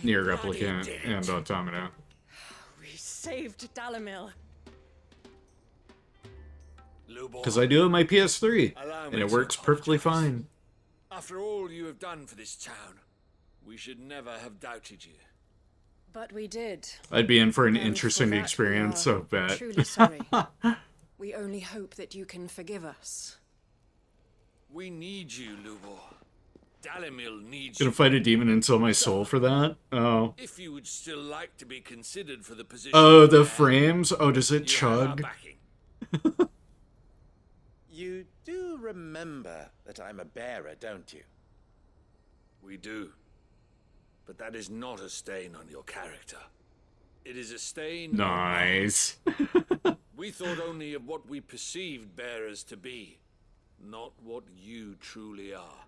Near Replicant and Automata. We saved Dalimil. Because I do have my PS3, and it works perfectly fine. After all you have done for this town, we should never have doubted you. But we did. I'd be in for an And interesting for that experience, we are so bet. Truly sorry. We only hope that you can forgive us. We need you, Lubor. Dalimil needs Gonna you. fight a demon and sell my soul for that? Oh. If you would still like to be considered for the position. Oh, the frames? Oh, does it chug? You do remember that I'm a bearer, don't you? We do. But that is not a stain on your character. It is a stain. Nice. We thought only of what we perceived bearers to be, not what you truly are.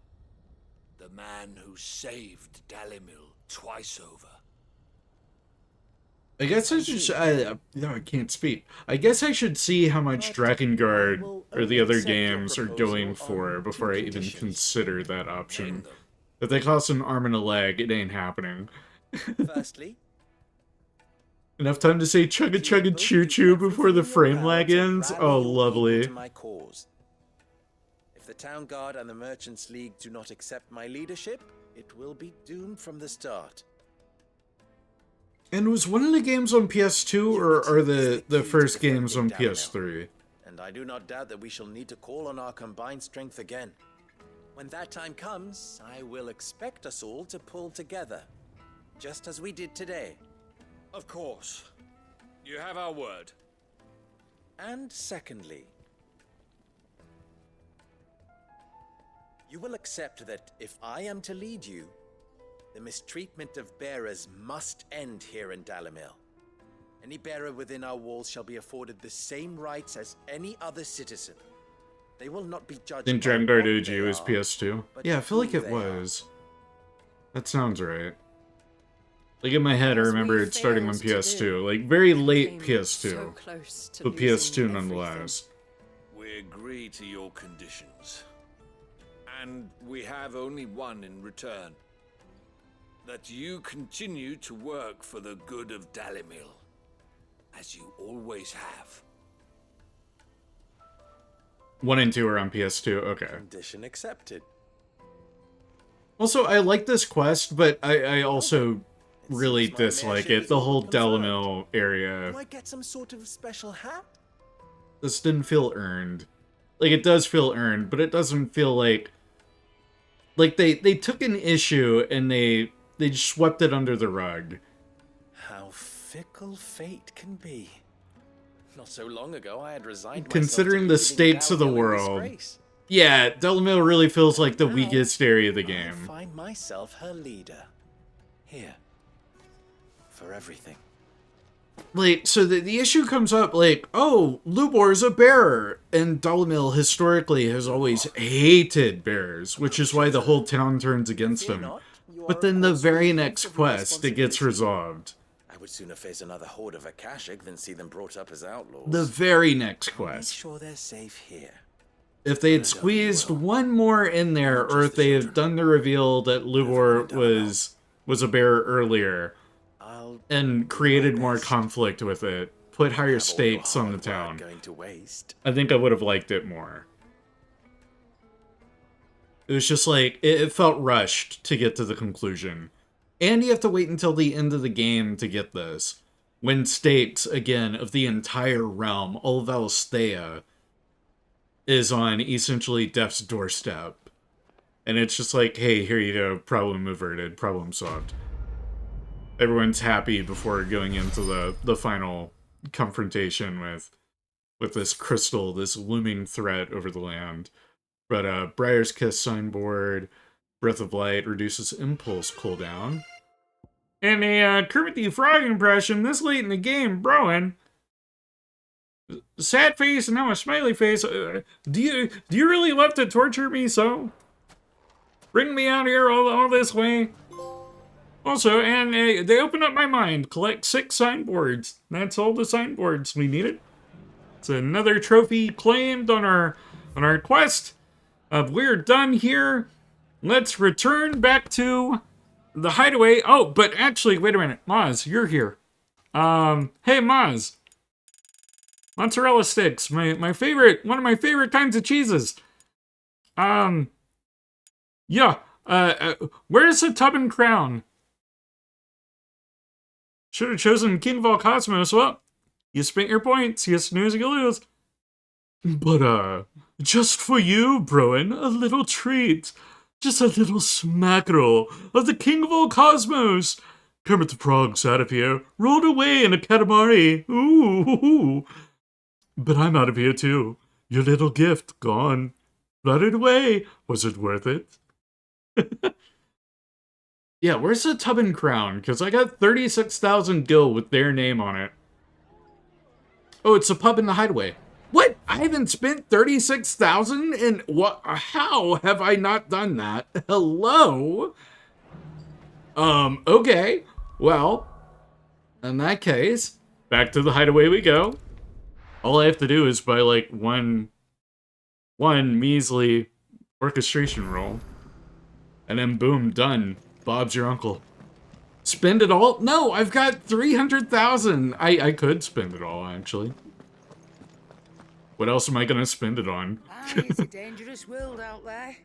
The man who saved Dalimil twice over. I guess I should. No, I can't speak. I guess I should see how much Drakengard or the other games are going for before I even consider that option. If they cost an arm and a leg, it ain't happening. Firstly, enough time to say chugga chugga choo choo before the frame lag ends? Oh, lovely. my cause. If the Town Guard and the Merchants League do not accept my leadership, it will be doomed from the start. And was one of the games on PS2, or are the first games on PS3? And I do not doubt that we shall need to call on our combined strength again. When that time comes, I will expect us all to pull together, just as we did today. Of course. You have our word. And secondly, you will accept that if I am to lead you, the mistreatment of bearers must end here in Dalimil. Any bearer within our walls shall be afforded the same rights as any other citizen. They will not be judged. I think Drakengard OG was PS2. Yeah, I feel like it was. That sounds right. Like in my head, I remember it starting on PS2. Like very late PS2. But PS2 nonetheless. We agree to your conditions. And we have only one in return. That you continue to work for the good of Dalimil, as you always have. 1 and 2 are on PS2, okay. Condition accepted. Also, I like this quest, but I also really dislike it. The whole Dalimil area. Do I get some sort of special hat? This didn't feel earned. Like, it does feel earned, but it doesn't feel like... Like, they took an issue and they just swept it under the rug. How fickle fate can be. Not so long ago, I had resigned Considering the states of the world. Yeah, Dalimil really feels like the weakest area of the game. I find myself her leader. Here. For everything. Like, so the issue comes up, like, oh, Lubor's a bearer, and Dalimil historically has always hated bearers, which is why the whole town turns against him. But then the very next quest, it gets resolved. would sooner face another horde of Akashic than see them brought up as outlaws. The very next Make quest. sure they're safe here. If they had squeezed one more in there, or if they had done the reveal that Lubor was a bear earlier, and created more conflict with it, put higher stakes on the town, I think I would have liked it more. It was just like, it felt rushed to get to the conclusion. And you have to wait until the end of the game to get this. When stakes, again, of the entire realm, all of Alstea, is on essentially death's doorstep. And it's just like, hey, here you go, problem averted, problem solved. Everyone's happy before going into the final confrontation with this crystal, this looming threat over the land. But Briar's Kiss signboard, Breath of Light reduces impulse cooldown. And a Kermit the Frog impression this late in the game, broin. Sad face and now a smiley face. Do you really love to torture me so? Bring me out here all this way. Also, and they open up my mind. Collect 6 signboards. That's all the signboards we needed. It's another trophy claimed on our quest. We're done here. Let's return back to the hideaway. Oh, but actually, wait a minute. Maz, you're here. Hey, Maz. Mozzarella sticks. My favorite, one of my favorite kinds of cheeses. Yeah. Where's the tub and crown? Should have chosen King of all Cosmos. Well, you spent your points. You snooze, you lose. But, just for you, Broen, a little treat. Just a little smackerel of the King of all Cosmos. Kermit the Frog sat up here, rolled away in a Katamari. Ooh. But I'm out of here, too. Your little gift, gone. Rotted away. Was it worth it? Yeah, where's the tub and crown? Because I got 36,000 gil with their name on it. Oh, it's a pub in the hideaway. What? I haven't spent 36,000 in what? How have I not done that? Hello? Okay. Well, in that case, back to the hideaway we go. All I have to do is buy like one measly orchestration roll. And then boom, done. Bob's your uncle. Spend it all? No, I've got 300,000. I could spend it all, actually. What else am I gonna spend it on? It's a dangerous world out there.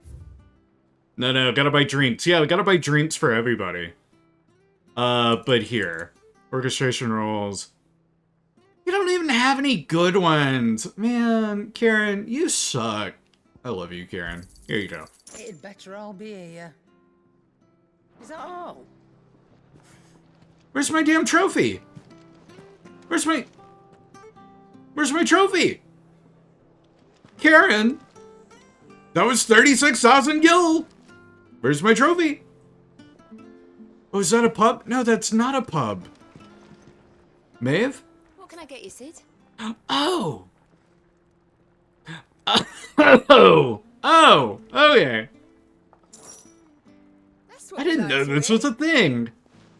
No, gotta buy drinks. Yeah, we gotta buy drinks for everybody. But here. Orchestration rolls. You don't even have any good ones. Man, Karen, you suck. I love you, Karen. Here you go. It'd better all be here. Is that all? Where's my damn trophy? Where's my trophy? Karen! That was 36,000 gil! Where's my trophy? Oh, is that a pub? No, that's not a pub. Maeve? What can I get you, Sid? Oh! Oh! Okay. I didn't know this was a thing.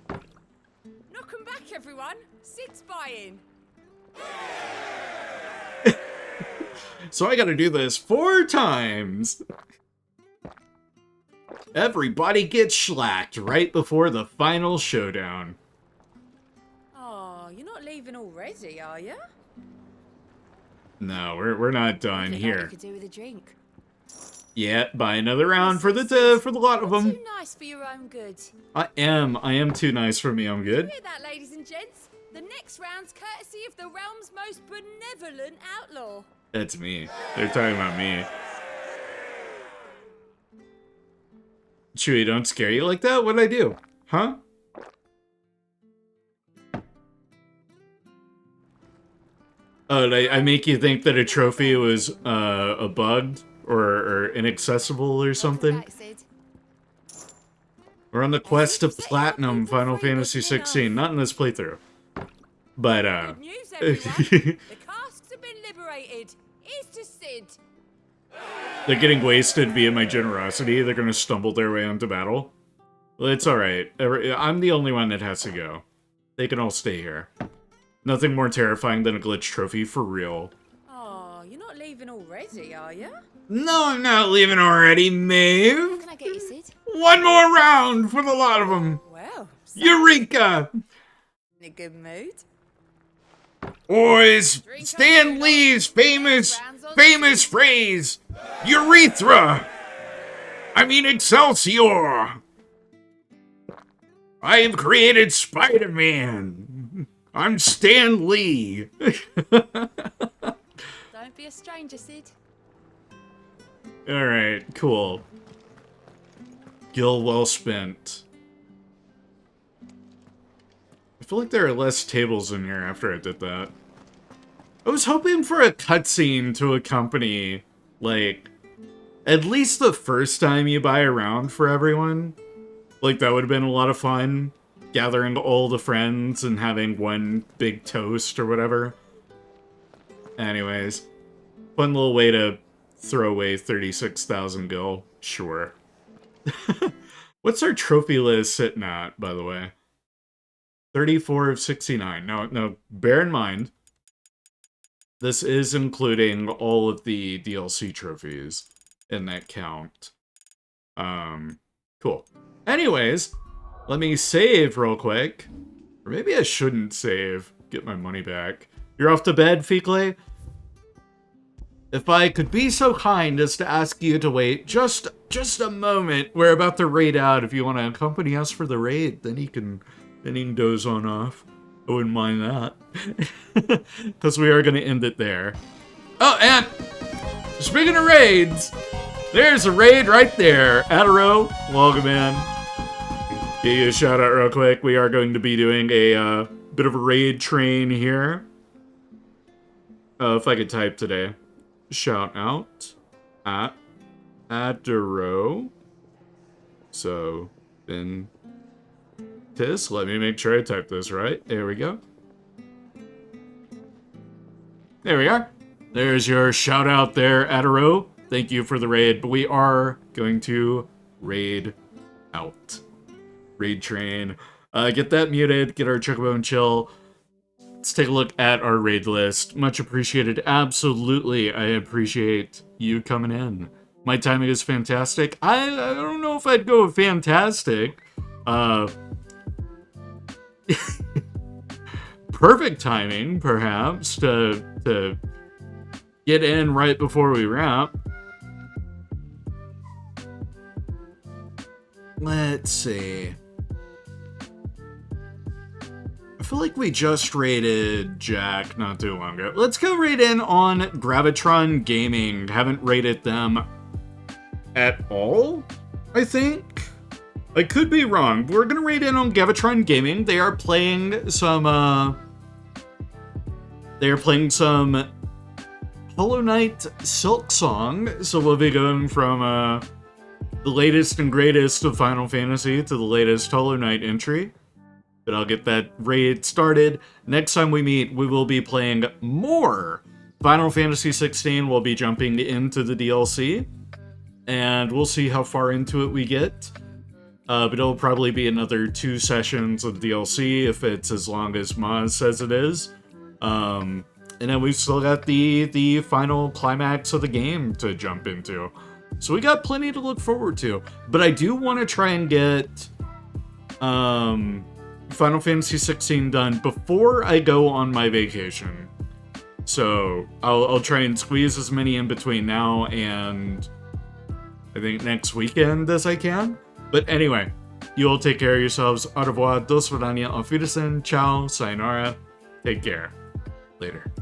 Knock 'em back, everyone. Sid's buying. So I gotta do this 4 times. Everybody gets schlacked right before the final showdown. Oh, you're not leaving already, are you? No, we're not done here. You could do with a drink. Yeah, buy another round for the lot of them. Too nice for your own good. I am too nice for me. I'm good. Hear that, ladies and gents? The next round's courtesy of the realm's most benevolent outlaw. That's me. They're talking about me. Chewie, don't scare you like that? What'd I do? Huh? Oh, did I make you think that a trophy was a bug or inaccessible or something? We're on the quest to platinum Final Fantasy XVI, not in this playthrough. But Good news, everyone. The casks have been liberated. Here's to Sid. They're getting wasted via my generosity. They're gonna stumble their way into battle. Well, it's alright. I'm the only one that has to go. They can all stay here. Nothing more terrifying than a glitch trophy, for real. Oh, you're not leaving already, are you? No, I'm not leaving already, Maeve. Can I get you, Sid? One more round for the lot of them. Well, Eureka! in a good mood. Boys, Stan Lee's famous phrase, urethra. I mean Excelsior. I have created Spider-Man. I'm Stan Lee. Don't be a stranger, Sid. Alright, cool. Gil well spent. I feel like there are less tables in here after I did that. I was hoping for a cutscene to accompany, like, at least the first time you buy a round for everyone. Like, that would have been a lot of fun. Gathering all the friends and having one big toast or whatever. Anyways, fun little way to throw away 36,000 gil. Sure. What's our trophy list sitting at, by the way? 34 of 69. No, bear in mind, this is including all of the DLC trophies in that count. Cool. Anyways, let me save real quick. Or maybe I shouldn't save. Get my money back. You're off to bed, Fikle? If I could be so kind as to ask you to wait just a moment. We're about to raid out. If you want to accompany us for the raid, then he can doze on off. I wouldn't mind that. Because we are going to end it there. Oh, and speaking of raids, there's a raid right there. Adaro, welcome in. Give you a shout out real quick. We are going to be doing a bit of a raid train here. If I could type today. Shout out at Adaro. So, then let me make sure I type this right. There we go. There we are. There's your shout out there, Adaro. Thank you for the raid, but we are going to raid out. Raid train. Get that muted, get our Chocobo and Chill. Let's take a look at our raid list. Much appreciated. Absolutely, I appreciate you coming in. My timing is fantastic. I don't know if I'd go with fantastic. Perfect timing, perhaps, to get in right before we wrap. Let's see. I feel like we just raided Jack not too long ago. Let's go raid in on Gravitron Gaming. Haven't raided them at all, I think. I could be wrong. We're gonna raid in on Gravitron Gaming. They are playing some Hollow Knight Silk Song. So we'll be going from the latest and greatest of Final Fantasy to the latest Hollow Knight entry. But I'll get that raid started. Next time we meet, we will be playing more Final Fantasy XVI. We'll be jumping into the DLC. And we'll see how far into it we get. But it'll probably be another 2 sessions of DLC if it's as long as Maz says it is. And then we've still got the final climax of the game to jump into. So we got plenty to look forward to. But I do want to try and get Final Fantasy XVI done before I go on my vacation. So I'll try and squeeze as many in between now and I think next weekend as I can. But anyway, you all take care of yourselves. Au revoir, dos vidania, auf Wiedersehen, ciao, sayonara, take care. Later.